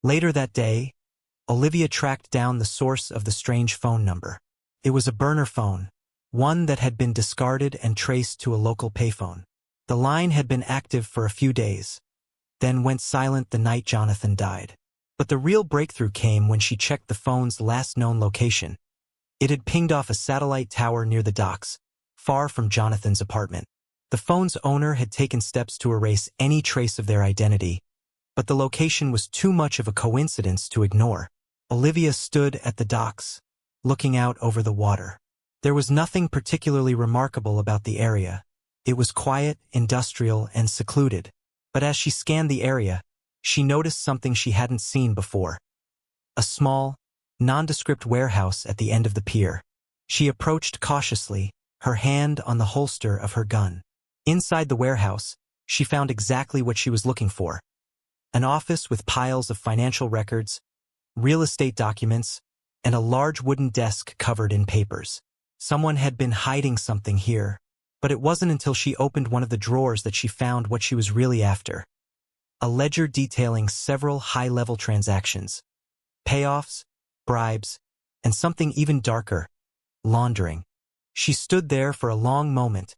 Later that day, Olivia tracked down the source of the strange phone number. It was a burner phone, one that had been discarded and traced to a local payphone. The line had been active for a few days, then went silent the night Jonathan died. But the real breakthrough came when she checked the phone's last known location. It had pinged off a satellite tower near the docks, far from Jonathan's apartment. The phone's owner had taken steps to erase any trace of their identity, but the location was too much of a coincidence to ignore. Olivia stood at the docks, looking out over the water. There was nothing particularly remarkable about the area. It was quiet, industrial, and secluded. But as she scanned the area, she noticed something she hadn't seen before. A small, nondescript warehouse at the end of the pier. She approached cautiously, her hand on the holster of her gun. Inside the warehouse, she found exactly what she was looking for. An office with piles of financial records, real estate documents, and a large wooden desk covered in papers. Someone had been hiding something here, but it wasn't until she opened one of the drawers that she found what she was really after. A ledger detailing several high-level transactions, payoffs, bribes, and something even darker, laundering. She stood there for a long moment,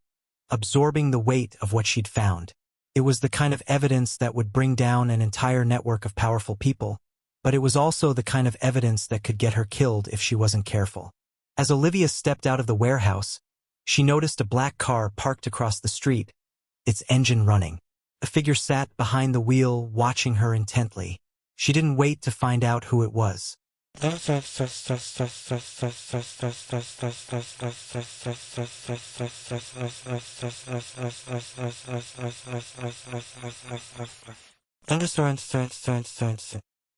absorbing the weight of what she'd found. It was the kind of evidence that would bring down an entire network of powerful people, but it was also the kind of evidence that could get her killed if she wasn't careful. As Olivia stepped out of the warehouse, she noticed a black car parked across the street, its engine running. A figure sat behind the wheel, watching her intently. She didn't wait to find out who it was.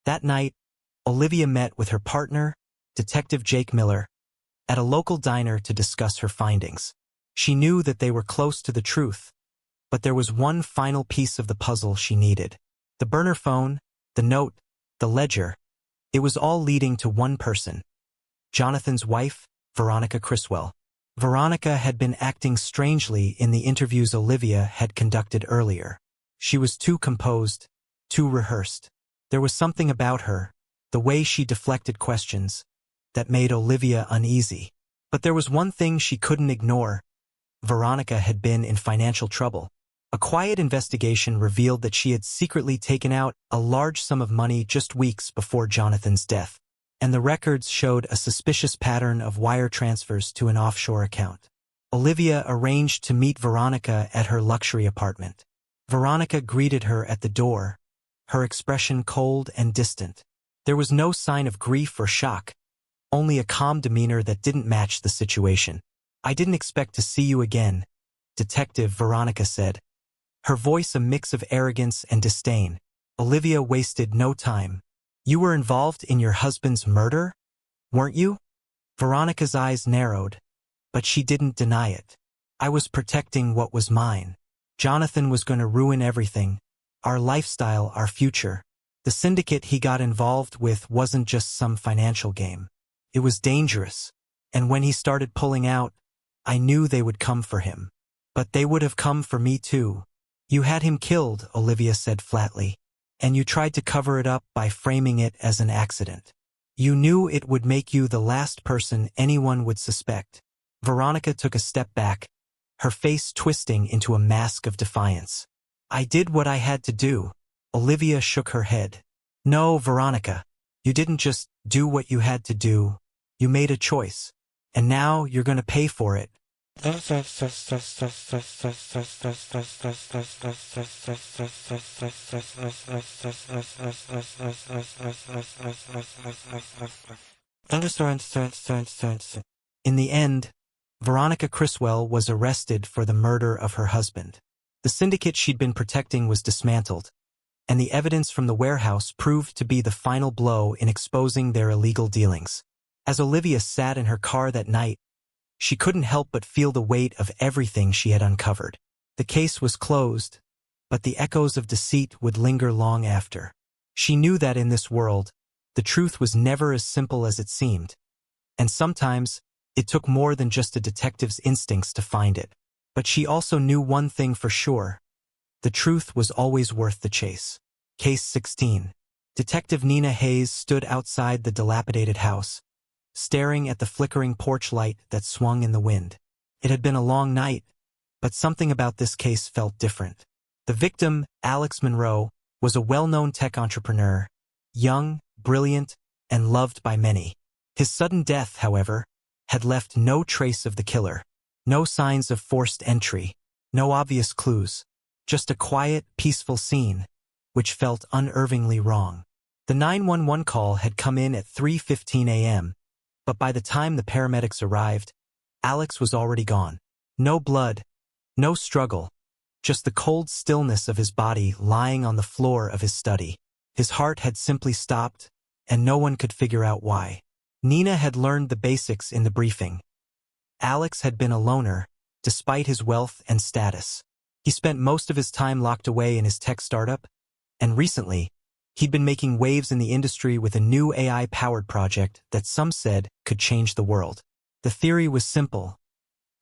That night, Olivia met with her partner, Detective Jake Miller, at a local diner to discuss her findings. She knew that they were close to the truth, but there was one final piece of the puzzle she needed. The burner phone, the note, the ledger, it was all leading to one person. Jonathan's wife, Veronica Criswell. Veronica had been acting strangely in the interviews Olivia had conducted earlier. She was too composed, too rehearsed. There was something about her, the way she deflected questions, that made Olivia uneasy. But there was one thing she couldn't ignore. Veronica had been in financial trouble. A quiet investigation revealed that she had secretly taken out a large sum of money just weeks before Jonathan's death, and the records showed a suspicious pattern of wire transfers to an offshore account. Olivia arranged to meet Veronica at her luxury apartment. Veronica greeted her at the door, her expression cold and distant. There was no sign of grief or shock, only a calm demeanor that didn't match the situation. "I didn't expect to see you again," Detective Veronica said, her voice a mix of arrogance and disdain. Olivia wasted no time. "You were involved in your husband's murder, weren't you?" Veronica's eyes narrowed, but she didn't deny it. "I was protecting what was mine. Jonathan was going to ruin everything, our lifestyle, our future. The syndicate he got involved with wasn't just some financial game. It was dangerous, and when he started pulling out, I knew they would come for him. But they would have come for me too." "You had him killed," Olivia said flatly, "and you tried to cover it up by framing it as an accident. You knew it would make you the last person anyone would suspect." Veronica took a step back, her face twisting into a mask of defiance. "I did what I had to do." Olivia shook her head. "No, Veronica, you didn't just do what you had to do. You made a choice, and now you're going to pay for it." In the end, Veronica Criswell was arrested for the murder of her husband. The syndicate she'd been protecting was dismantled, and the evidence from the warehouse proved to be the final blow in exposing their illegal dealings. As Olivia sat in her car that night, she couldn't help but feel the weight of everything she had uncovered. The case was closed, but the echoes of deceit would linger long after. She knew that in this world, the truth was never as simple as it seemed, and sometimes it took more than just a detective's instincts to find it. But she also knew one thing for sure. The truth was always worth the chase. Case 16. Detective Nina Hayes stood outside the dilapidated house, staring at the flickering porch light that swung in the wind. It had been a long night, but something about this case felt different. The victim, Alex Monroe, was a well-known tech entrepreneur, young, brilliant, and loved by many. His sudden death, however, had left no trace of the killer. No signs of forced entry, no obvious clues, just a quiet, peaceful scene, which felt unnervingly wrong. The 911 call had come in at 3:15 a.m., but by the time the paramedics arrived, Alex was already gone. No blood, no struggle, just the cold stillness of his body lying on the floor of his study. His heart had simply stopped, and no one could figure out why. Nina had learned the basics in the briefing. Alex had been a loner, despite his wealth and status. He spent most of his time locked away in his tech startup, and recently, he'd been making waves in the industry with a new AI-powered project that some said could change the world. The theory was simple: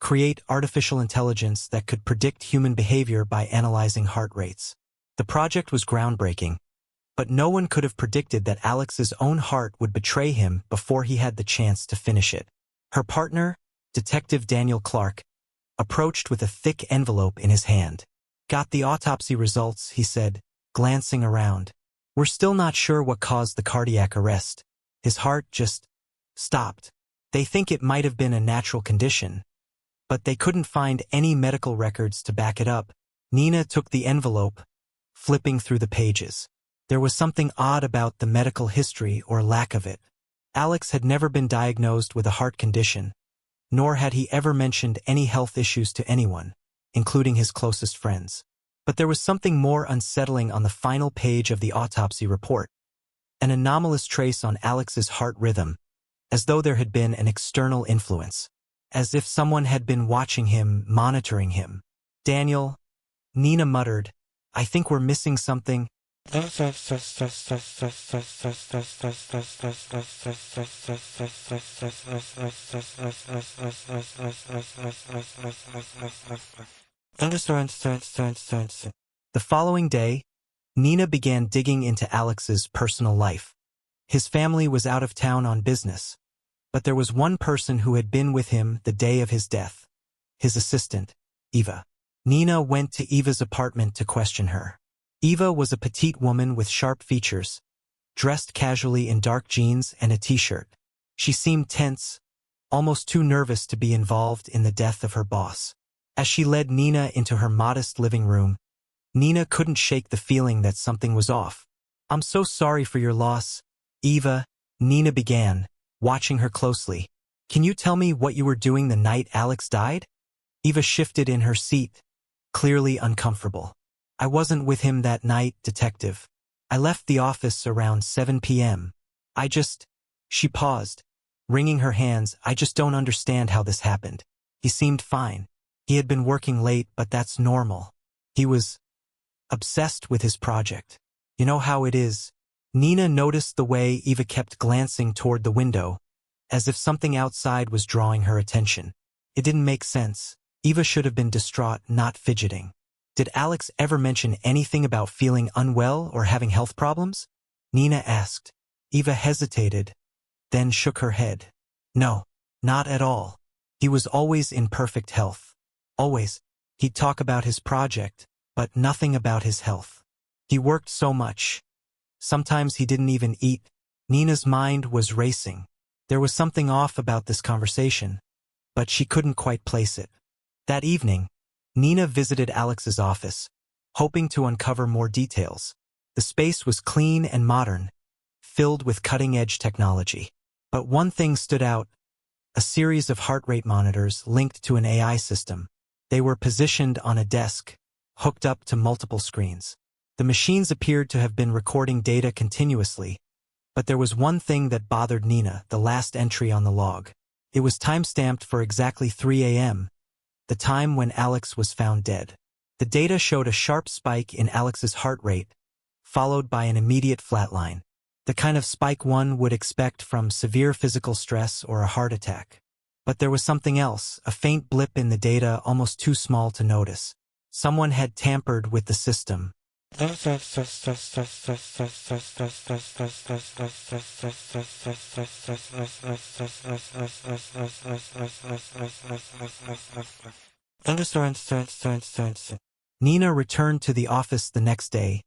create artificial intelligence that could predict human behavior by analyzing heart rates. The project was groundbreaking, but no one could have predicted that Alex's own heart would betray him before he had the chance to finish it. Her partner, Detective Daniel Clark, approached with a thick envelope in his hand. "Got the autopsy results," he said, glancing around. "We're still not sure what caused the cardiac arrest. His heart just stopped. They think it might have been a natural condition, but they couldn't find any medical records to back it up." Nina took the envelope, flipping through the pages. There was something odd about the medical history or lack of it. Alex had never been diagnosed with a heart condition, nor had he ever mentioned any health issues to anyone, including his closest friends. But there was something more unsettling on the final page of the autopsy report. An anomalous trace on Alex's heart rhythm, as though there had been an external influence. As if someone had been watching him, monitoring him. "Daniel," Nina muttered, "I think we're missing something." The following day, Nina began digging into Alex's personal life. His family was out of town on business, but there was one person who had been with him the day of his death: his assistant, Eva. Nina went to Eva's apartment to question her. Eva was a petite woman with sharp features, dressed casually in dark jeans and a t-shirt. She seemed tense, almost too nervous to be involved in the death of her boss. As she led Nina into her modest living room, Nina couldn't shake the feeling that something was off. "I'm so sorry for your loss, Eva," Nina began, watching her closely. "Can you tell me what you were doing the night Alex died?" Eva shifted in her seat, clearly uncomfortable. "I wasn't with him that night, Detective. I left the office around 7 p.m. She paused, wringing her hands. "I just don't understand how this happened. He seemed fine. He had been working late, but that's normal. He was obsessed with his project. You know how it is." Nina noticed the way Eva kept glancing toward the window, as if something outside was drawing her attention. It didn't make sense. Eva should have been distraught, not fidgeting. "Did Alex ever mention anything about feeling unwell or having health problems?" Nina asked. Eva hesitated, then shook her head. "No, not at all. He was always in perfect health. Always. He'd talk about his project, but nothing about his health. He worked so much. Sometimes he didn't even eat." Nina's mind was racing. There was something off about this conversation, but she couldn't quite place it. That evening, Nina visited Alex's office, hoping to uncover more details. The space was clean and modern, filled with cutting-edge technology. But one thing stood out: a series of heart rate monitors linked to an AI system. They were positioned on a desk, hooked up to multiple screens. The machines appeared to have been recording data continuously, but there was one thing that bothered Nina, the last entry on the log. It was time-stamped for exactly 3 a.m., the time when Alex was found dead. The data showed a sharp spike in Alex's heart rate, followed by an immediate flatline, the kind of spike one would expect from severe physical stress or a heart attack. But there was something else, a faint blip in the data almost too small to notice. Someone had tampered with the system. Nina returned to the office the next day,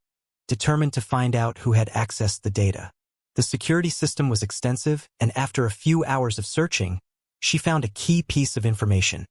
determined to find out who had accessed the data. The security system was extensive, and after a few hours of searching, she found a key piece of information.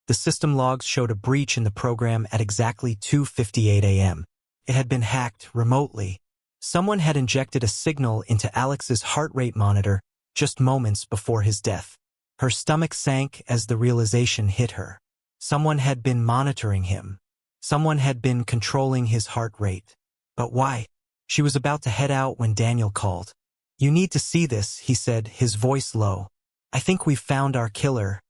The system logs showed a breach in the program at exactly 2:58 a.m. It had been hacked remotely. Someone had injected a signal into Alex's heart rate monitor just moments before his death. Her stomach sank as the realization hit her. Someone had been monitoring him. Someone had been controlling his heart rate. But why? She was about to head out when Daniel called. "You need to see this," he said, his voice low. "I think we've found our killer."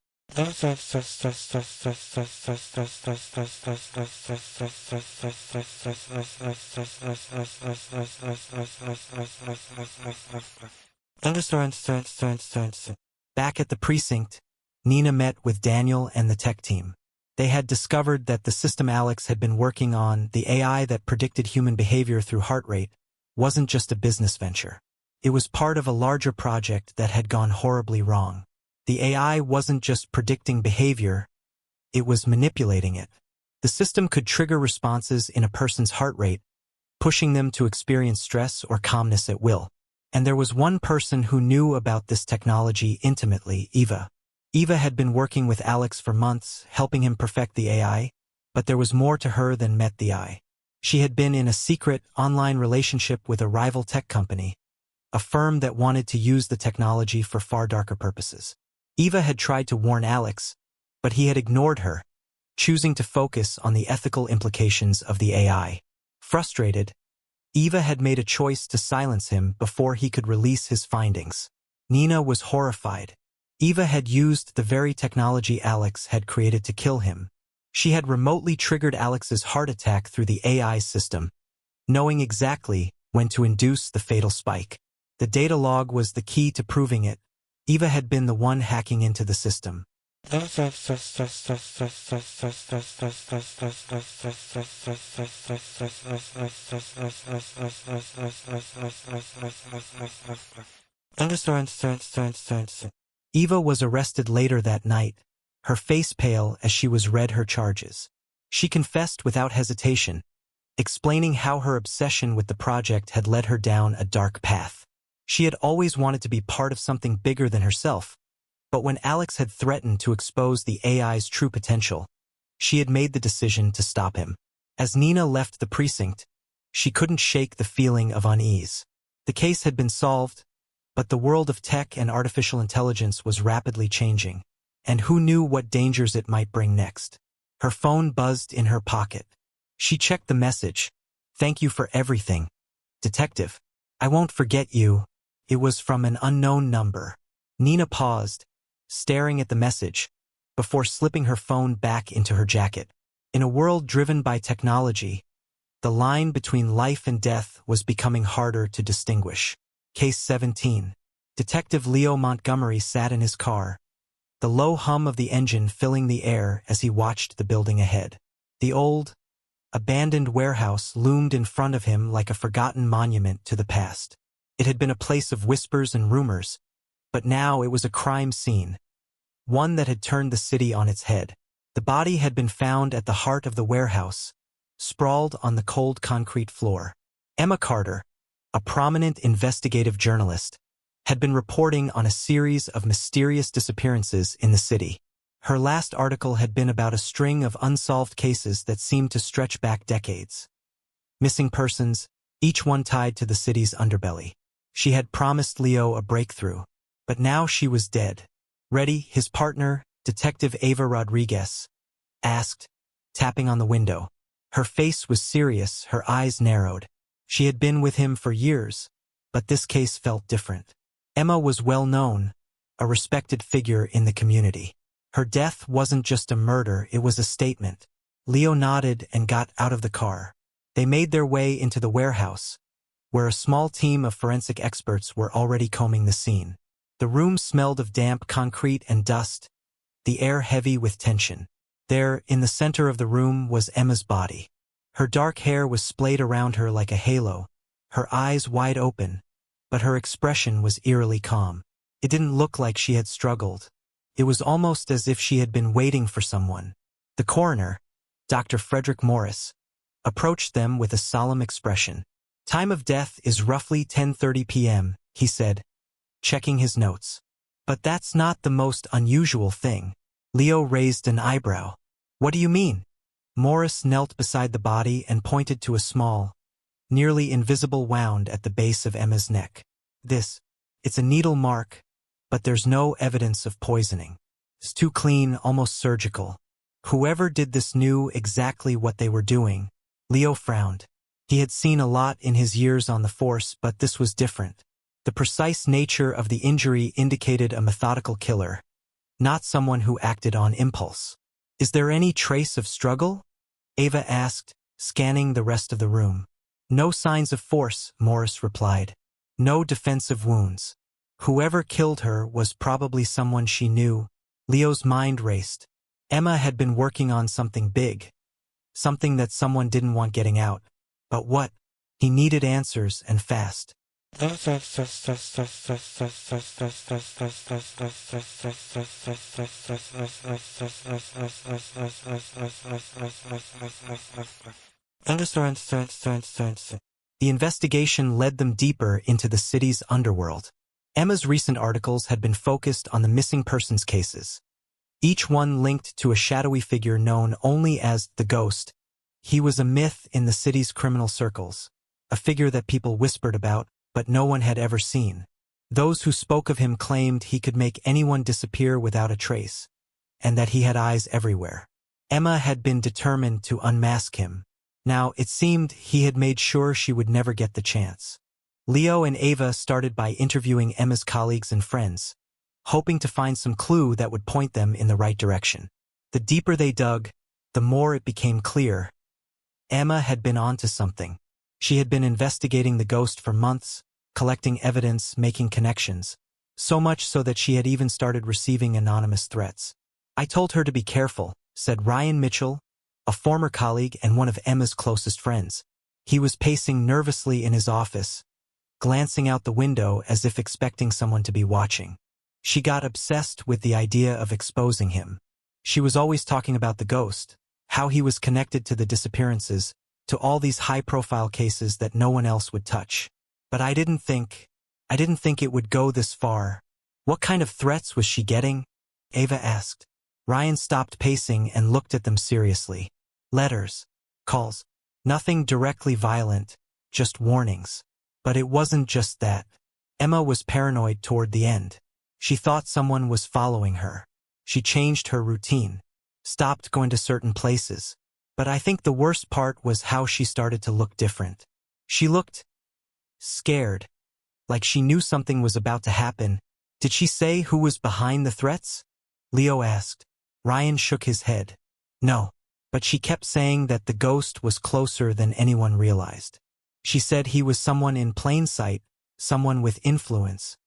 Back at the precinct, Nina met with Daniel and the tech team. They had discovered that the system Alex had been working on, the AI that predicted human behavior through heart rate, wasn't just a business venture. It was part of a larger project that had gone horribly wrong. The AI wasn't just predicting behavior, it was manipulating it. The system could trigger responses in a person's heart rate, pushing them to experience stress or calmness at will. And there was one person who knew about this technology intimately, Eva. Eva had been working with Alex for months, helping him perfect the AI, but there was more to her than met the eye. She had been in a secret, online relationship with a rival tech company, a firm that wanted to use the technology for far darker purposes. Eva had tried to warn Alex, but he had ignored her, choosing to focus on the ethical implications of the AI. Frustrated, Eva had made a choice to silence him before he could release his findings. Nina was horrified. Eva had used the very technology Alex had created to kill him. She had remotely triggered Alex's heart attack through the AI system, knowing exactly when to induce the fatal spike. The data log was the key to proving it. Eva had been the one hacking into the system. Eva was arrested later that night, her face pale as she was read her charges. She confessed without hesitation, explaining how her obsession with the project had led her down a dark path. She had always wanted to be part of something bigger than herself, but when Alex had threatened to expose the AI's true potential, she had made the decision to stop him. As Nina left the precinct, she couldn't shake the feeling of unease. The case had been solved, but the world of tech and artificial intelligence was rapidly changing, and who knew what dangers it might bring next. Her phone buzzed in her pocket. She checked the message. "Thank you for everything, Detective. I won't forget you." It was from an unknown number. Nina paused, staring at the message, before slipping her phone back into her jacket. In a world driven by technology, the line between life and death was becoming harder to distinguish. Case 17. Detective Leo Montgomery sat in his car, the low hum of the engine filling the air as he watched the building ahead. The old, abandoned warehouse loomed in front of him like a forgotten monument to the past. It had been a place of whispers and rumors, but now it was a crime scene, one that had turned the city on its head. The body had been found at the heart of the warehouse, sprawled on the cold concrete floor. Emma Carter, a prominent investigative journalist, had been reporting on a series of mysterious disappearances in the city. Her last article had been about a string of unsolved cases that seemed to stretch back decades. Missing persons, each one tied to the city's underbelly. She had promised Leo a breakthrough, but now she was dead. Ready, his partner, Detective Ava Rodriguez, asked, tapping on the window. Her face was serious, her eyes narrowed. She had been with him for years, but this case felt different. Emma was well known, a respected figure in the community. Her death wasn't just a murder, it was a statement. Leo nodded and got out of the car. They made their way into the warehouse, where a small team of forensic experts were already combing the scene. The room smelled of damp concrete and dust, the air heavy with tension. There, in the center of the room, was Emma's body. Her dark hair was splayed around her like a halo, her eyes wide open, but her expression was eerily calm. It didn't look like she had struggled. It was almost as if she had been waiting for someone. The coroner, Dr. Frederick Morris, approached them with a solemn expression. "Time of death is roughly 10:30 p.m., he said, checking his notes. "But that's not the most unusual thing." Leo raised an eyebrow. "What do you mean?" Morris knelt beside the body and pointed to a small, nearly invisible wound at the base of Emma's neck. It's a needle mark, but there's no evidence of poisoning. It's too clean, almost surgical. Whoever did this knew exactly what they were doing." Leo frowned. He had seen a lot in his years on the force, but this was different. The precise nature of the injury indicated a methodical killer, not someone who acted on impulse. "Is there any trace of struggle?" Ava asked, scanning the rest of the room. "No signs of force," Morris replied. "No defensive wounds. Whoever killed her was probably someone she knew." Leo's mind raced. Emma had been working on something big, something that someone didn't want getting out. But what? He needed answers, and fast. The investigation led them deeper into the city's underworld. Emma's recent articles had been focused on the missing persons cases, each one linked to a shadowy figure known only as the Ghost. He was a myth in the city's criminal circles, a figure that people whispered about, but no one had ever seen. Those who spoke of him claimed he could make anyone disappear without a trace, and that he had eyes everywhere. Emma had been determined to unmask him. Now, it seemed he had made sure she would never get the chance. Leo and Ava started by interviewing Emma's colleagues and friends, hoping to find some clue that would point them in the right direction. The deeper they dug, the more it became clear. Emma had been onto something. She had been investigating the Ghost for months, collecting evidence, making connections, so much so that she had even started receiving anonymous threats. "I told her to be careful," said Ryan Mitchell, a former colleague and one of Emma's closest friends. He was pacing nervously in his office, glancing out the window as if expecting someone to be watching. She got obsessed with the idea of exposing him. She was always talking about the Ghost, how he was connected to the disappearances, to all these high-profile cases that no one else would touch. "But I didn't think it would go this far." "What kind of threats was she getting?" Ava asked. Ryan stopped pacing and looked at them seriously. "Letters, calls, nothing directly violent, just warnings." But it wasn't just that. Emma was paranoid toward the end. She thought someone was following her. She changed her routine, stopped going to certain places. But I think the worst part was how she started to look different. She looked scared, like she knew something was about to happen. "Did she say who was behind the threats?" Leo asked. Ryan shook his head. "No, but she kept saying that the Ghost was closer than anyone realized. She said he was someone in plain sight, someone with influence."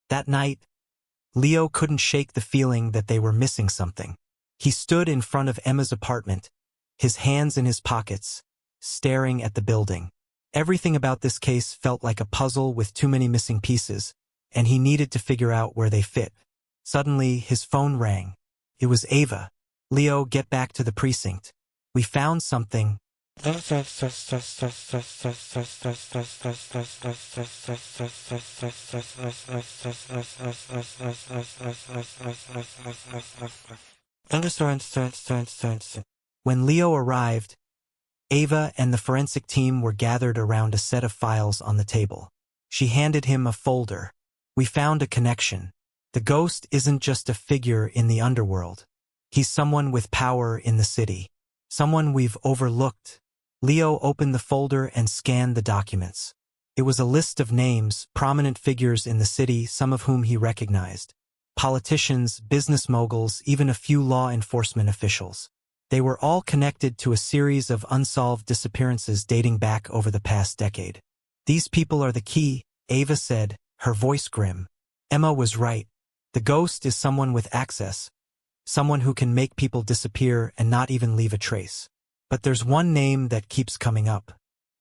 That night, Leo couldn't shake the feeling that they were missing something. He stood in front of Emma's apartment, his hands in his pockets, staring at the building. Everything about this case felt like a puzzle with too many missing pieces, and he needed to figure out where they fit. Suddenly, his phone rang. It was Ava. "Leo, get back to the precinct. We found something." When Leo arrived, Ava and the forensic team were gathered around a set of files on the table. She handed him a folder. We found a connection. The ghost isn't just a figure in the underworld. He's someone with power in the city. Someone we've overlooked. Leo opened the folder and scanned the documents. It was a list of names, prominent figures in the city, some of whom he recognized. Politicians, business moguls, even a few law enforcement officials. They were all connected to a series of unsolved disappearances dating back over the past decade. These people are the key, Ava said, her voice grim. Emma was right. The ghost is someone with access. Someone who can make people disappear and not even leave a trace. But there's one name that keeps coming up.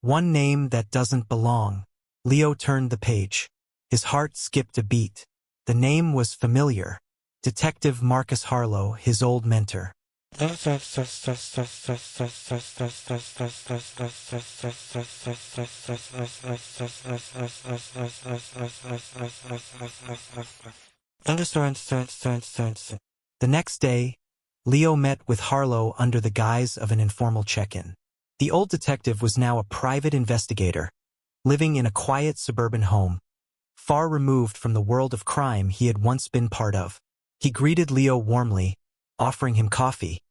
One name that doesn't belong. Leo turned the page. His heart skipped a beat. The name was familiar. Detective Marcus Harlow, his old mentor. The next day, Leo met with Harlow under the guise of an informal check-in. The old detective was now a private investigator, living in a quiet suburban home, far removed from the world of crime he had once been part of. He greeted Leo warmly, offering him coffee.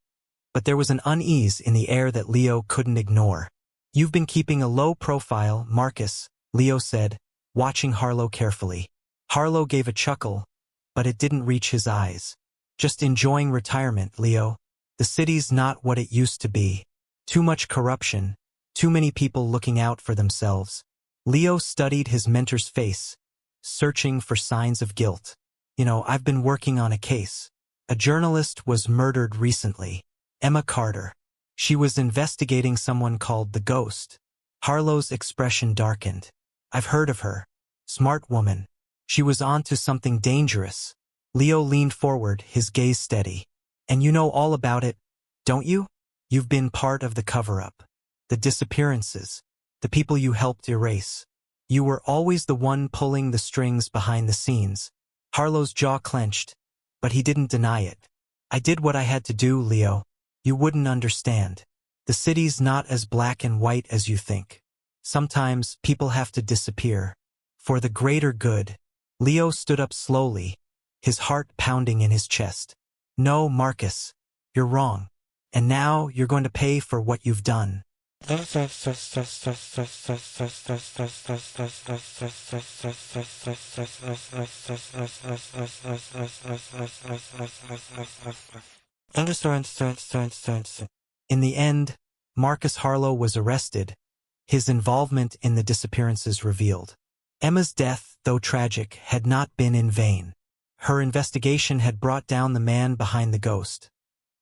But there was an unease in the air that Leo couldn't ignore. "You've been keeping a low profile, Marcus," Leo said, watching Harlow carefully. Harlow gave a chuckle, but it didn't reach his eyes. "Just enjoying retirement, Leo. The city's not what it used to be. Too much corruption, too many people looking out for themselves." Leo studied his mentor's face, searching for signs of guilt. I've been working on a case. A journalist was murdered recently. Emma Carter. She was investigating someone called the Ghost. Harlow's expression darkened. "I've heard of her. Smart woman. She was onto something dangerous." Leo leaned forward, his gaze steady. "And you know all about it, don't you? You've been part of the cover-up. The disappearances. The people you helped erase. You were always the one pulling the strings behind the scenes." Harlow's jaw clenched, but he didn't deny it. "I did what I had to do, Leo. You wouldn't understand. The city's not as black and white as you think. Sometimes people have to disappear. For the greater good." Leo stood up slowly, his heart pounding in his chest. "No, Marcus, you're wrong. And now you're going to pay for what you've done." In the end, Marcus Harlow was arrested, his involvement in the disappearances revealed. Emma's death, though tragic, had not been in vain. Her investigation had brought down the man behind the ghost,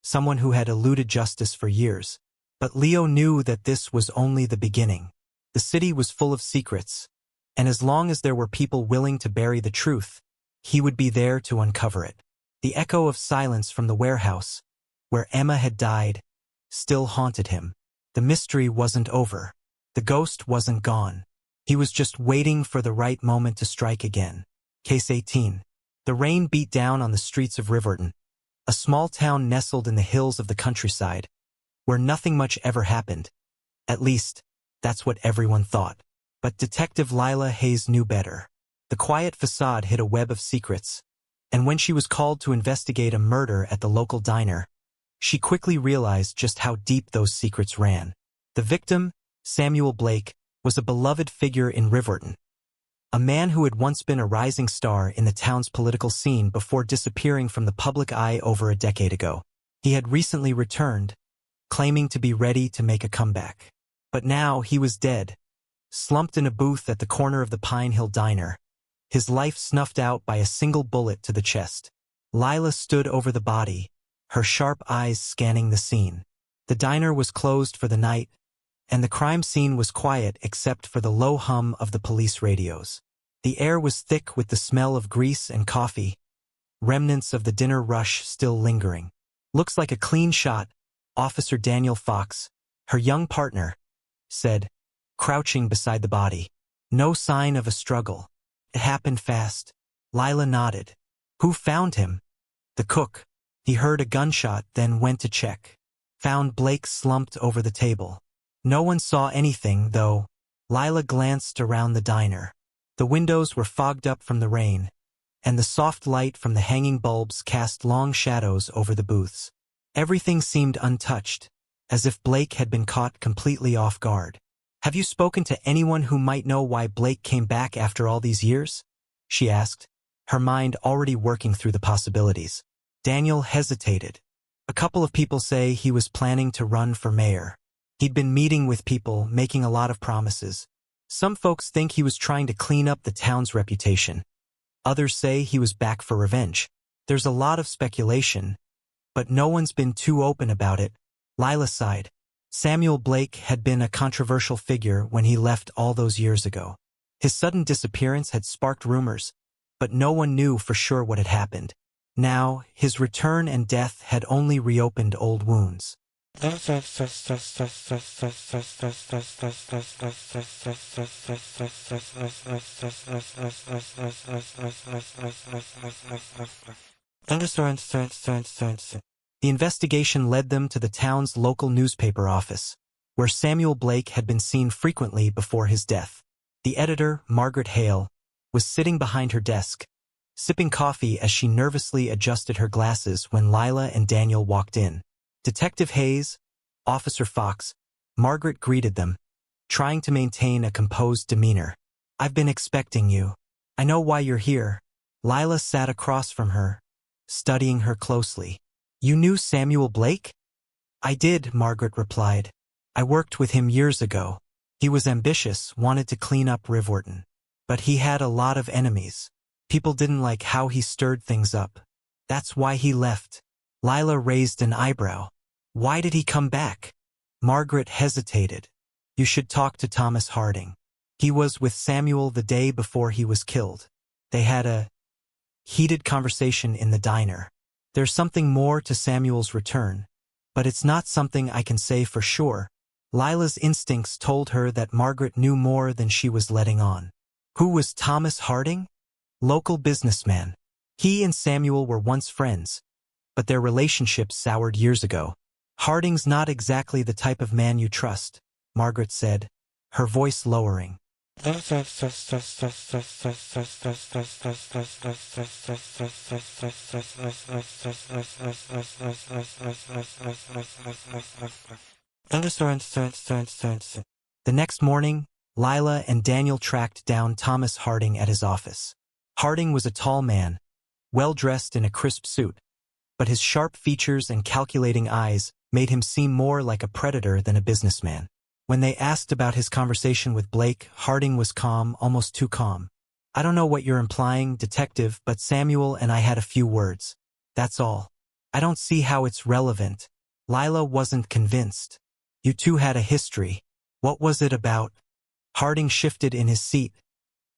someone who had eluded justice for years. But Leo knew that this was only the beginning. The city was full of secrets, and as long as there were people willing to bury the truth, he would be there to uncover it. The echo of silence from the warehouse, where Emma had died, still haunted him. The mystery wasn't over. The ghost wasn't gone. He was just waiting for the right moment to strike again. Case 18. The rain beat down on the streets of Riverton, a small town nestled in the hills of the countryside, where nothing much ever happened. At least, that's what everyone thought. But Detective Lila Hayes knew better. The quiet facade hid a web of secrets, and when she was called to investigate a murder at the local diner, she quickly realized just how deep those secrets ran. The victim, Samuel Blake, was a beloved figure in Riverton, a man who had once been a rising star in the town's political scene before disappearing from the public eye over a decade ago. He had recently returned, claiming to be ready to make a comeback. But now he was dead, slumped in a booth at the corner of the Pine Hill Diner, his life snuffed out by a single bullet to the chest. Lila stood over the body, her sharp eyes scanning the scene. The diner was closed for the night, and the crime scene was quiet except for the low hum of the police radios. The air was thick with the smell of grease and coffee, remnants of the dinner rush still lingering. "Looks like a clean shot," Officer Daniel Fox, her young partner, said, crouching beside the body. "No sign of a struggle. It happened fast." Lila nodded. "Who found him?" "The cook. He heard a gunshot, then went to check. Found Blake slumped over the table. No one saw anything, though. Lila glanced around the diner. The windows were fogged up from the rain, and the soft light from the hanging bulbs cast long shadows over the booths. Everything seemed untouched, as if Blake had been caught completely off guard. "Have you spoken to anyone who might know why Blake came back after all these years?" she asked, her mind already working through the possibilities. Daniel hesitated. "A couple of people say he was planning to run for mayor. He'd been meeting with people, making a lot of promises. Some folks think he was trying to clean up the town's reputation. Others say he was back for revenge. There's a lot of speculation, but no one's been too open about it." Lila sighed. Samuel Blake had been a controversial figure when he left all those years ago. His sudden disappearance had sparked rumors, but no one knew for sure what had happened. Now, his return and death had only reopened old wounds. The investigation led them to the town's local newspaper office, where Samuel Blake had been seen frequently before his death. The editor, Margaret Hale, was sitting behind her desk, sipping coffee as she nervously adjusted her glasses when Lila and Daniel walked in. Detective Hayes, Officer Fox, Margaret greeted them, trying to maintain a composed demeanor. "I've been expecting you. I know why you're here." Lila sat across from her, studying her closely. "You knew Samuel Blake?" "I did," Margaret replied. "I worked with him years ago. He was ambitious, wanted to clean up Rivwerton. But he had a lot of enemies. People didn't like how he stirred things up. That's why he left." Lila raised an eyebrow. "Why did he come back?" Margaret hesitated. "You should talk to Thomas Harding. He was with Samuel the day before he was killed. They had a heated conversation in the diner. There's something more to Samuel's return, but it's not something I can say for sure." Lila's instincts told her that Margaret knew more than she was letting on. Who was Thomas Harding? Local businessman. He and Samuel were once friends, but their relationship soured years ago. "Harding's not exactly the type of man you trust," Margaret said, her voice lowering. The next morning, Lila and Daniel tracked down Thomas Harding at his office. Harding was a tall man, well-dressed in a crisp suit, but his sharp features and calculating eyes made him seem more like a predator than a businessman. When they asked about his conversation with Blake, Harding was calm, almost too calm. "I don't know what you're implying, Detective, but Samuel and I had a few words. That's all. I don't see how it's relevant." Lila wasn't convinced. "You two had a history. What was it about?" Harding shifted in his seat,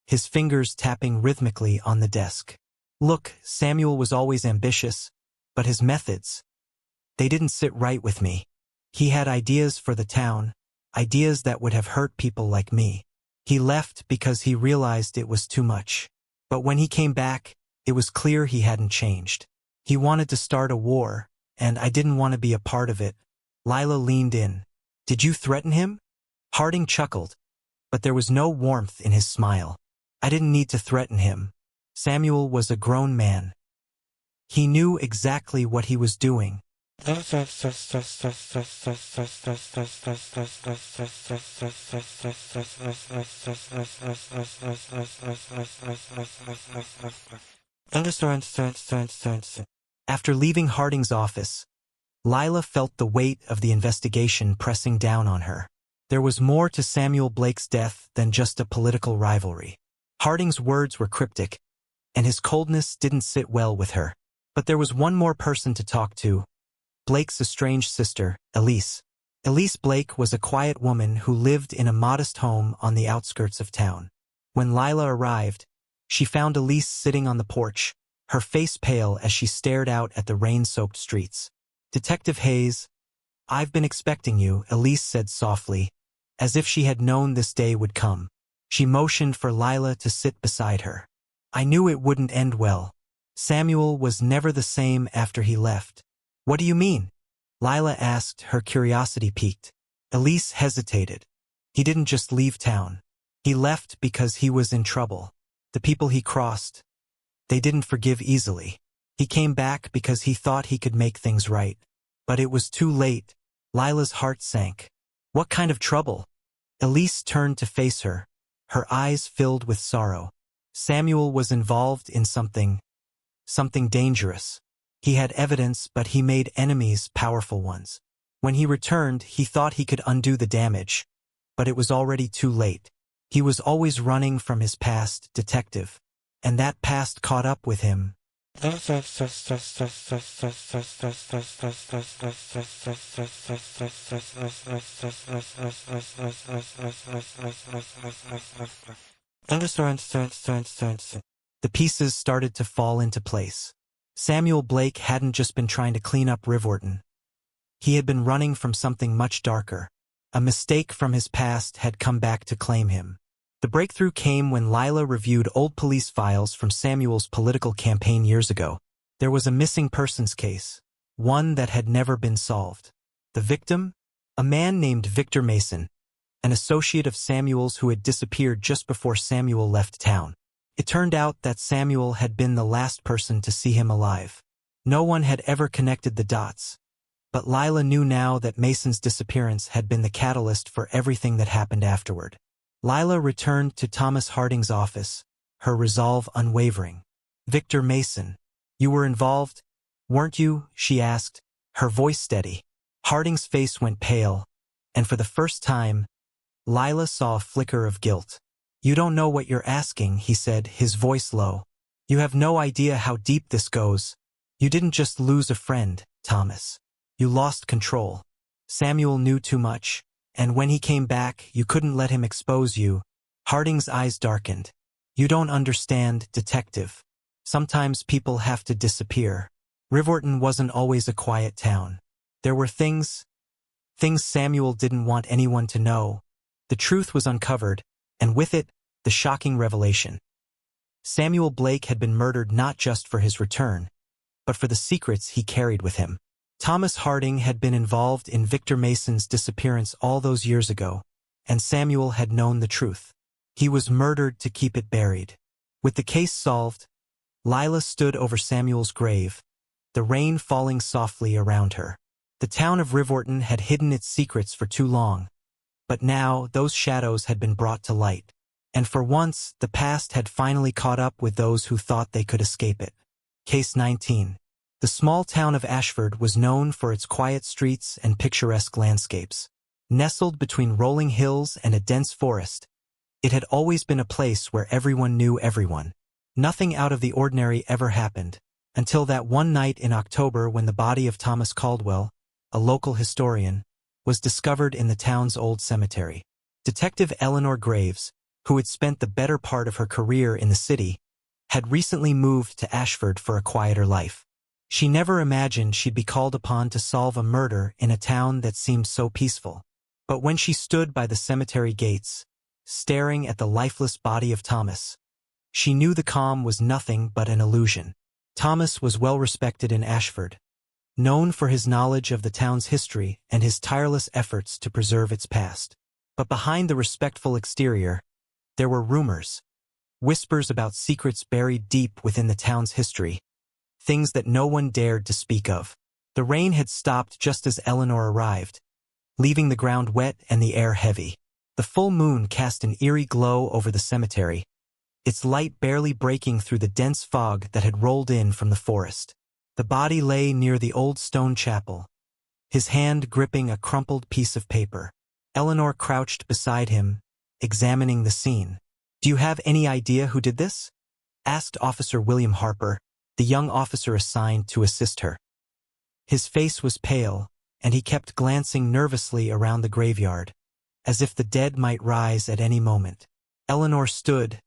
his fingers tapping rhythmically on the desk. "Look, Samuel was always ambitious, but his methods, they didn't sit right with me. He had ideas for the town, ideas that would have hurt people like me. He left because he realized it was too much. But when he came back, it was clear he hadn't changed. He wanted to start a war, and I didn't want to be a part of it." Lila leaned in. "Did you threaten him?" Harding chuckled, but there was no warmth in his smile. "I didn't need to threaten him. Samuel was a grown man. He knew exactly what he was doing." After leaving Harding's office, Lila felt the weight of the investigation pressing down on her. There was more to Samuel Blake's death than just a political rivalry. Harding's words were cryptic, and his coldness didn't sit well with her. But there was one more person to talk to: Blake's estranged sister, Elise. Elise Blake was a quiet woman who lived in a modest home on the outskirts of town. When Lila arrived, she found Elise sitting on the porch, her face pale as she stared out at the rain-soaked streets. "Detective Hayes, I've been expecting you," Elise said softly, as if she had known this day would come. She motioned for Lila to sit beside her. "I knew it wouldn't end well. Samuel was never the same after he left. What do you mean? Lila asked, her curiosity piqued. Elise hesitated. He didn't just leave town. He left because he was in trouble. The people he crossed, they didn't forgive easily. He came back because he thought he could make things right. But it was too late. Lila's heart sank. What kind of trouble? Elise turned to face her, her eyes filled with sorrow. Samuel was involved in something dangerous. He had evidence, but he made enemies, powerful ones. When he returned, he thought he could undo the damage, but it was already too late. He was always running from his past, detective, and that past caught up with him. The pieces started to fall into place. Samuel Blake hadn't just been trying to clean up Rivwerton. He had been running from something much darker. A mistake from his past had come back to claim him. The breakthrough came when Lila reviewed old police files from Samuel's political campaign years ago. There was a missing persons case, one that had never been solved. The victim? A man named Victor Mason, an associate of Samuel's who had disappeared just before Samuel left town. It turned out that Samuel had been the last person to see him alive. No one had ever connected the dots. But Lila knew now that Mason's disappearance had been the catalyst for everything that happened afterward. Lila returned to Thomas Harding's office, her resolve unwavering. Victor Mason, you were involved, weren't you? She asked, her voice steady. Harding's face went pale, and for the first time, Lila saw a flicker of guilt. You don't know what you're asking, he said, his voice low. You have no idea how deep this goes. You didn't just lose a friend, Thomas. You lost control. Samuel knew too much, and when he came back, you couldn't let him expose you. Harding's eyes darkened. You don't understand, detective. Sometimes people have to disappear. Rivwerton wasn't always a quiet town. There were things Samuel didn't want anyone to know. The truth was uncovered, and with it, the shocking revelation. Samuel Blake had been murdered not just for his return, but for the secrets he carried with him. Thomas Harding had been involved in Victor Mason's disappearance all those years ago, and Samuel had known the truth. He was murdered to keep it buried. With the case solved, Lila stood over Samuel's grave, the rain falling softly around her. The town of Rivwerton had hidden its secrets for too long, but now those shadows had been brought to light. And for once, the past had finally caught up with those who thought they could escape it. Case 19. The small town of Ashford was known for its quiet streets and picturesque landscapes. Nestled between rolling hills and a dense forest, it had always been a place where everyone knew everyone. Nothing out of the ordinary ever happened, until that one night in October when the body of Thomas Caldwell, a local historian, was discovered in the town's old cemetery. Detective Eleanor Graves, who had spent the better part of her career in the city, had recently moved to Ashford for a quieter life. She never imagined she'd be called upon to solve a murder in a town that seemed so peaceful. But when she stood by the cemetery gates, staring at the lifeless body of Thomas, she knew the calm was nothing but an illusion. Thomas was well respected in Ashford, known for his knowledge of the town's history and his tireless efforts to preserve its past. But behind the respectful exterior, there were rumors, whispers about secrets buried deep within the town's history, things that no one dared to speak of. The rain had stopped just as Eleanor arrived, leaving the ground wet and the air heavy. The full moon cast an eerie glow over the cemetery, its light barely breaking through the dense fog that had rolled in from the forest. The body lay near the old stone chapel, his hand gripping a crumpled piece of paper. Eleanor crouched beside him, examining the scene. "Do you have any idea who did this?" asked Officer William Harper, the young officer assigned to assist her. His face was pale, and he kept glancing nervously around the graveyard, as if the dead might rise at any moment. Eleanor stood,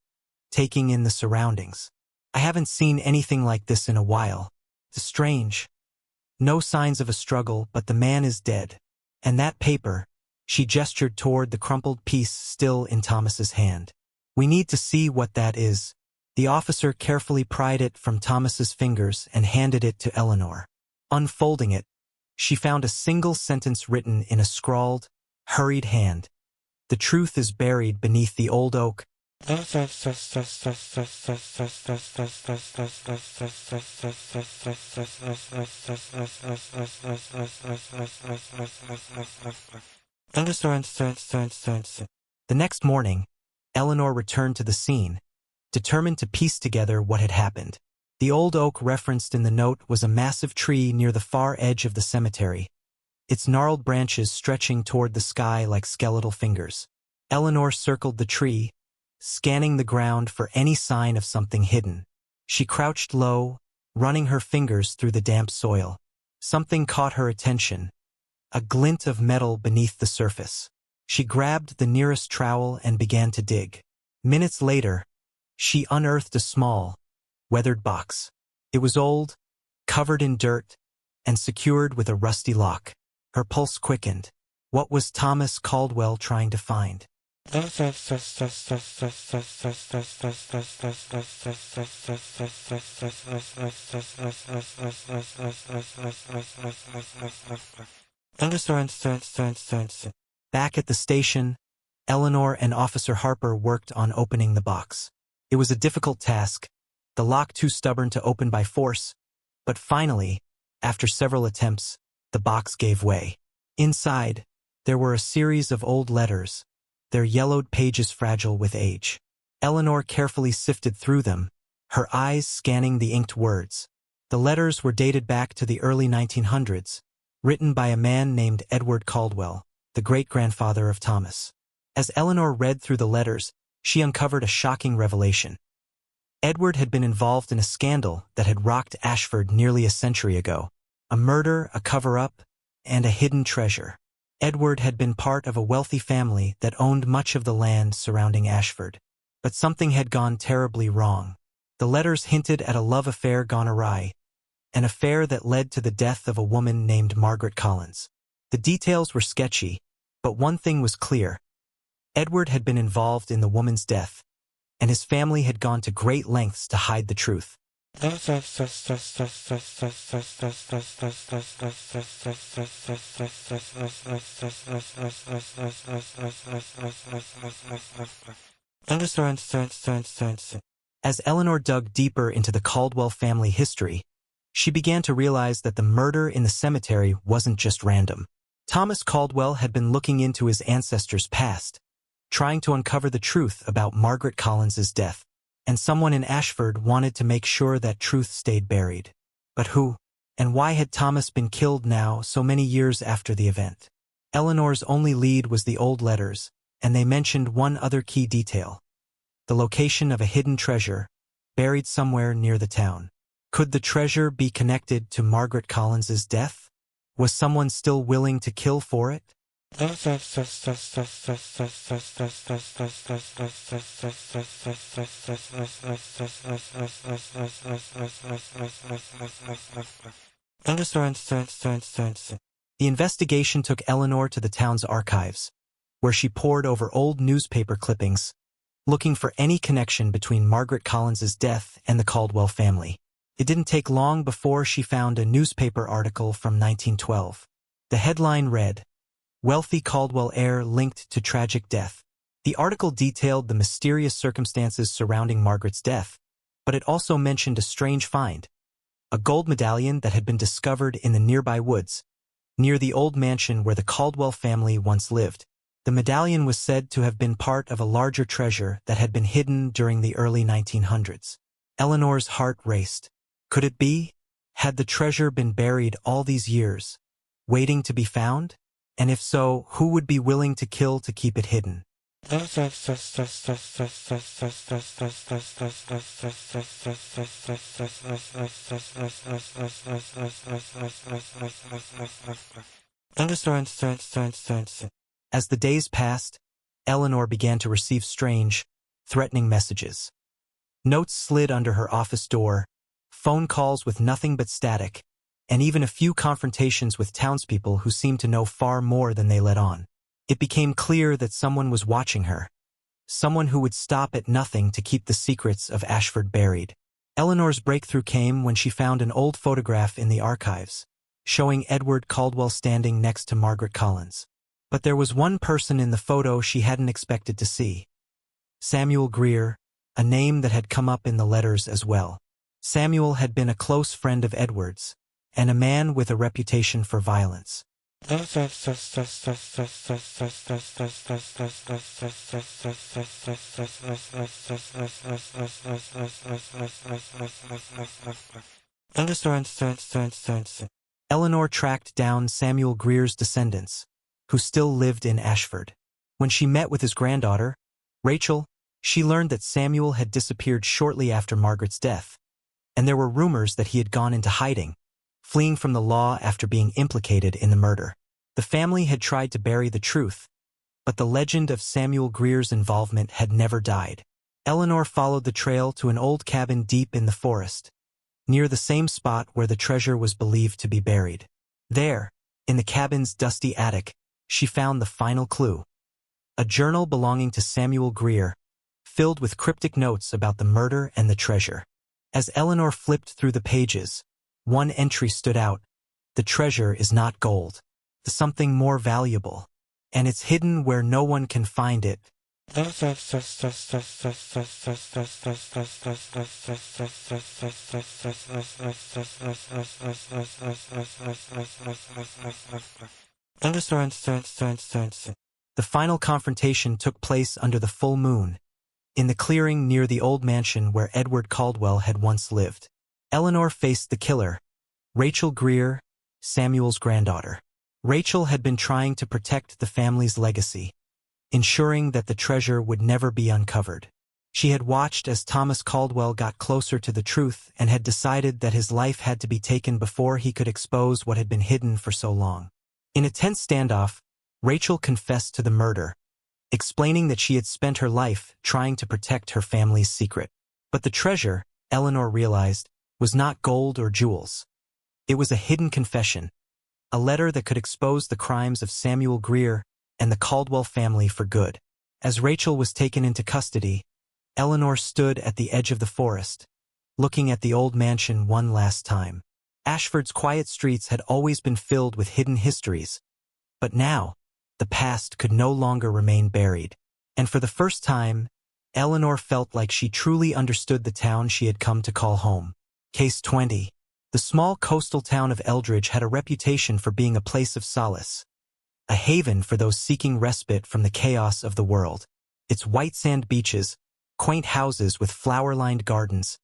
taking in the surroundings. "I haven't seen anything like this in a while. It's strange. No signs of a struggle, but the man is dead. And that paper," she gestured toward the crumpled piece still in Thomas's hand. "We need to see what that is." The officer carefully pried it from Thomas's fingers and handed it to Eleanor. Unfolding it, she found a single sentence written in a scrawled, hurried hand. The truth is buried beneath the old oak. The next morning, Eleanor returned to the scene, determined to piece together what had happened. The old oak referenced in the note was a massive tree near the far edge of the cemetery, its gnarled branches stretching toward the sky like skeletal fingers. Eleanor circled the tree, scanning the ground for any sign of something hidden. She crouched low, running her fingers through the damp soil. Something caught her attention, a glint of metal beneath the surface. She grabbed the nearest trowel and began to dig. Minutes later, she unearthed a small, weathered box. It was old, covered in dirt, and secured with a rusty lock. Her pulse quickened. What was Thomas Caldwell trying to find? Back at the station, Eleanor and Officer Harper worked on opening the box. It was a difficult task, the lock too stubborn to open by force, but finally, after several attempts, the box gave way. Inside, there were a series of old letters, their yellowed pages fragile with age. Eleanor carefully sifted through them, her eyes scanning the inked words. The letters were dated back to the early 1900s, written by a man named Edward Caldwell, the great-grandfather of Thomas. As Eleanor read through the letters, she uncovered a shocking revelation. Edward had been involved in a scandal that had rocked Ashford nearly a century ago. A murder, a cover-up, and a hidden treasure. Edward had been part of a wealthy family that owned much of the land surrounding Ashford. But something had gone terribly wrong. The letters hinted at a love affair gone awry, an affair that led to the death of a woman named Margaret Collins. The details were sketchy, but one thing was clear. Edward had been involved in the woman's death, and his family had gone to great lengths to hide the truth. As Eleanor dug deeper into the Caldwell family history, she began to realize that the murder in the cemetery wasn't just random. Thomas Caldwell had been looking into his ancestors' past, trying to uncover the truth about Margaret Collins's death, and someone in Ashford wanted to make sure that truth stayed buried. But who, and why had Thomas been killed now so many years after the event? Eleanor's only lead was the old letters, and they mentioned one other key detail: the location of a hidden treasure, buried somewhere near the town. Could the treasure be connected to Margaret Collins's death? Was someone still willing to kill for it? The investigation took Eleanor to the town's archives, where she pored over old newspaper clippings, looking for any connection between Margaret Collins's death and the Caldwell family. It didn't take long before she found a newspaper article from 1912. The headline read, "Wealthy Caldwell heir linked to tragic death." The article detailed the mysterious circumstances surrounding Margaret's death, but it also mentioned a strange find: a gold medallion that had been discovered in the nearby woods, near the old mansion where the Caldwell family once lived. The medallion was said to have been part of a larger treasure that had been hidden during the early 1900s. Eleanor's heart raced. Could it be? Had the treasure been buried all these years, waiting to be found? And if so, who would be willing to kill to keep it hidden? As the days passed, Eleanor began to receive strange, threatening messages. Notes slid under her office door, phone calls with nothing but static, and even a few confrontations with townspeople who seemed to know far more than they let on. It became clear that someone was watching her, someone who would stop at nothing to keep the secrets of Ashford buried. Eleanor's breakthrough came when she found an old photograph in the archives, showing Edward Caldwell standing next to Margaret Collins. But there was one person in the photo she hadn't expected to see. Samuel Greer, a name that had come up in the letters as well. Samuel had been a close friend of Edward's, and a man with a reputation for violence. Eleanor tracked down Samuel Greer's descendants, who still lived in Ashford. When she met with his granddaughter, Rachel, she learned that Samuel had disappeared shortly after Margaret's death, and there were rumors that he had gone into hiding, fleeing from the law after being implicated in the murder. The family had tried to bury the truth, but the legend of Samuel Greer's involvement had never died. Eleanor followed the trail to an old cabin deep in the forest, near the same spot where the treasure was believed to be buried. There, in the cabin's dusty attic, she found the final clue: a journal belonging to Samuel Greer, filled with cryptic notes about the murder and the treasure. As Eleanor flipped through the pages, one entry stood out: "The treasure is not gold. Something more valuable, and it's hidden where no one can find it." The final confrontation took place under the full moon, in the clearing near the old mansion where Edward Caldwell had once lived. Eleanor faced the killer, Rachel Greer, Samuel's granddaughter. Rachel had been trying to protect the family's legacy, ensuring that the treasure would never be uncovered. She had watched as Thomas Caldwell got closer to the truth and had decided that his life had to be taken before he could expose what had been hidden for so long. In a tense standoff, Rachel confessed to the murder, explaining that she had spent her life trying to protect her family's secret. But the treasure, Eleanor realized, was not gold or jewels. It was a hidden confession, a letter that could expose the crimes of Samuel Greer and the Caldwell family for good. As Rachel was taken into custody, Eleanor stood at the edge of the forest, looking at the old mansion one last time. Ashford's quiet streets had always been filled with hidden histories, but now, the past could no longer remain buried. And for the first time, Eleanor felt like she truly understood the town she had come to call home. Case 20. The small coastal town of Eldridge had a reputation for being a place of solace, a haven for those seeking respite from the chaos of the world. Its white sand beaches, quaint houses with flower-lined gardens,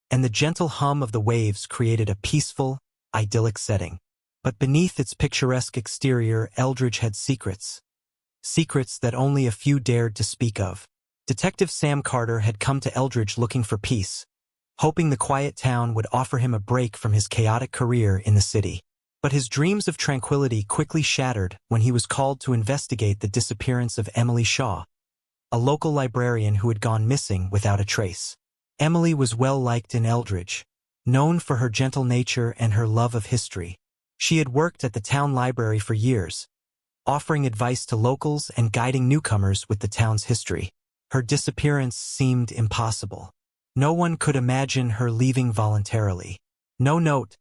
and the gentle hum of the waves created a peaceful, idyllic setting. But beneath its picturesque exterior, Eldridge had secrets. Secrets that only a few dared to speak of. Detective Sam Carter had come to Eldridge looking for peace, hoping the quiet town would offer him a break from his chaotic career in the city. But his dreams of tranquility quickly shattered when he was called to investigate the disappearance of Emily Shaw, a local librarian who had gone missing without a trace. Emily was well liked in Eldridge, known for her gentle nature and her love of history. She had worked at the town library for years, offering advice to locals and guiding newcomers with the town's history. Her disappearance seemed impossible. No one could imagine her leaving voluntarily. No note,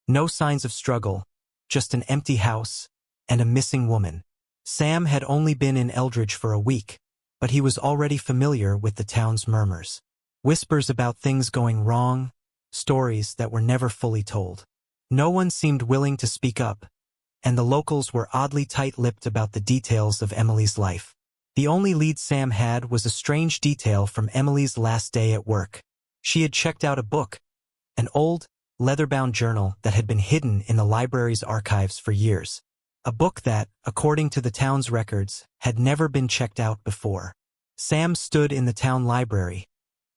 no signs of struggle, just an empty house and a missing woman. Sam had only been in Eldridge for a week, but he was already familiar with the town's murmurs. Whispers about things going wrong, stories that were never fully told. No one seemed willing to speak up, and the locals were oddly tight-lipped about the details of Emily's life. The only lead Sam had was a strange detail from Emily's last day at work. She had checked out a book, an old, leather-bound journal that had been hidden in the library's archives for years. A book that, according to the town's records, had never been checked out before. Sam stood in the town library,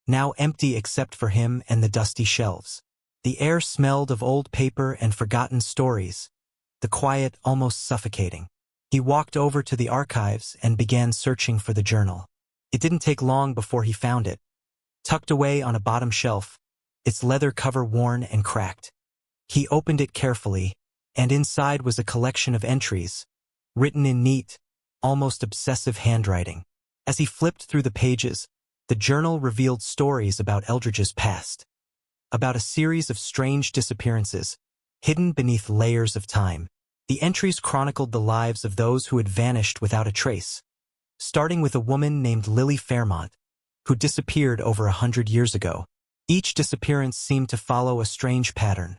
now empty except for him and the dusty shelves. The air smelled of old paper and forgotten stories, the quiet almost suffocating. He walked over to the archives and began searching for the journal. It didn't take long before he found it, tucked away on a bottom shelf, its leather cover worn and cracked. He opened it carefully, and inside was a collection of entries, written in neat, almost obsessive handwriting. As he flipped through the pages, the journal revealed stories about Eldridge's past, about a series of strange disappearances, hidden beneath layers of time. The entries chronicled the lives of those who had vanished without a trace, starting with a woman named Lily Fairmont, who disappeared over 100 years ago. Each disappearance seemed to follow a strange pattern.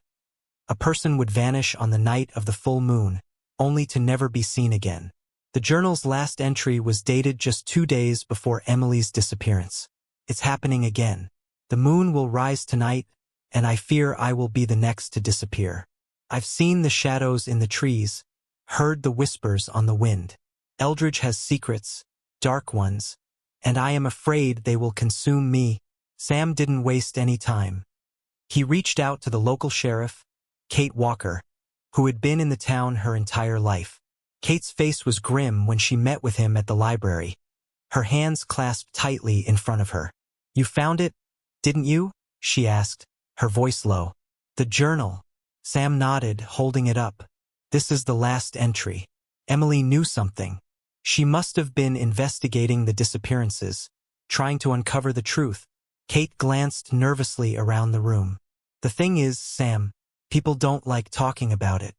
A person would vanish on the night of the full moon, only to never be seen again. The journal's last entry was dated just 2 days before Emily's disappearance. It's happening again. The moon will rise tonight, and I fear I will be the next to disappear. I've seen the shadows in the trees, heard the whispers on the wind. Eldridge has secrets, dark ones, and I am afraid they will consume me. Sam didn't waste any time. He reached out to the local sheriff, Kate Walker, who had been in the town her entire life. Kate's face was grim when she met with him at the library, her hands clasped tightly in front of her. "You found it, didn't you?" she asked, her voice low. "The journal." Sam nodded, holding it up. "This is the last entry." Emily knew something. She must have been investigating the disappearances, trying to uncover the truth. Kate glanced nervously around the room. "The thing is, Sam, people don't like talking about it.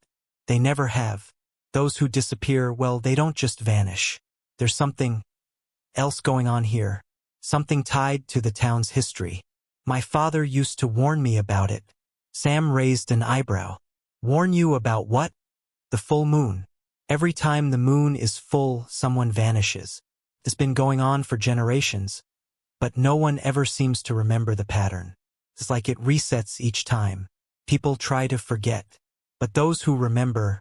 They never have. Those who disappear, well, they don't just vanish. There's something else going on here. Something tied to the town's history. My father used to warn me about it." Sam raised an eyebrow. "Warn you about what?" "The full moon. Every time the moon is full, someone vanishes. It's been going on for generations, but no one ever seems to remember the pattern. It's like it resets each time. People try to forget, but those who remember,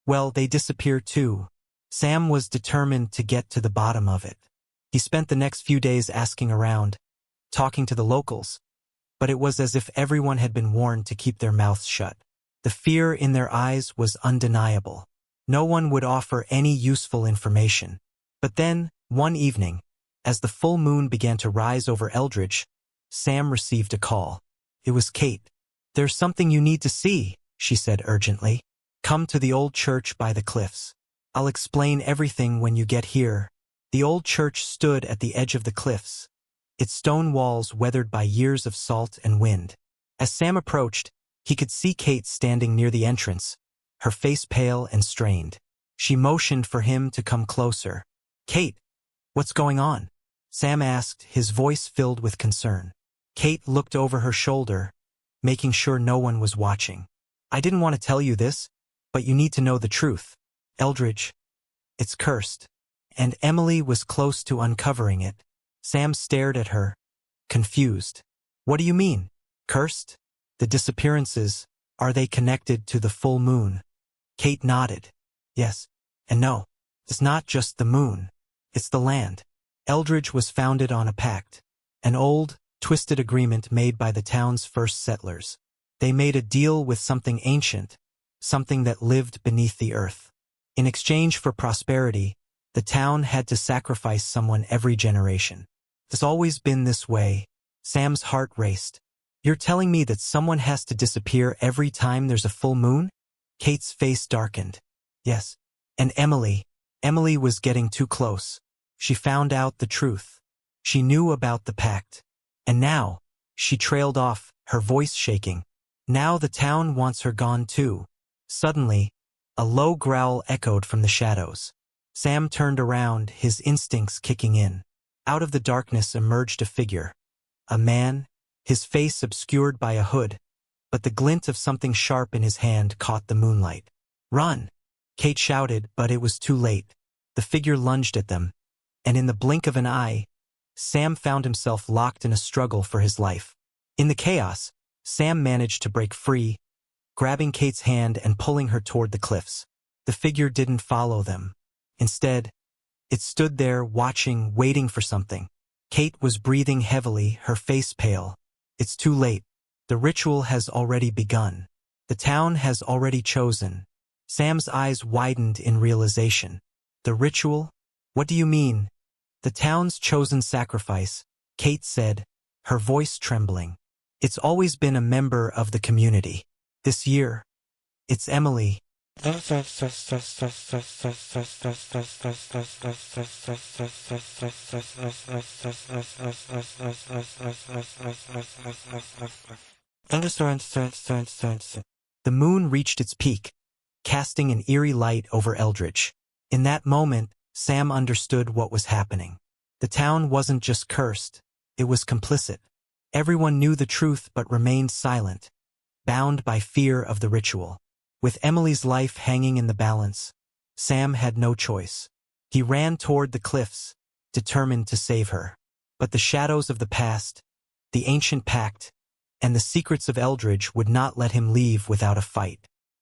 well, they disappear too." Sam was determined to get to the bottom of it. He spent the next few days asking around, talking to the locals, but it was as if everyone had been warned to keep their mouths shut. The fear in their eyes was undeniable. No one would offer any useful information. But then, one evening, as the full moon began to rise over Eldridge, Sam received a call. It was Kate. "There's something you need to see," she said urgently. "Come to the old church by the cliffs. I'll explain everything when you get here." The old church stood at the edge of the cliffs, its stone walls weathered by years of salt and wind. As Sam approached, he could see Kate standing near the entrance, her face pale and strained. She motioned for him to come closer. "Kate, what's going on?" Sam asked, his voice filled with concern. Kate looked over her shoulder, making sure no one was watching. "I didn't want to tell you this, but you need to know the truth. Eldridge, it's cursed." And Emily was close to uncovering it. Sam stared at her, confused. "What do you mean? Cursed? The disappearances, are they connected to the full moon?" Kate nodded. "Yes and no. It's not just the moon. It's the land. Eldridge was founded on a pact, an old, twisted agreement made by the town's first settlers. They made a deal with something ancient, something that lived beneath the earth. In exchange for prosperity, the town had to sacrifice someone every generation. It's always been this way." Sam's heart raced. "You're telling me that someone has to disappear every time there's a full moon?" Kate's face darkened. "Yes. And Emily was getting too close. She found out the truth. She knew about the pact. And now," she trailed off, her voice shaking, "now the town wants her gone too." Suddenly, a low growl echoed from the shadows. Sam turned around, his instincts kicking in. Out of the darkness emerged a figure. A man, his face obscured by a hood, but the glint of something sharp in his hand caught the moonlight. "Run!" Kate shouted, but it was too late. The figure lunged at them, and in the blink of an eye, Sam found himself locked in a struggle for his life. In the chaos, Sam managed to break free, grabbing Kate's hand and pulling her toward the cliffs. The figure didn't follow them. Instead, it stood there watching, waiting for something. Kate was breathing heavily, her face pale. It's too late. The ritual has already begun. The town has already chosen. Sam's eyes widened in realization. The ritual? What do you mean? The town's chosen sacrifice, Kate said, her voice trembling. It's always been a member of the community. This year, it's Emily. The moon reached its peak, casting an eerie light over Eldridge. In that moment, Sam understood what was happening. The town wasn't just cursed, it was complicit. Everyone knew the truth but remained silent, bound by fear of the ritual. With Emily's life hanging in the balance, Sam had no choice. He ran toward the cliffs, determined to save her. But the shadows of the past, the ancient pact, and the secrets of Eldridge would not let him leave without a fight.